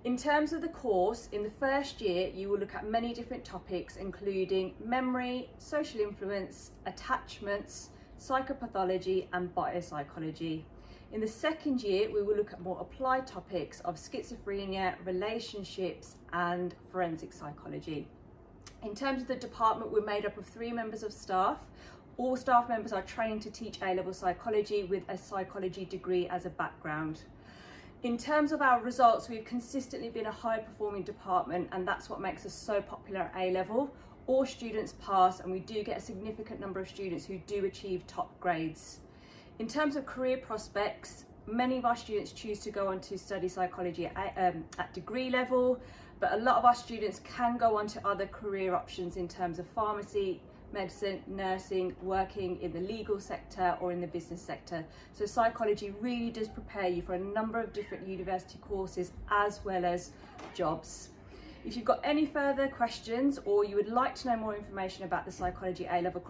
In terms of the course, in the first year you will look at many different topics including memory, social influence, attachments, psychopathology and biopsychology. In the second year, we will look at more applied topics of schizophrenia, relationships and forensic psychology. In terms of the department, we're made up of 3 members of staff. All staff members are trained to teach A-level psychology with a psychology degree as a background. In terms of our results, we've consistently been a high-performing department and that's what makes us so popular at A-level. All students pass and we do get a significant number of students who do achieve top grades. In terms of career prospects, many of our students choose to go on to study psychology at degree level, but a lot of our students can go on to other career options in terms of pharmacy, medicine, nursing, working in the legal sector or in the business sector. So psychology really does prepare you for a number of different university courses as well as jobs. If you've got any further questions or you would like to know more information about the Psychology A-level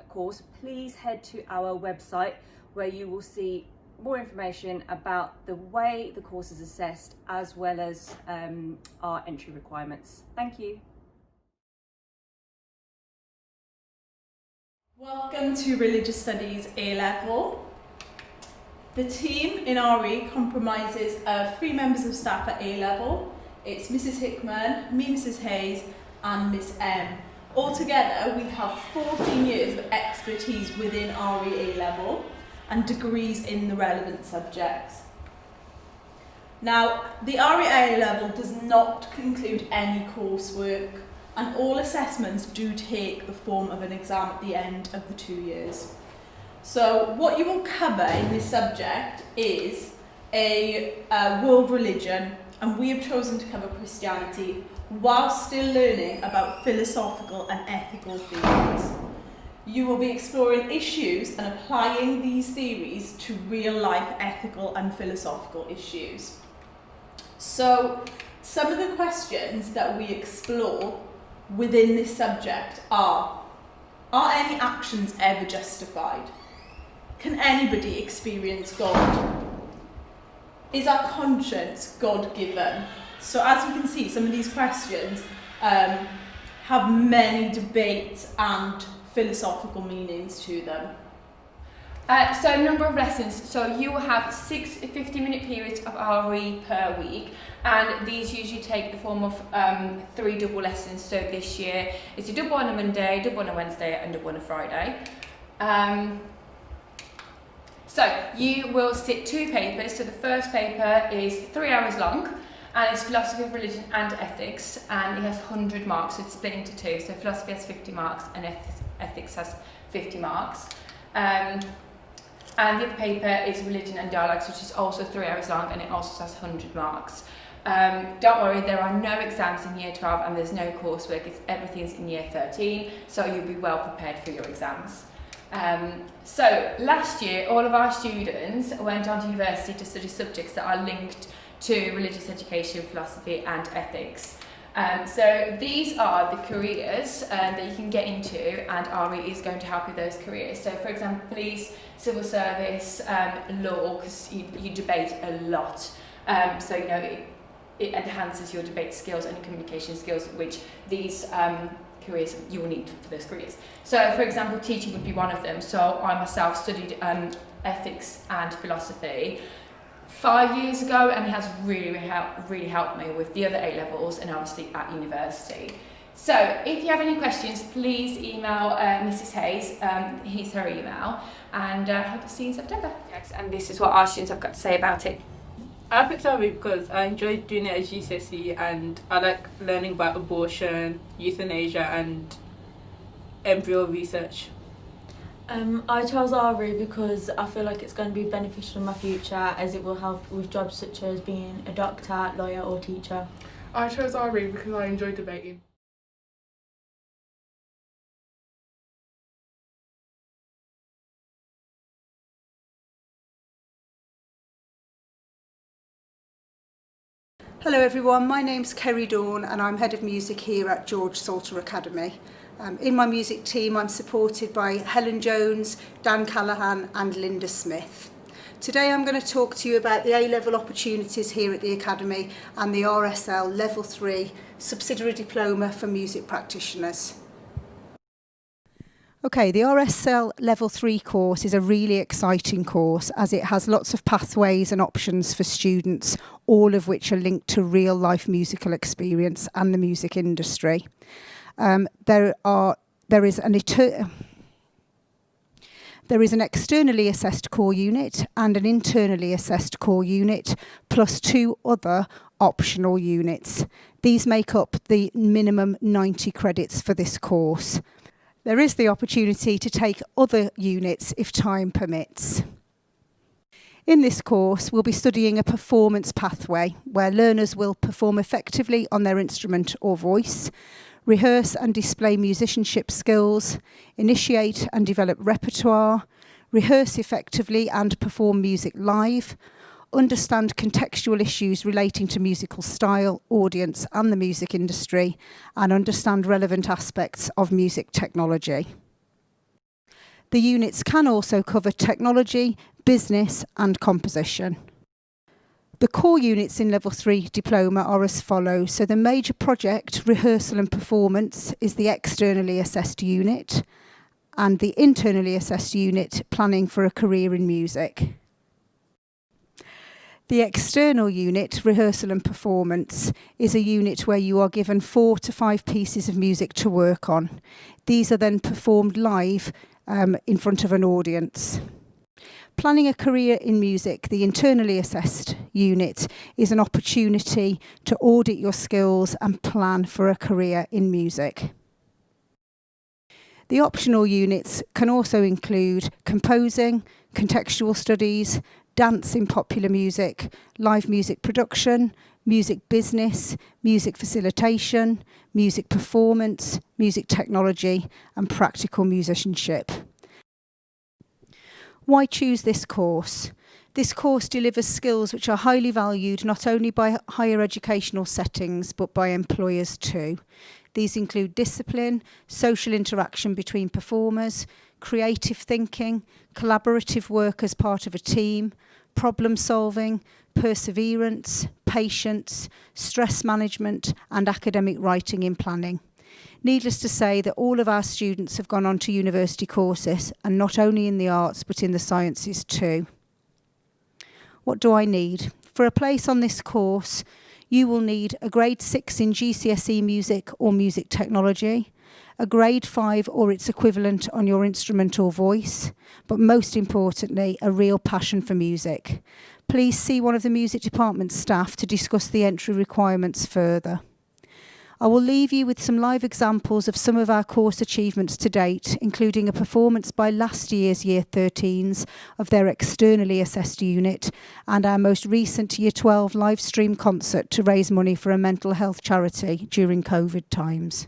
course, please head to our website where you will see more information about the way the course is assessed as well as our entry requirements. Thank you. Welcome to Religious Studies A-Level. The team in RE comprises of 3 members of staff at A-Level. It's Mrs. Hickman, me, Mrs. Hayes and Miss M. Altogether we have 14 years of expertise within RE A-Level and degrees in the relevant subjects. Now, the RE A-Level does not include any coursework and all assessments do take the form of an exam at the end of the 2 years. So what you will cover in this subject is a world religion, and we have chosen to cover Christianity while still learning about philosophical and ethical theories. You will be exploring issues and applying these theories to real-life ethical and philosophical issues. So, some of the questions that we explore within this subject are any actions ever justified? Can anybody experience God? Is our conscience God-given? So as you can see, some of these questions have many debates and philosophical meanings to them. So number of lessons, so you will have 6 50-minute periods of RE per week, and these usually take the form of 3 double lessons. So this year it's a double on a Monday, double on a Wednesday and double on a Friday. So you will sit 2 papers. So the first paper is 3 hours long, and it's philosophy of religion and ethics, and it has 100 marks, so it's split into 2. So philosophy has 50 marks and ethics has 50 marks. And the other paper is religion and dialogues, which is also 3 hours long, and it also has 100 marks. Don't worry, there are no exams in year 12 and there's no coursework, everything's in year 13, so you'll be well prepared for your exams. So last year, all of our students went on to university to study subjects that are linked to religious education, philosophy and ethics. So these are the careers that you can get into, and RE is going to help with those careers. So for example, police, civil service, law, because you debate a lot. So you know it enhances your debate skills and communication skills, which these careers you will need for those careers. So for example, teaching would be one of them. So I myself studied ethics and philosophy 5 years ago, and it has really helped me with the other A levels and obviously at university. So if you have any questions, please email Mrs. Hayes. Here's her email, and hope to see you in September. Yes, and this is what our students have got to say about it. I picked RE because I enjoyed doing it at GSA, and I like learning about abortion, euthanasia and embryo research. I chose RE because I feel like it's going to be beneficial in my future, as it will help with jobs such as being a doctor, lawyer or teacher. I chose RE because I enjoy debating. Hello everyone, my name's Kerry Dawn and I'm Head of Music here at George Salter Academy. In my music team I'm supported by Helen Jones, Dan Callahan and Linda Smith. Today I'm going to talk to you about the A-level opportunities here at the Academy and the RSL Level 3 Subsidiary Diploma for Music Practitioners. Okay, the RSL Level 3 course is a really exciting course as it has lots of pathways and options for students, all of which are linked to real-life musical experience and the music industry. There is an externally assessed core unit and an internally assessed core unit, plus 2 other optional units. These make up the minimum 90 credits for this course. There is the opportunity to take other units if time permits. In this course, we'll be studying a performance pathway where learners will perform effectively on their instrument or voice, rehearse and display musicianship skills, initiate and develop repertoire, rehearse effectively and perform music live, understand contextual issues relating to musical style, audience and the music industry, and understand relevant aspects of music technology. The units can also cover technology, business and composition. The core units in Level 3 Diploma are as follows. So the major project, rehearsal and performance, is the externally assessed unit, and the internally assessed unit, planning for a career in music. The external unit, rehearsal and performance, is a unit where you are given 4 to 5 pieces of music to work on. These are then performed live in front of an audience. Planning a career in music, the internally assessed unit, is an opportunity to audit your skills and plan for a career in music. The optional units can also include composing, contextual studies, dance in popular music, live music production, music business, music facilitation, music performance, music technology, and practical musicianship. Why choose this course? This course delivers skills which are highly valued not only by higher educational settings but by employers too. These include discipline, social interaction between performers, creative thinking, collaborative work as part of a team, problem solving, perseverance, patience, stress management, and academic writing in planning. Needless to say that all of our students have gone on to university courses, and not only in the arts but in the sciences too. What do I need? For a place on this course, you will need a grade 6 in GCSE music or music technology, a grade 5 or its equivalent on your instrument or voice, but most importantly, a real passion for music. Please see one of the music department staff to discuss the entry requirements further. I will leave you with some live examples of some of our course achievements to date, including a performance by last year's Year 13s of their externally assessed unit and our most recent Year 12 live stream concert to raise money for a mental health charity during COVID times.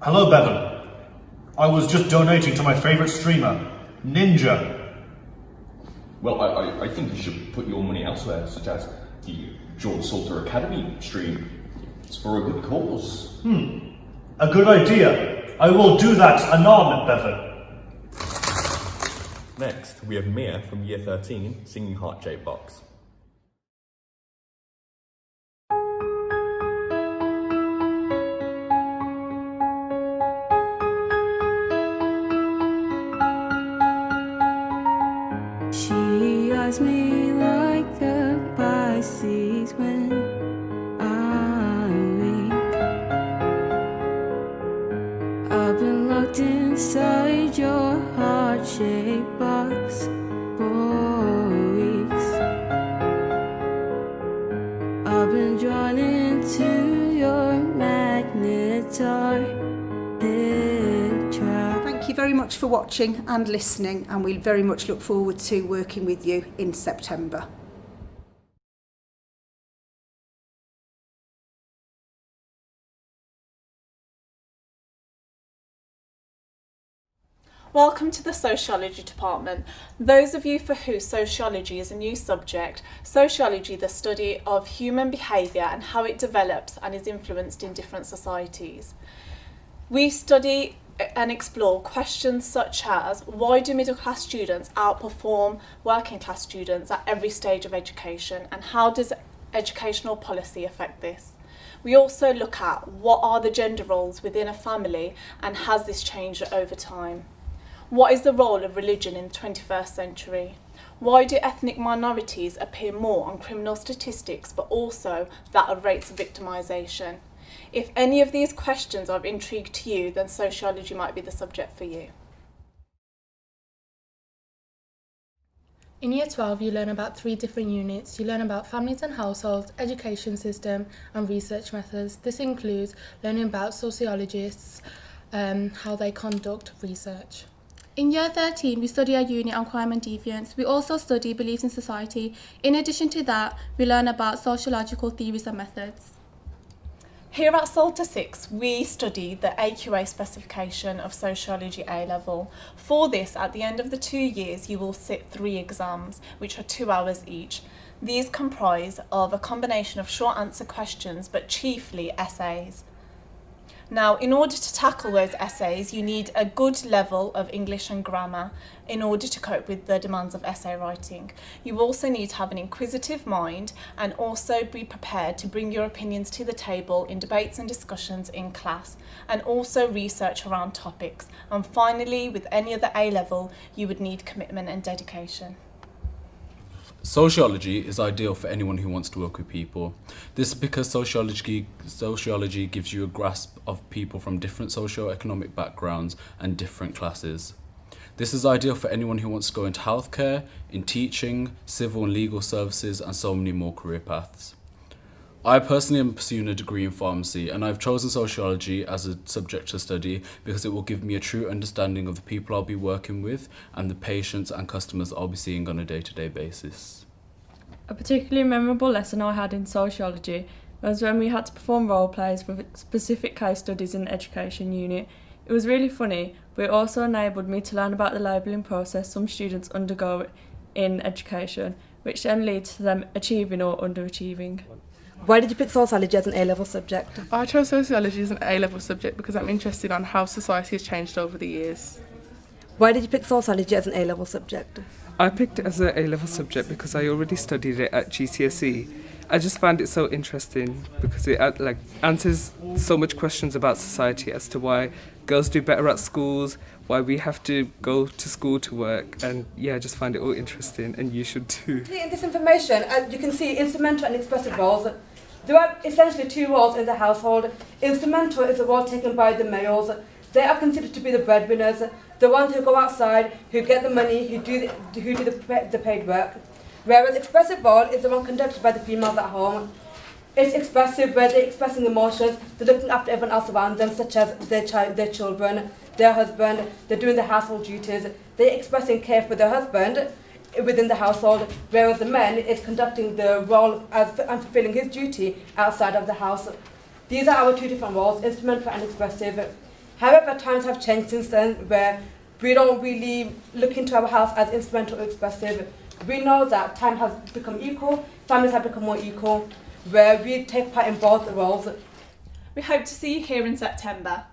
Hello, Bevan. I was just donating to my favourite streamer, Ninja. Well, I think you should put your money elsewhere, such as the George Salter Academy stream. It's for a good cause. A good idea. I will do that anon, Bevan. Next, we have Mia from Year 13 singing Heart-Shaped Box. Me like the Pisces when I'm weak. I've been locked inside your heart-shaped box for weeks. I've been drawn into your magnetar trap. Thank you very much for watching and listening, and we very much look forward to working with you in September. Welcome to the Sociology department. Those of you for who sociology is a new subject, sociology, the study of human behaviour and how it develops and is influenced in different societies. We study and explore questions such as, why do middle class students outperform working class students at every stage of education, and how does educational policy affect this? We also look at what are the gender roles within a family and has this changed over time? What is the role of religion in the 21st century? Why do ethnic minorities appear more on criminal statistics but also that of rates of victimisation? If any of these questions are of intrigue to you, then sociology might be the subject for you. In Year 12, you learn about 3 different units. You learn about families and households, education system, and research methods. This includes learning about sociologists, how they conduct research. In Year 13, we study our unit on crime and deviance. We also study beliefs in society. In addition to that, we learn about sociological theories and methods. Here at Salter 6, we study the AQA specification of Sociology A-level. For this, at the end of the 2 years, you will sit 3 exams, which are 2 hours each. These comprise of a combination of short answer questions, but chiefly essays. Now, in order to tackle those essays, you need a good level of English and grammar in order to cope with the demands of essay writing. You also need to have an inquisitive mind and also be prepared to bring your opinions to the table in debates and discussions in class, and also research around topics. And finally, with any other A-level, you would need commitment and dedication. Sociology is ideal for anyone who wants to work with people. This is because sociology gives you a grasp of people from different socio-economic backgrounds and different classes. This is ideal for anyone who wants to go into healthcare, in teaching, civil and legal services, and so many more career paths. I personally am pursuing a degree in pharmacy, and I've chosen sociology as a subject to study because it will give me a true understanding of the people I'll be working with and the patients and customers I'll be seeing on a day-to-day basis. A particularly memorable lesson I had in sociology was when we had to perform role plays for specific case studies in the education unit. It was really funny, but it also enabled me to learn about the labelling process some students undergo in education, which then leads to them achieving or underachieving. Why did you pick sociology as an A-level subject? I chose sociology as an A-level subject because I'm interested on how society has changed over the years. Why did you pick sociology as an A-level subject? I picked it as an A-level subject because I already studied it at GSA. I just found it so interesting because it answers so much questions about society as to why girls do better at schools, why we have to go to school to work, and I just find it all interesting, and you should too. In this information, as you can see, instrumental and expressive roles. There are essentially two roles in the household. Instrumental is a role taken by the males. They are considered to be the breadwinners, the ones who go outside, who get the money, who do the paid work. Whereas expressive role is the one conducted by the females at home. It's expressive, where they're expressing emotions, they're looking after everyone else around them, such as their children, their husband, they're doing the household duties, they're expressing care for their husband within the household, whereas the man is conducting the role and fulfilling his duty outside of the house. These are our two different roles, instrumental and expressive. However, times have changed since then, where we don't really look into our house as instrumental or expressive. We know that time has become equal, families have become more equal, where we take part in both roles. We hope to see you here in September.